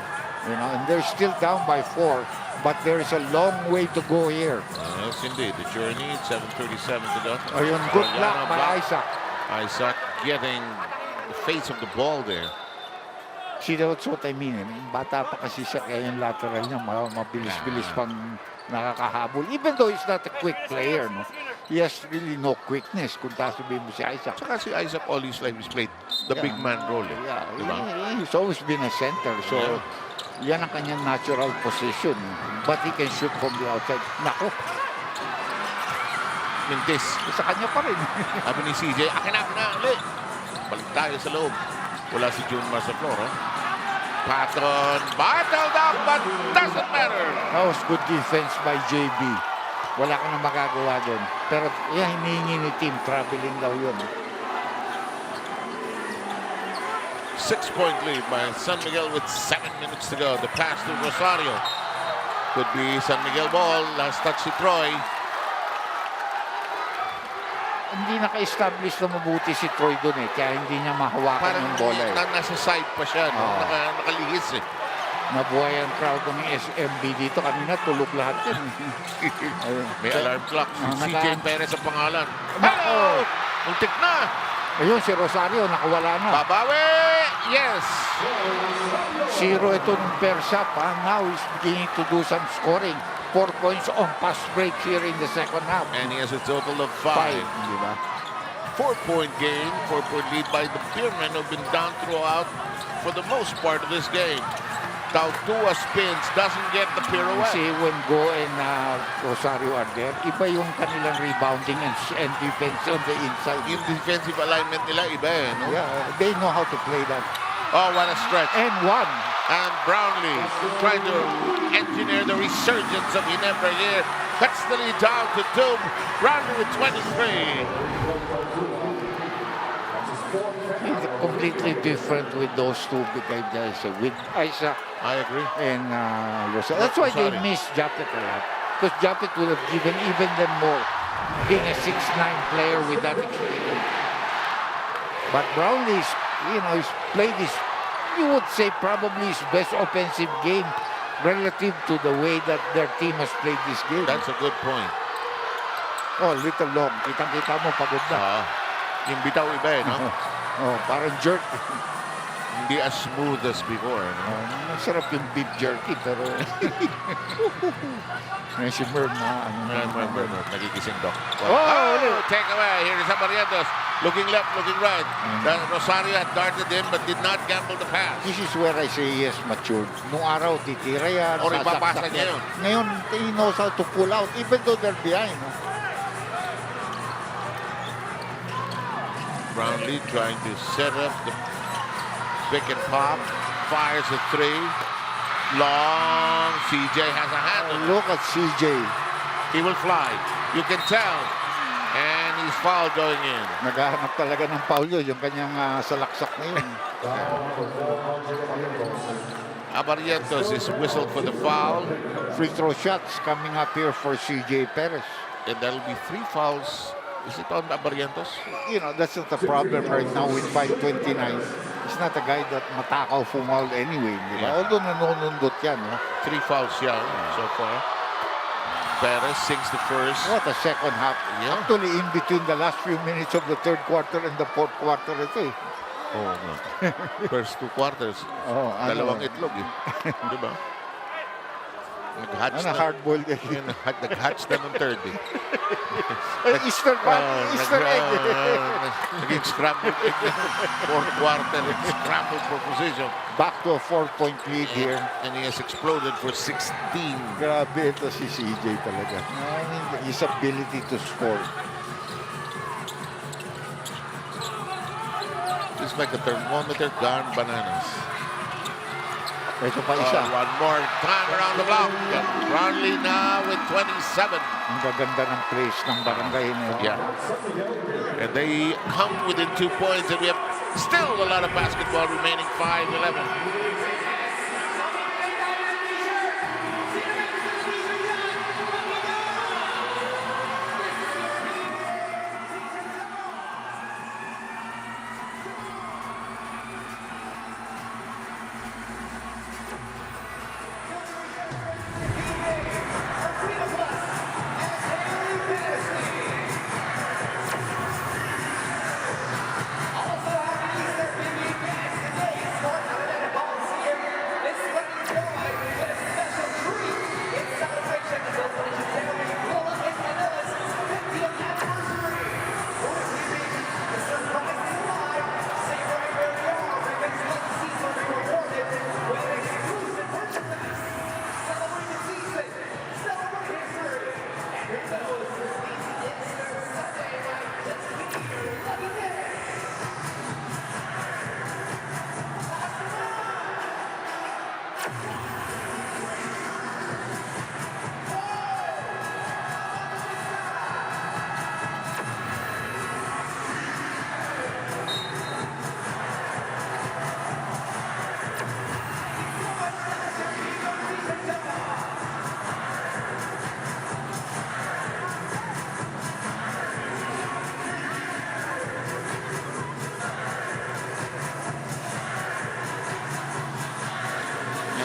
and they're still down by 4. But there is a long way to go here. Yes, indeed. The journey, 7:37 to go. Ayun, good luck Oriana by block. Isaac. Isaac getting the face of the ball there. See, that's what I mean. Bata pa kasi siya, kaya yung lateral niya mabilis-bilis pang nakakahabol. Even though he's not a quick player, no? He has really no quickness kung sasabihin mo si Isaac. Saka si Isaac all his life he's played the big man role. Diba? He's always been a center. So, yan ang kanyang natural position. But he can shoot from the outside. Nako. Mintis. Sa kanya pa rin. Sabi ni CJ, akin na ulit. Balik tayo sa loob. Wala si June Mar sa floor. Patton, battled up, but doesn't matter. That was good defense by JB. Wala ka na magagawa doon. Pero yan, hinihingi ni team. Traveling daw yun. 6-point lead by San Miguel with 7 minutes to go. The pass to Rosario. Could be San Miguel ball. Last touch si Troy. Hindi naka-establish na mabuti si Troy doon eh. Kaya hindi niya mahawakan Parang yung bola eh. nasa side pa siya. No? Nakalihis eh. Nabuhay ang crowd ng SMB dito. Kanina tulog lahat yan. May alarm clock. Si CJ Perez ang pangalan. Hello! Muntik na! Ayun, si Rosario, nakawala na. Babawi! Yes! 0 ito ng Persap. Now he's beginning to do some scoring. 4 points on pass break here in the second half. And he has a total of 5. Diba? 4-point game. 4-point lead by the Beermen who've been down throughout for the most part of this game. Tautua spins, doesn't get the pirouette. See, when Go and Rosario are there, iba yung kanilang rebounding and defense on the inside. Yung defensive alignment nila, iba eh, no? Yeah, they know how to play that. Oh, what a stretch. And one. And Brownlee trying to engineer the resurgence of Ginebra here. Cuts the lead down to 2. Brownlee with 23. Completely different with those two guys. With Isaac. I agree. And Rosario. That's why they miss Japet a lot. Because Japet would have given even them more. Being a 6'9 player with that experience. But Brownlee's, he's played his, you would say, probably his best offensive game relative to the way that their team has played this game. That's a good point. Oh, little long. Kitang-kita mo, pagod na. Yung bitaw iba eh, no? Parang jerk. Hindi as smooth as before. No? Masarap yung beef jerky, pero... May si Merv na... Nagigising dok. Take away. Here is Abarientos. Looking left, looking right. Then Rosario had darted in but did not gamble the pass. This is where I say he has matured. Nung araw, titira yan. Or ipapasa niya yun. Ngayon, he knows how to pull out even though they're behind. No? Brownlee trying to set up the pick and pop. Fires a 3. Long. CJ has a handle. Look at CJ. He will fly. You can tell. And he's foul going in. Naghahanap talaga ng foul yun. Yung kanyang salaksak na yun. Abarientos is whistled for the foul. Free throw shots coming up here for CJ Perez. And that'll be 3 fouls. Is it on Abarientos? That's not the problem right now with 5:29. He's not a guy that matakaw fumal anyway. Diba? Yeah. Although nanonundot yan. 3 fouls siya so far. Perez sinks the first. What a second half. Yeah. Actually, in between the last few minutes of the third quarter and the fourth quarter ito eh. Oo nga. First 2 quarters. Dalawang itlog eh. Diba? Nag-hatch na. Hard-boiled egg. Nag-hatch na ng third eh. Easter egg. Naging scrambled egg. Fourth quarter. Scrambled for position. Back to a 4-point lead here. And he has exploded for 16. Grabe ito si CJ talaga. I mean, his ability to score. It's like a thermometer gone bananas. Ito pa isa. One more time around the block. Brownlee now with 27. Ang gaganda ng place ng Barangay na ito. Yeah. And they come within 2 points and we have still a lot of basketball remaining. 5-11.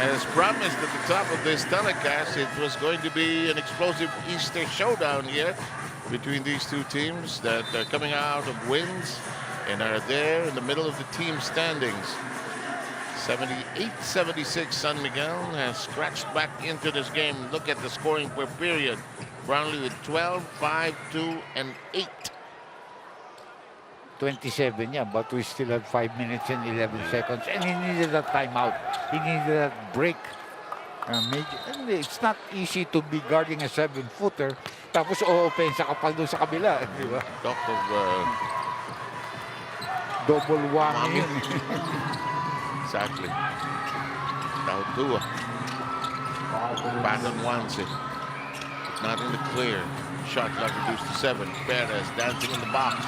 As promised at the top of this telecast, it was going to be an explosive Easter showdown here between these two teams that are coming out of wins and are there in the middle of the team standings. 78-76, San Miguel has scratched back into this game. Look at the scoring per period. Brownlee with 12, 5, 2, and 8. 27, yeah, but we still have 5 minutes and 11 seconds. And he needed that timeout. He needed that break. And it's not easy to be guarding a 7-footer. Tapos o-opensa ka pa doon sa kabila. Di ba? Talk of double whammy. Exactly. Now Dua. Patton wants it. Not in the clear. Shot clock reduced to 7. Perez dancing in the box.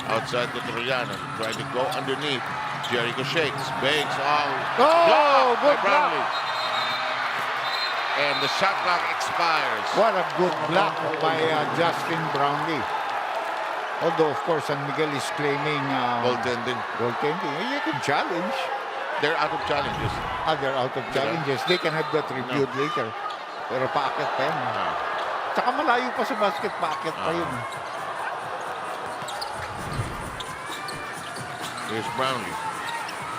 Outside the Troyano. Trying to go underneath. Jericho shakes. Bakes. Oh, good block. And the shot clock expires. What a good block by Justin Brownlee. Although, of course, San Miguel is claiming goaltending. You can challenge. They're out of challenges. They're out of challenges. They can have that reviewed later. Pero paakit pa yan. Tsaka malayo pa sa basket, paakit pa yun. Here's Brownlee.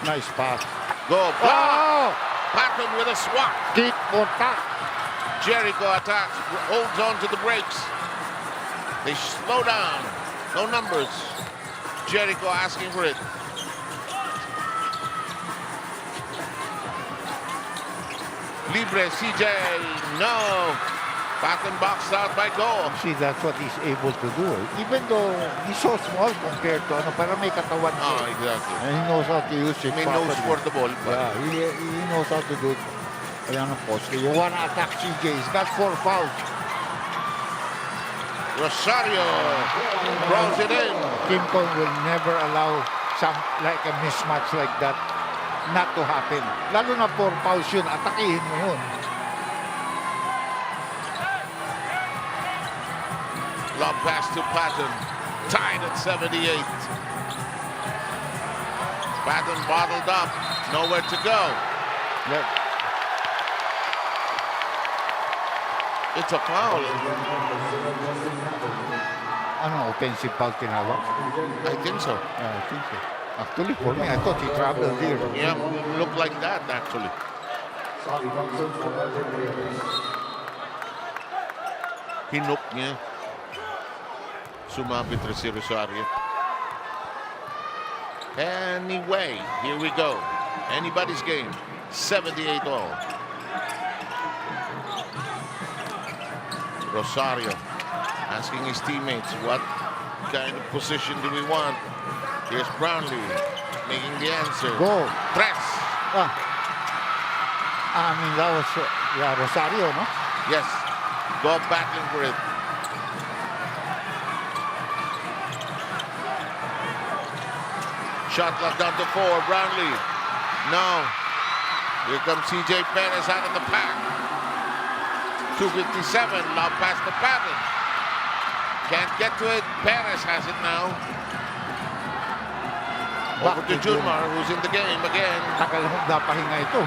Nice pass. Go. Oh! Patton with a swat. Deep attack. Jericho attacks. Holds on to the brakes. They slow down. No numbers. Jericho asking for it. Libre, CJ, no. Patton boxed out by goal. See, that's what he's able to do. Even though he's so small compared to pero may katawan siya. Exactly. And he knows how to use it. He knows for the ball. Yeah, he knows how to do it. Ayan ang post. You wanna attack CJ. He's got 4 fouls. Rosario throws it in. Kim Kong will never allow like a mismatch like that not to happen. Lalo na 4 fouls yun, atakihin mo yun. Lob pass to Patton. Tied at 78. Patton bottled up. Nowhere to go. It's a foul. Ano, offensive foul tinawag? I think so. Yeah, I think so. Actually, for me, I thought he traveled here. Yeah, looked like that, actually. Hinok niya. Sumabit rin si Rosario. Anyway, here we go. Anybody's game. 78 all. Rosario asking his teammates, what kind of position do we want? Here's Brownlee making the answer. Go. Press. I mean, that was Rosario, no? Yes. Go battling for it. Shot clock down to 4. Brownlee. No. Here comes CJ Perez out of the pack. 2:57. Lob pass to Patton. Can't get to it. Perez has it now. Over to Junmar, who's in the game again. Takal na pahinga ito.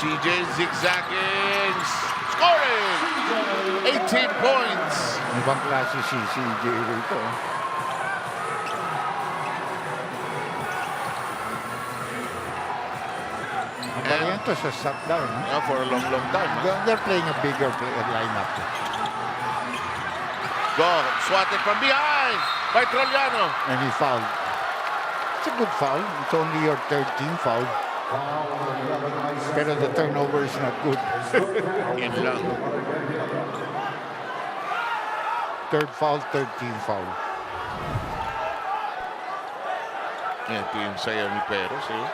CJ zigzagging. Scoring! 18 points. Ibang klase si CJ rito. Barrientos has sat down. For a long, long time. They're playing a bigger lineup. Go, swatted from behind by Troyano. And he fouled. It's a good foul. It's only your 3rd team foul. Pero the turnover is not good. Yan lang. 3rd foul, 3rd team foul. Yan, ito yung sayo ni Perez, eh.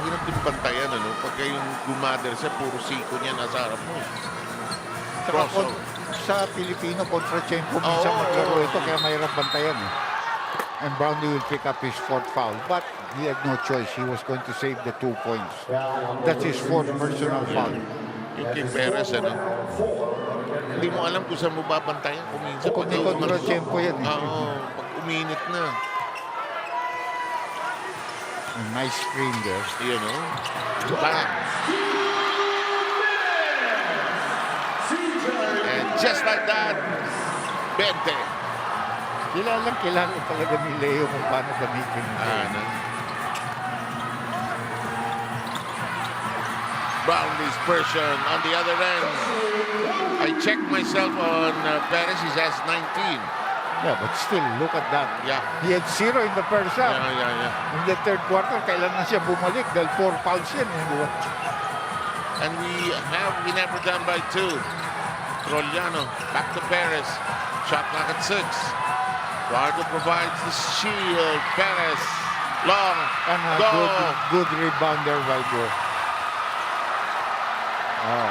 Hirap din pantayan, ano? Pagka yung gumader siya, puro siko niya nasa harap mo. Sa Pilipino, kontra Chenko, minsan maglaro ito, kaya mahirap bantayan. And Brownlee will pick up his 4th foul. But he had no choice. He was going to save the 2 points. That's his 4th personal foul. Yung kay Perez, ano? Hindi mo alam kung saan mo babantayan. Kung minsan Kung may kontra-tempo yan. Oo, pag uminit na. A nice screen there. You know? Bang! And just like that, 20. Kilala talaga ni Leo kung paano gamitin. Brownlee's version on the other end. I checked myself on Perez. He has 19. Yeah, but still, look at that. Yeah. He had 0 in the first half. Yeah. In the third quarter, kailan na siya bumalik dahil 4 fouls yan. And we have Ginebra down by 2. Trollano back to Perez. Shot clock at 6. Vargo provides the shield. Perez long. And a good rebound there, Vargo. Oh.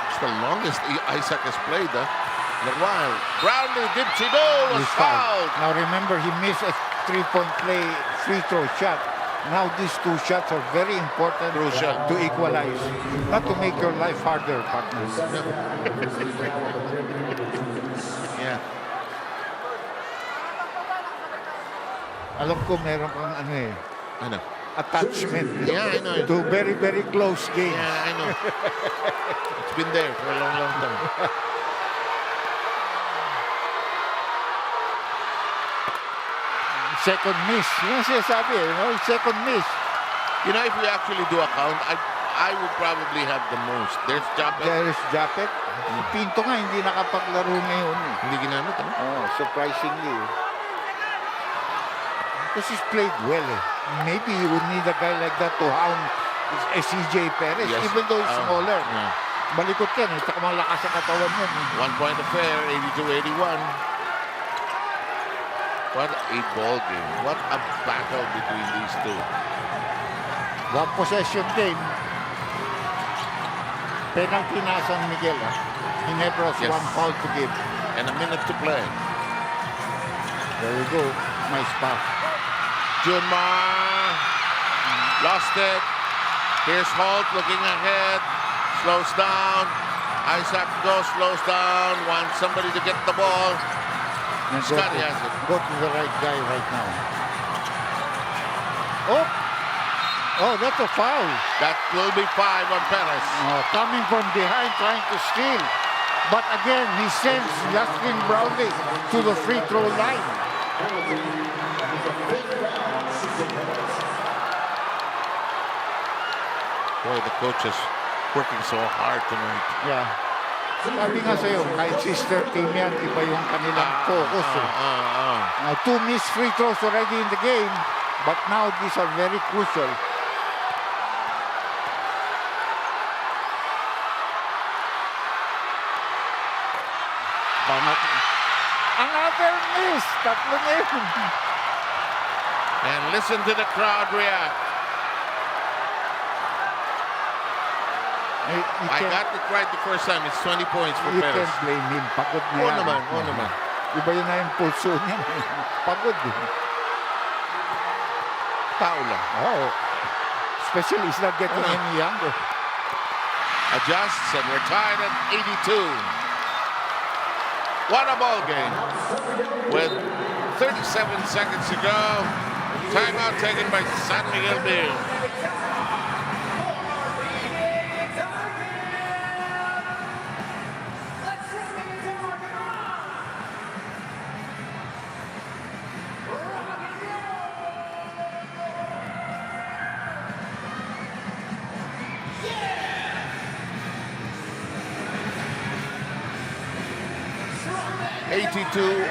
It's the longest Isaac has played in a while. Brownlee dips it was fouled. Now remember, he missed a 3-point play free throw shot. Now these 2 shots are very important to equalize. Not to make your life harder, partners. Yeah. Alam ko meron kang attachment Yeah, I know. to very, very close games. Yeah, I know. It's been there for a long, long time. Second miss. Yan siya sabi, second miss. You know, if we actually do a count, I would probably have the most. There's Japet. There's Japet. Pinto nga, hindi nakapaglaro ngayon. Hindi ginamit, Oh, surprisingly. Because he's played well. Maybe you would need a guy like that to hound CJ Perez, Yes. even though he's smaller. Yeah. Malikot yan, saka malakas sa katawan yan. 1 point affair, 82-81. What a ball game. What a battle between these two. 1 possession game. Penalty na San Miguel. Ginebra has 1 foul to give. And a minute to play. There we go. Nice pass. Junmar lost it. Here's Holt looking ahead. Slows down. Isaac goes, slows down. Wants somebody to get the ball. Scotty has it. Go to the right guy right now. Oh, that's a foul. That will be 5 on Perez. Coming from behind, trying to steal. But again, he sends Justin Brownlee to the free throw line. Boy, the coach is working so hard tonight. Yeah. Sabi nga sa'yo, kahit sister team yan, iba yung kanilang focus. 2 missed free throws already in the game, but now these are very crucial. Another miss! Tatlo na yun. And listen to the crowd react. I got it right the first time. It's 20 points for You Perez. can't blame him. Pagod na yan. Oo naman. Iba yun na yung pulso niya. Pagod din. Tao lang. Oh. Especially he's not getting any younger. Adjusts and we're tied at 82. What a ball game. With 37 seconds to go. Timeout taken by San Miguel Beer.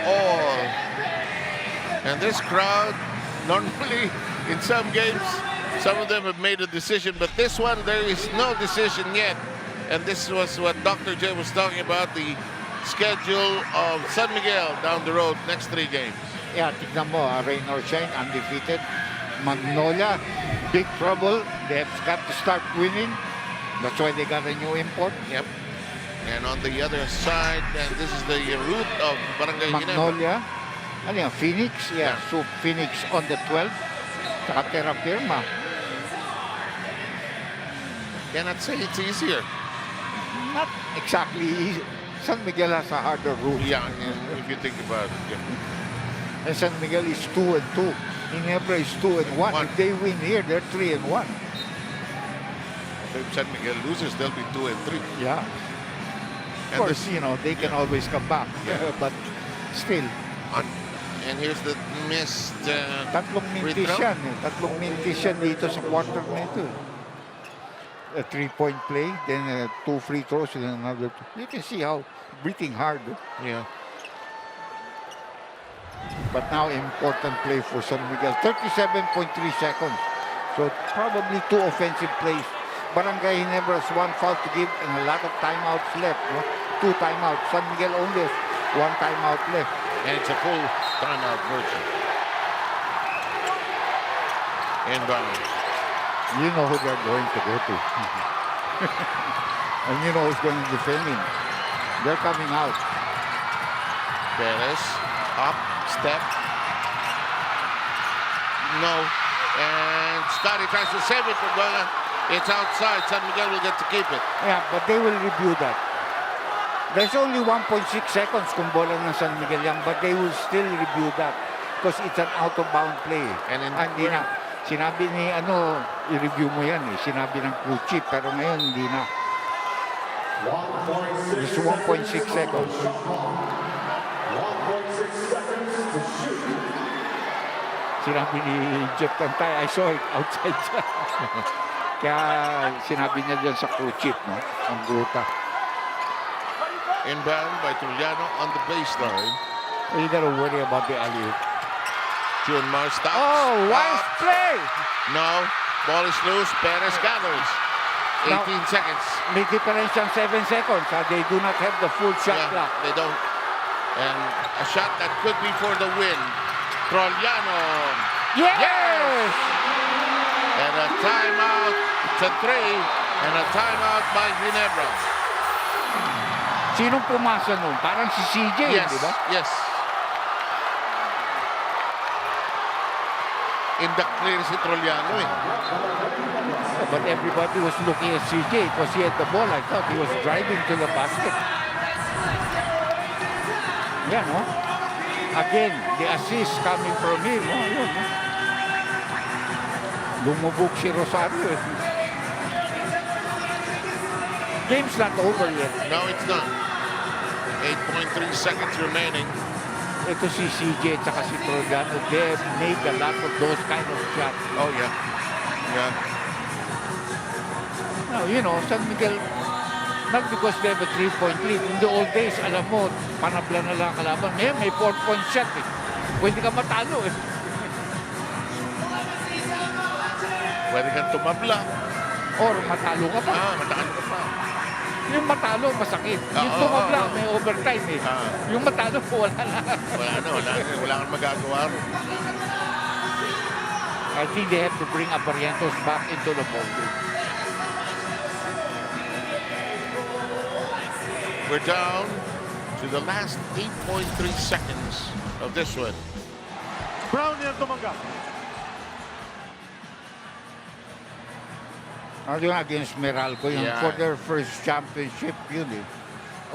All. And this crowd, normally in some games, some of them have made a decision, but this one, there is no decision yet. And this was what Dr. J was talking about, the schedule of San Miguel down the road, next 3 games. Yeah, tignan mo, rain or shine, undefeated. Magnolia, big trouble. They have got to start winning. That's why they got a new import. Yep. And on the other side, and this is the route of Barangay Magnolia. Ano yan? Phoenix? Yeah. So Phoenix on the 12th. Saka Terra Firma. Cannot say it's easier. Not exactly. San Miguel has a harder route. Yeah, if you think about it. Yeah. And San Miguel is 2-2. Ginebra is 2-1. If they win here, they're 3-1. So if San Miguel loses, they'll be 2-3. Yeah. Of course, they can always come back. But still. And here's the missed Tatlong mintis yan. Tatlong mintis yan dito sa quarter na ito. A 3-point play, then 2 free throws, and another 2. You can see how breathing hard. Yeah. But now important play for San Miguel. 37.3 seconds. So probably 2 offensive plays. Barangay Ginebra has 1 foul to give and a lot of timeouts left. 2 timeouts. San Miguel only has 1 timeout left. And it's a full timeout virtue. Inbound. You know who they're going to go to. And you know who's going to defend him. They're coming out. Perez, up, step. No. And Scotty tries to save it from going on. It's outside. San Miguel will get to keep it. Yeah, but they will review that. There's only 1.6 seconds kung bola ng San Miguel yan, but they will still review that because it's an out-of-bound play. And hindi na. Sinabi ni, i-review mo yan eh. Sinabi ng crew chief, pero ngayon hindi na. It's 1.6 seconds. 1.6 seconds to shoot. Sinabi ni Jeff Tantay, I saw it outside. Kaya sinabi niya dyan sa crew chief, no? Ang gruta. Inbound by Truliano on the baseline. You gotta worry about the alley-oop. Junmar stops. Oh, nice play! No, ball is loose. Perez gathers. 18 seconds. May difference ang 7 seconds. They do not have the full shot clock. They don't. And a shot that could be for the win. Truliano. Yes! And a timeout to 3. And a timeout by Ginebra. Sinong pumasa nun? Parang si CJ, yes, di ba? Yes. In the clear si Truliano eh. But everybody was looking at CJ because he had the ball. I thought he was driving to the basket. Yeah, no? Again, the assist coming from him. Oh, yun, no? Lumubog si Rosario. Game's not over yet. No, it's not. 8.3 seconds remaining. Ito si CJ at saka si Truliano, they made a lot of those kind of shots. Oh, yeah. Yeah. Now, San Miguel, not because they have a 3-point lead. In the old days, alam mo, panabla na lang kalaban. Ngayon, may 4-point shot eh. Pwede ka matalo eh. Pwede kang tumabla. Or matalo ka pa. Matalo ka pa. Yung matalo, masakit. Yung tumabla, may overtime eh. Yung matalo, wala na. Wala kang magagawa rin. I think they have to bring Abarientos back into the ballgame. We're down to the last 8.3 seconds of this one. Brown yan tumanggap. Against Meralco, for their first championship,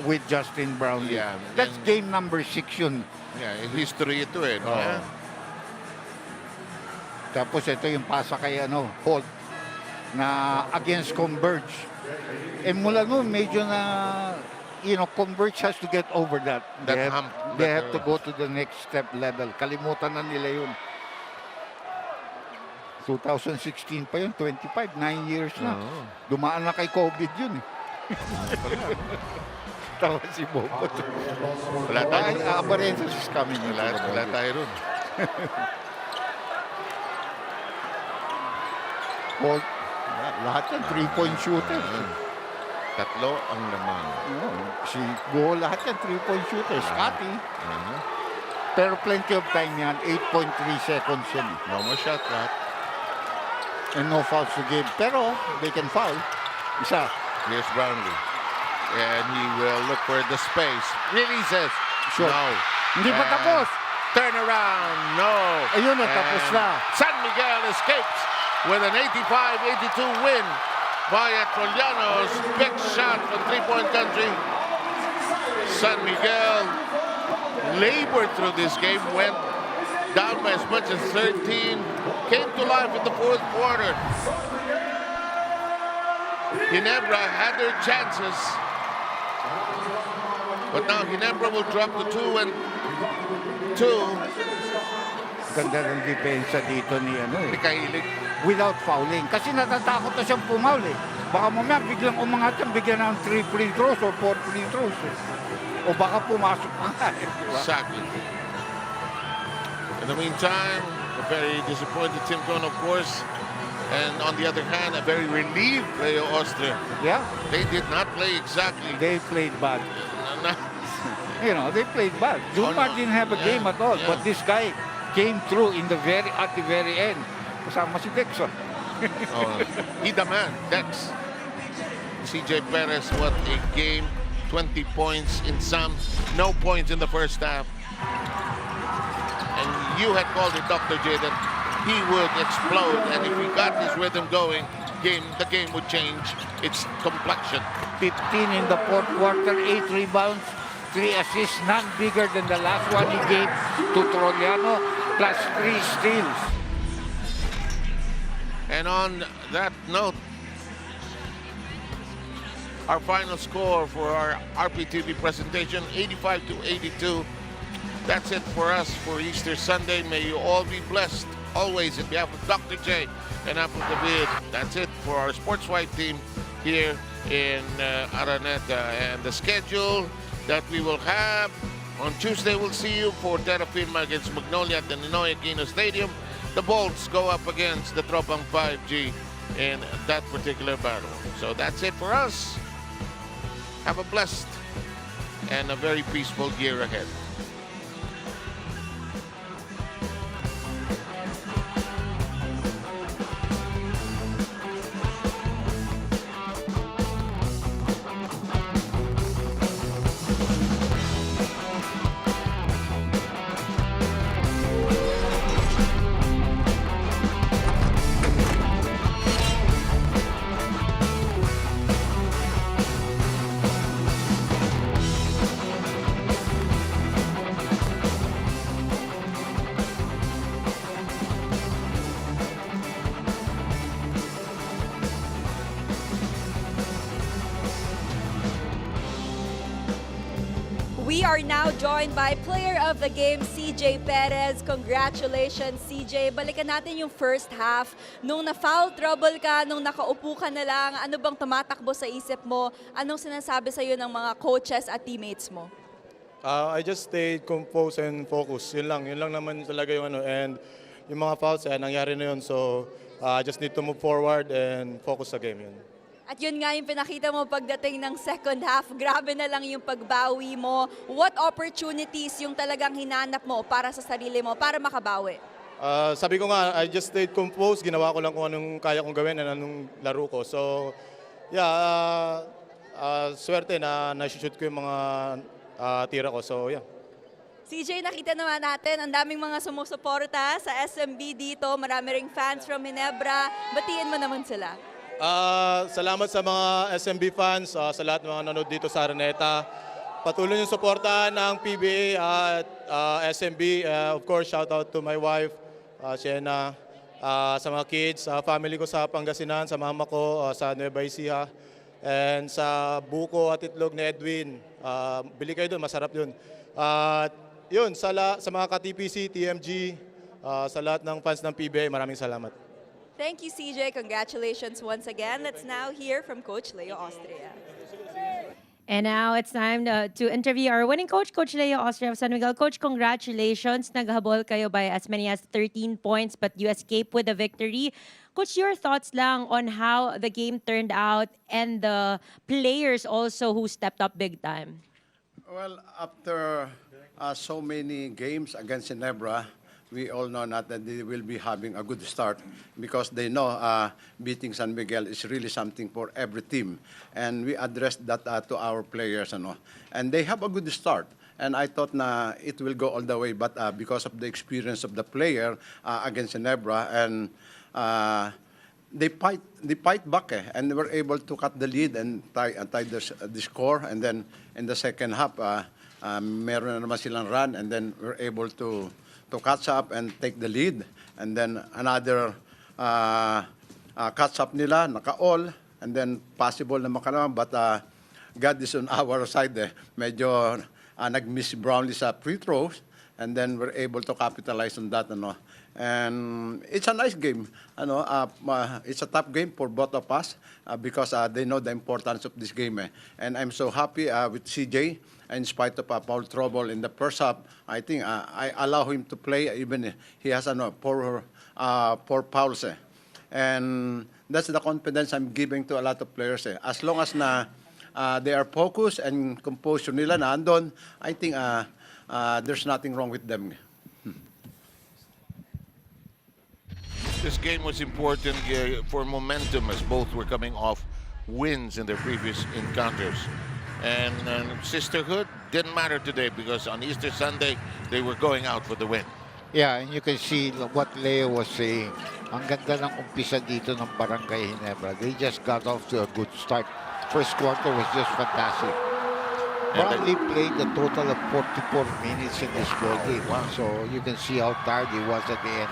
with Justin Brown. Yeah, that's game number 6 yun. Yeah, history ito eh. No? Oh. Tapos ito yung pasa kay Holt na against Converge. Mula noon, medyo na, Converge has to get over that. They have to go to the next step level. Kalimutan na nila yun. 2016 pa yun, 25, 9 years na. Dumaan na kay COVID yun eh. Tawa si Bobo. Wala tayo. Abarientos is coming. Wala tayo ron. Lahat yan, 3-point shooter. Tatlo ang laman. Si Go, lahat yan, 3-point shooter. Scotty. Pero plenty of time yan, 8.3 seconds yan. No more shot clock. And no fouls to give. Pero they can foul. Isa. Here's Brownlee. And he will look for the space. Releases. Sure. No. Hindi pa tapos. Turn around. No. Ayun na, tapos na. San Miguel escapes with an 85-82 win via Trollanos. Big shot from three-point country. San Miguel labored through this game, went down by as much as 13, came to life in the fourth quarter. Ginebra had their chances, but now Ginebra will drop to 2-2. Ganda ng depensa dito ni Kahilig. Without fouling. Kasi natatakot na siyang pumaul eh. Baka mamaya biglang umangat yan, bigyan ng 3 free throws or 4 free throws. O baka pumasok pa nga. Exactly. In the meantime, a very disappointed Tim Cohn, of course. And on the other hand, a very relieved Leo Austria. Yeah. They did not play exactly. They played bad. You know, they played bad. Zuma didn't have a game at all. But this guy came through at the very end. Kasama si Dexon. He the man, Dex. CJ Perez, what a game. 20 points in some, no points in the first half. And you had called it, Dr. J, that he would explode, and if he got his rhythm going, the game would change its complexion. 15 in the fourth quarter, 8 rebounds, 3 assists, none bigger than the last one he gave to Trollano, plus 3 steals. And on that note, our final score for our RPTV presentation, 85-82. That's it for us for Easter Sunday. May you all be blessed. Always, on behalf of Dr. J and Apple David, that's it for our Sports White team here in Araneta. And the schedule that we will have on Tuesday, we'll see you for Terra Firma against Magnolia at the Ninoy Aquino Stadium. The Bolts go up against the Tropang 5G in that particular battle. So that's it for us. Have a blessed and a very peaceful year ahead. We are now joined by player of the game, CJ Perez. Congratulations, CJ. Balikan natin yung first half. Nung na-foul trouble ka, nung nakaupo ka na lang, ano bang tumatakbo sa isip mo? Anong sinasabi sa'yo ng mga coaches at teammates mo? I just stayed composed and focused. Yun lang naman talaga yung and yung mga fouls, nangyari na yun. So, I just need to move forward and focus sa game yun. At yun nga yung pinakita mo pagdating ng second half. Grabe na lang yung pagbawi mo. What opportunities yung talagang hinanap mo para sa sarili mo para makabawi? Sabi ko nga, I just stayed composed. Ginawa ko lang kung anong kaya kong gawin and anong laro ko. So, yeah, swerte na na-shoot ko yung mga tira ko. So, yeah. CJ, nakita naman natin, ang daming mga sumusuporta sa SMB dito. Marami ring fans from Ginebra. Batiin mo naman sila. Salamat sa mga SMB fans, sa lahat ng mga nanonood dito sa Araneta. Patuloy yung suportahan ng PBA at SMB. Of course, shout out to my wife, Sienna, sa mga kids, sa family ko sa Pangasinan, sa mama ko, sa Nueva Ecija, and sa buko at itlog ni Edwin. Bili kayo doon, masarap yun. Yun, sa mga ka-TPC, TMG, sa lahat ng fans ng PBA, maraming salamat. Thank you, CJ. Congratulations once again. Let's now hear from Coach Leo Austria. And now it's time to interview our winning coach, Coach Leo Austria of San Miguel. Coach, congratulations. Naghabol kayo by as many as 13 points, but you escape with a victory. Coach, your thoughts lang on how the game turned out and the players also who stepped up big time? Well, after so many games against Ginebra, we all know that they will be having a good start because they know beating San Miguel is really something for every team. And we addressed that to our players. And they have a good start. And I thought na it will go all the way, but because of the experience of the player against Ginebra and they fight back, and they were able to cut the lead and tie the score. And then in the second half, meron na naman silang run, and then we're able to catch up and take the lead. And then another catch up nila, naka-all, and then possible na makalaman, but God is on our side. Medyo nag-miss Brownlee sa free throws, and then we're able to capitalize on that. And it's a nice game. It's a tough game for both of us because they know the importance of this game. And I'm so happy with CJ. In spite of foul trouble in the first half, I think I allow him to play even he has four fouls. And that's the confidence I'm giving to a lot of players. As long as they are focused and composure nila na andon, I think there's nothing wrong with them. This game was important for momentum as both were coming off wins in their previous encounters. And sisterhood didn't matter today because on Easter Sunday, they were going out for the win. Yeah, and you can see what Leo was saying. Ang ganda ng umpisa dito ng Barangay Ginebra. They just got off to a good start. First quarter was just fantastic. Brownlee played a total of 44 minutes in this ball game. Wow. So you can see how tired he was at the end.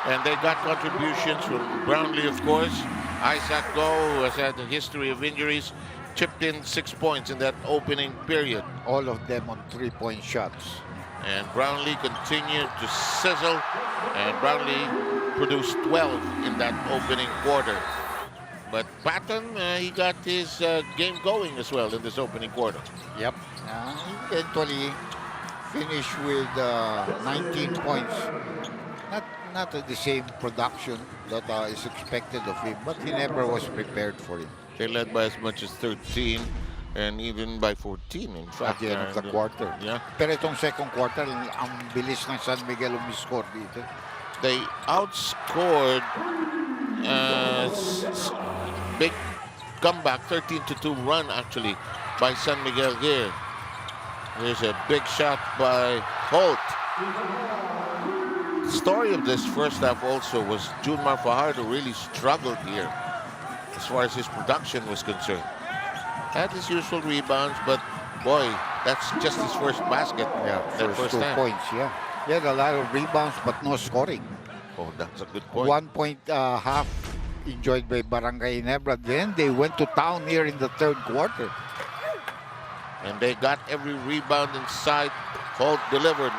And they got contributions from Brownlee, of course. Isaac Go, who has had a history of injuries, chipped in 6 points in that opening period. All of them on three-point shots. And Brownlee continued to sizzle, and Brownlee produced 12 in that opening quarter. But Patton, he got his game going as well in this opening quarter. Yep. He eventually finished with 19 points. Not the same production that is expected of him, but he never was prepared for it. They led by as much as 13 and even by 14 in fact. At the end of the quarter. Yeah. Pero itong second quarter, ang bilis ng San Miguel umiscore dito. They outscored big comeback, 13-2 run actually by San Miguel here. There's a big shot by Holt. The story of this first half also was Junmar Fajardo really struggled here as far as his production was concerned. Had his usual rebounds, but boy, that's just his first basket. Yeah, first 2 points, yeah. He had a lot of rebounds, but no scoring. Oh, that's a good point. 1 point half enjoyed by Barangay Ginebra. Then they went to town here in the third quarter. And they got every rebound inside. Holt delivered.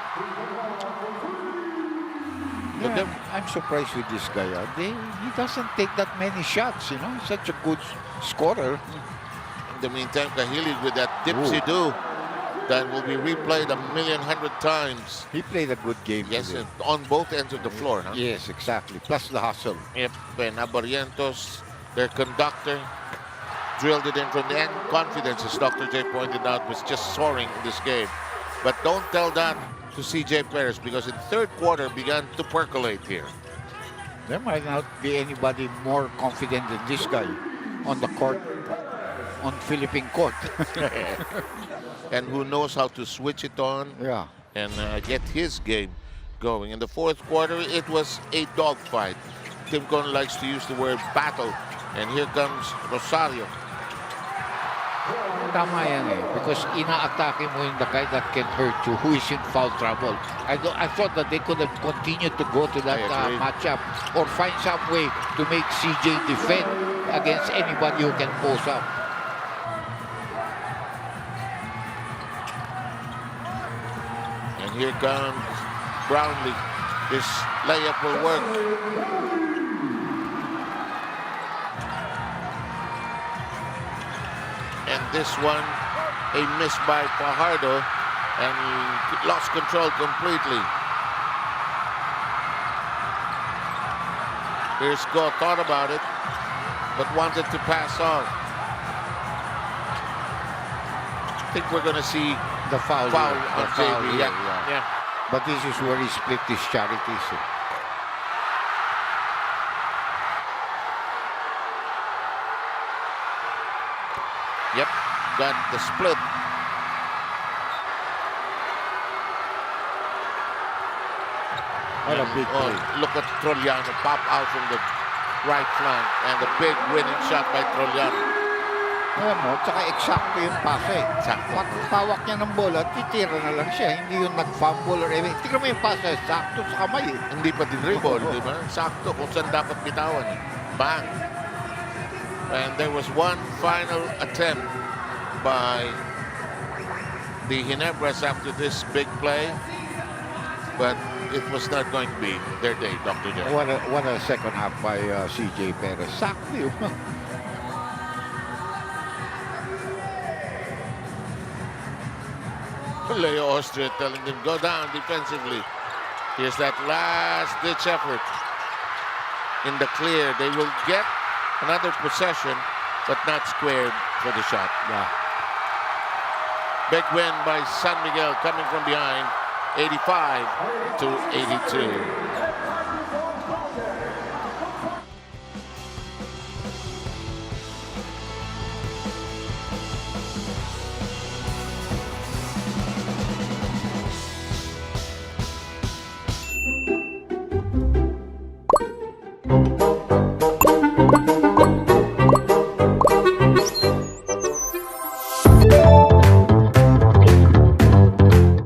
Yeah, I'm surprised with this guy. He doesn't take that many shots, Such a good scorer. In the meantime, Kahili with that dipsy-do that will be replayed 1,100,000 times. He played a good game. Yes, today. on both ends of the floor. Huh? Yes, exactly. Plus the hustle. Yep, and Abarientos, their conductor, drilled it in from the end. Confidence, as Dr. J pointed out, was just soaring in this game. But don't tell that to CJ Perez because in the third quarter began to percolate here. There might not be anybody more confident than this guy on the court, on Philippine court. And who knows how to switch it on and get his game going. In the fourth quarter, it was a dogfight. Tim Con likes to use the word battle. And here comes Rosario. Tama yan because ina-atake mo yung the guy that can hurt you, who is in foul trouble. I thought that they could have continued to go to that matchup or find some way to make CJ defend against anybody who can post up. And here comes Brownlee. This layup will work. And this one, a miss by Fajardo, and he lost control completely. Here's Go, thought about it, but wanted to pass on. I think we're going to see the foul on JV. Yeah. But this is where he split his charities. Yep, got the split. What a big play. Look at Trollano pop out from the right flank. And the big winning shot by Trollano. Alam mo, tsaka eksakto yung pase. Pag hawak niya ng bola, titira na lang siya. Hindi yung nag-fumble or anything. Tignan mo yung pase, sakto sa kamay. Hindi pa dinribble, di ba? Sakto kung saan dapat bitawan. Bang! And there was one final attempt by the Ginebras after this big play. But it was not going to be their day, Dr. J. What a second half by CJ Perez. Sakto yun. Leo Austria telling them go down defensively. Here's that last-ditch effort. In the clear, they will get another possession, but not squared for the shot. Yeah. Big win by San Miguel coming from behind, 85 to 82.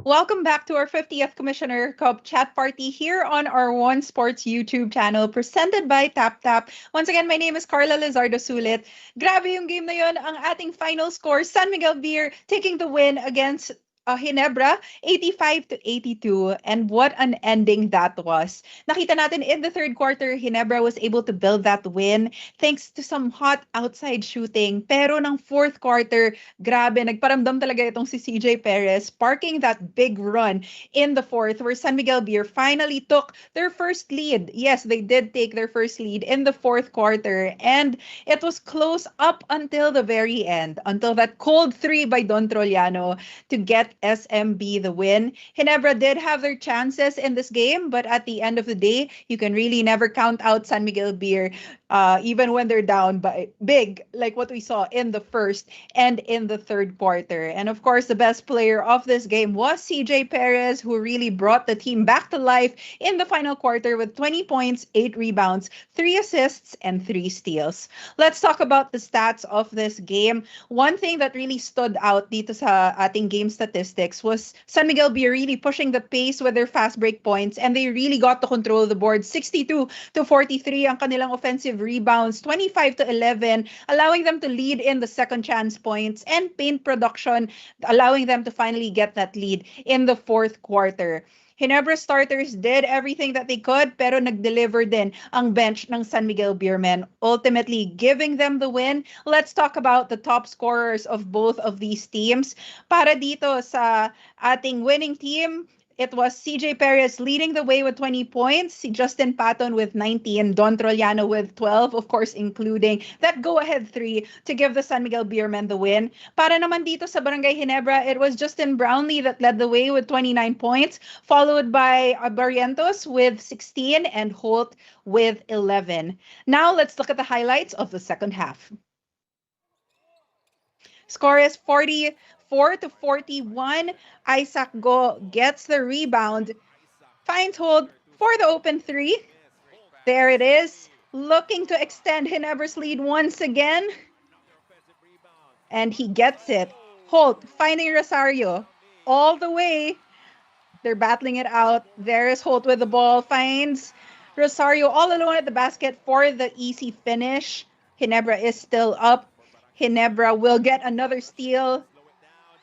Welcome back to our 50th Commissioner Cup chat party here on our One Sports YouTube channel presented by TapTap. Once again, my name is Carla Lizardo Sulit. Grabe yung game na yun. Ang ating final score, San Miguel Beer taking the win against Ginebra, 85 to 82. And what an ending that was. Nakita natin in the third quarter, Ginebra was able to build that win thanks to some hot outside shooting. Pero ng fourth quarter, grabe, nagparamdam talaga itong si CJ Perez, sparking that big run in the fourth where San Miguel Beer finally took their first lead. Yes, they did take their first lead in the fourth quarter. And it was close up until the very end, until that cold three by Don Trollano to get SMB the win. Ginebra did have their chances in this game, but at the end of the day, you can really never count out San Miguel Beer, even when they're down by big, like what we saw in the first and in the third quarter. And of course, the best player of this game was CJ Perez, who really brought the team back to life in the final quarter with 20 points, 8 rebounds, 3 assists, and 3 steals. Let's talk about the stats of this game. One thing that really stood out dito sa ating game statistics was San Miguel Beer really pushing the pace with their fast break points, and they really got to control the board. 62 to 43 ang kanilang offensive rebounds, 25 to 11, allowing them to lead in the second chance points, and paint production, allowing them to finally get that lead in the fourth quarter. Ginebra starters did everything that they could, pero nag-deliver din ang bench ng San Miguel Beermen, ultimately giving them the win. Let's talk about the top scorers of both of these teams. Para dito sa ating winning team, it was CJ Perez leading the way with 20 points, Justin Patton with 19, Don Trollano with 12, of course, including that go-ahead 3 to give the San Miguel Beermen the win. Para naman dito sa Barangay Ginebra, it was Justin Brownlee that led the way with 29 points, followed by Barrientos with 16 and Holt with 11. Now, let's look at the highlights of the second half. Score is 44 to 41. Isaac Go gets the rebound, finds Holt for the open 3. There it is, looking to extend Ginebra's lead once again. And he gets it. Holt finding Rosario all the way. They're battling it out. There is Holt with the ball, finds Rosario all alone at the basket for the easy finish. Ginebra is still up. Ginebra will get another steal.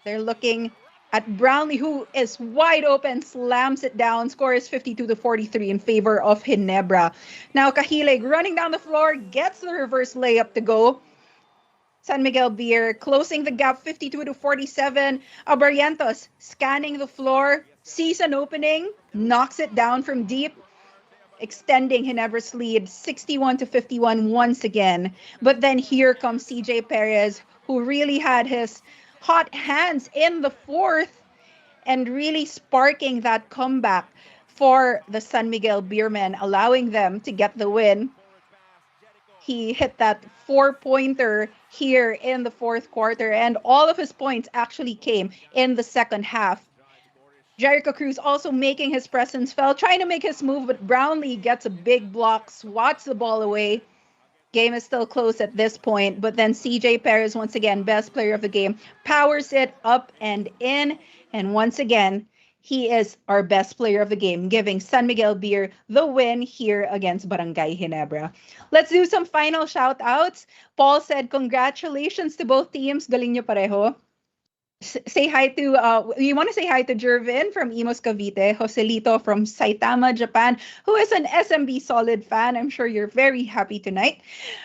They're looking at Brownlee, who is wide open, slams it down. Score is 52 to 43 in favor of Ginebra. Now Cahileg running down the floor, gets the reverse layup to go. San Miguel Beer closing the gap 52 to 47. Barrientos scanning the floor, sees an opening, knocks it down from deep, extending Ginebra's lead 61 to 51 once again. But then here comes CJ Perez, who really had his hot hands in the fourth and really sparking that comeback for the San Miguel Beermen, allowing them to get the win. He hit that 4-pointer here in the fourth quarter, and all of his points actually came in the second half. Jericho Cruz also making his presence felt, trying to make his move, but Brownlee gets a big block, swats the ball away. Game is still close at this point, but then CJ Perez, once again, best player of the game, powers it up and in. And once again, he is our best player of the game, giving San Miguel Beer the win here against Barangay Ginebra. Let's do some final shout-outs. Paul said, congratulations to both teams. Galing nyo pareho. Say hi to, we want to say hi to Jervin from Imos Cavite, Joselito from Saitama, Japan, who is an SMB Solid fan. I'm sure you're very happy tonight.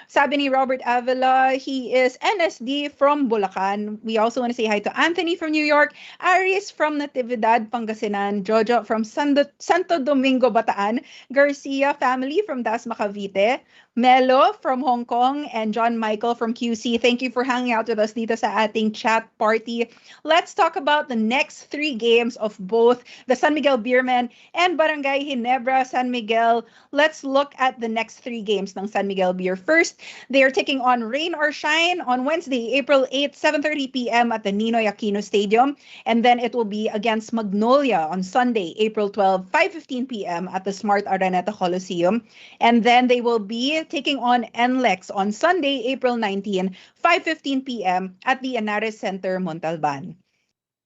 Sabi ni Robert Avila, he is NSD from Bulacan. We also want to say hi to Anthony from New York, Aris from Natividad, Pangasinan, Jojo from Santo Domingo, Bataan, Garcia family from Dasma, Cavite, Melo from Hong Kong, and John Michael from QC. Thank you for hanging out with us dito sa ating chat party. Let's talk about the next 3 games of both the San Miguel Beermen and Barangay Ginebra San Miguel. Let's look at the next 3 games ng San Miguel Beer. First, they are taking on Rain or Shine on Wednesday, April 8, 7:30 p.m. at the Ninoy Aquino Stadium. And then it will be against Magnolia on Sunday, April 12, 5:15 p.m. at the Smart Araneta Coliseum. And then they will be taking on NLEX on Sunday, April 19, 5:15 p.m. at the Anares Center, Montalban.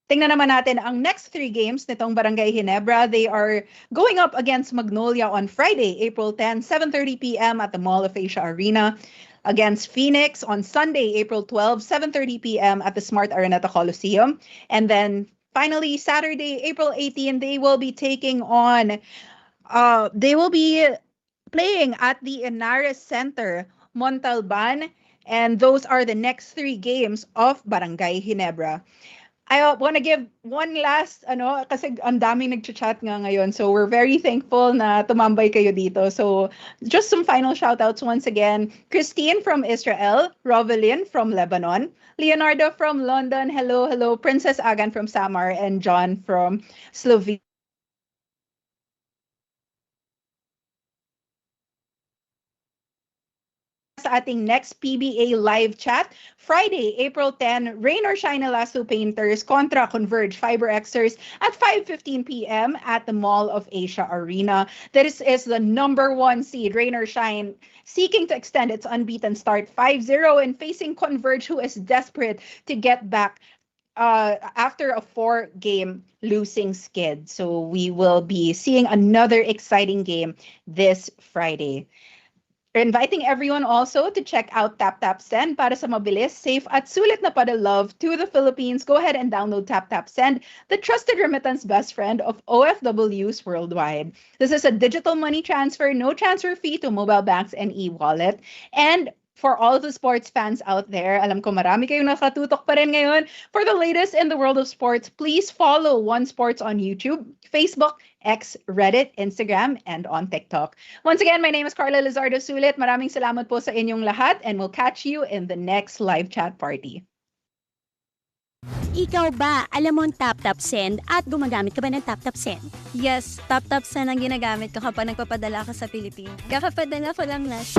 Tingnan naman natin ang next 3 games nitong Barangay Ginebra. They are going up against Magnolia on Friday, April 10, 7:30 p.m. at the Mall of Asia Arena. Against Phoenix on Sunday, April 12, 7:30 p.m. at the Smart Araneta Coliseum. And then finally, Saturday, April 18, they will be taking on, they will be playing at the Anares Center, Montalban. And those are the next 3 games of Barangay Ginebra. I want to give one last, kasi ang daming nagchat nga ngayon. So we're very thankful na tumambay kayo dito. So just some final shoutouts once again. Christine from Israel, Rovelyn from Lebanon, Leonardo from London, hello, Princess Agan from Samar, and John from Slovenia. Sa ating next PBA live chat, Friday, April 10, Rain or Shine Elasto Painters contra Converge Fiber Xers at 5:15 p.m. at the Mall of Asia Arena. This is the number 1 seed, Rain or Shine, seeking to extend its unbeaten start 5-0 and facing Converge, who is desperate to get back after a 4-game losing skid. So we will be seeing another exciting game this Friday. We're inviting everyone also to check out TapTapSend para sa mabilis, safe at sulit na padalove to the Philippines. Go ahead and download TapTapSend, the trusted remittance best friend of OFWs worldwide. This is a digital money transfer, no transfer fee to mobile banks and e-wallet. And for all the sports fans out there, alam ko marami kayong nakatutok pa rin ngayon. For the latest in the world of sports, please follow One Sports on YouTube, Facebook, X, Reddit, Instagram, and on TikTok. Once again, my name is Carla Lizardo Sulit. Maraming salamat po sa inyong lahat, and we'll catch you in the next live chat party. Ikaw ba, alam mo ang TapTapSend at gumagamit ka ba ng TapTapSend? Yes, TapTapSend ang ginagamit ko kapag nagpapadala ka sa Pilipinas. Kakapadala ko lang last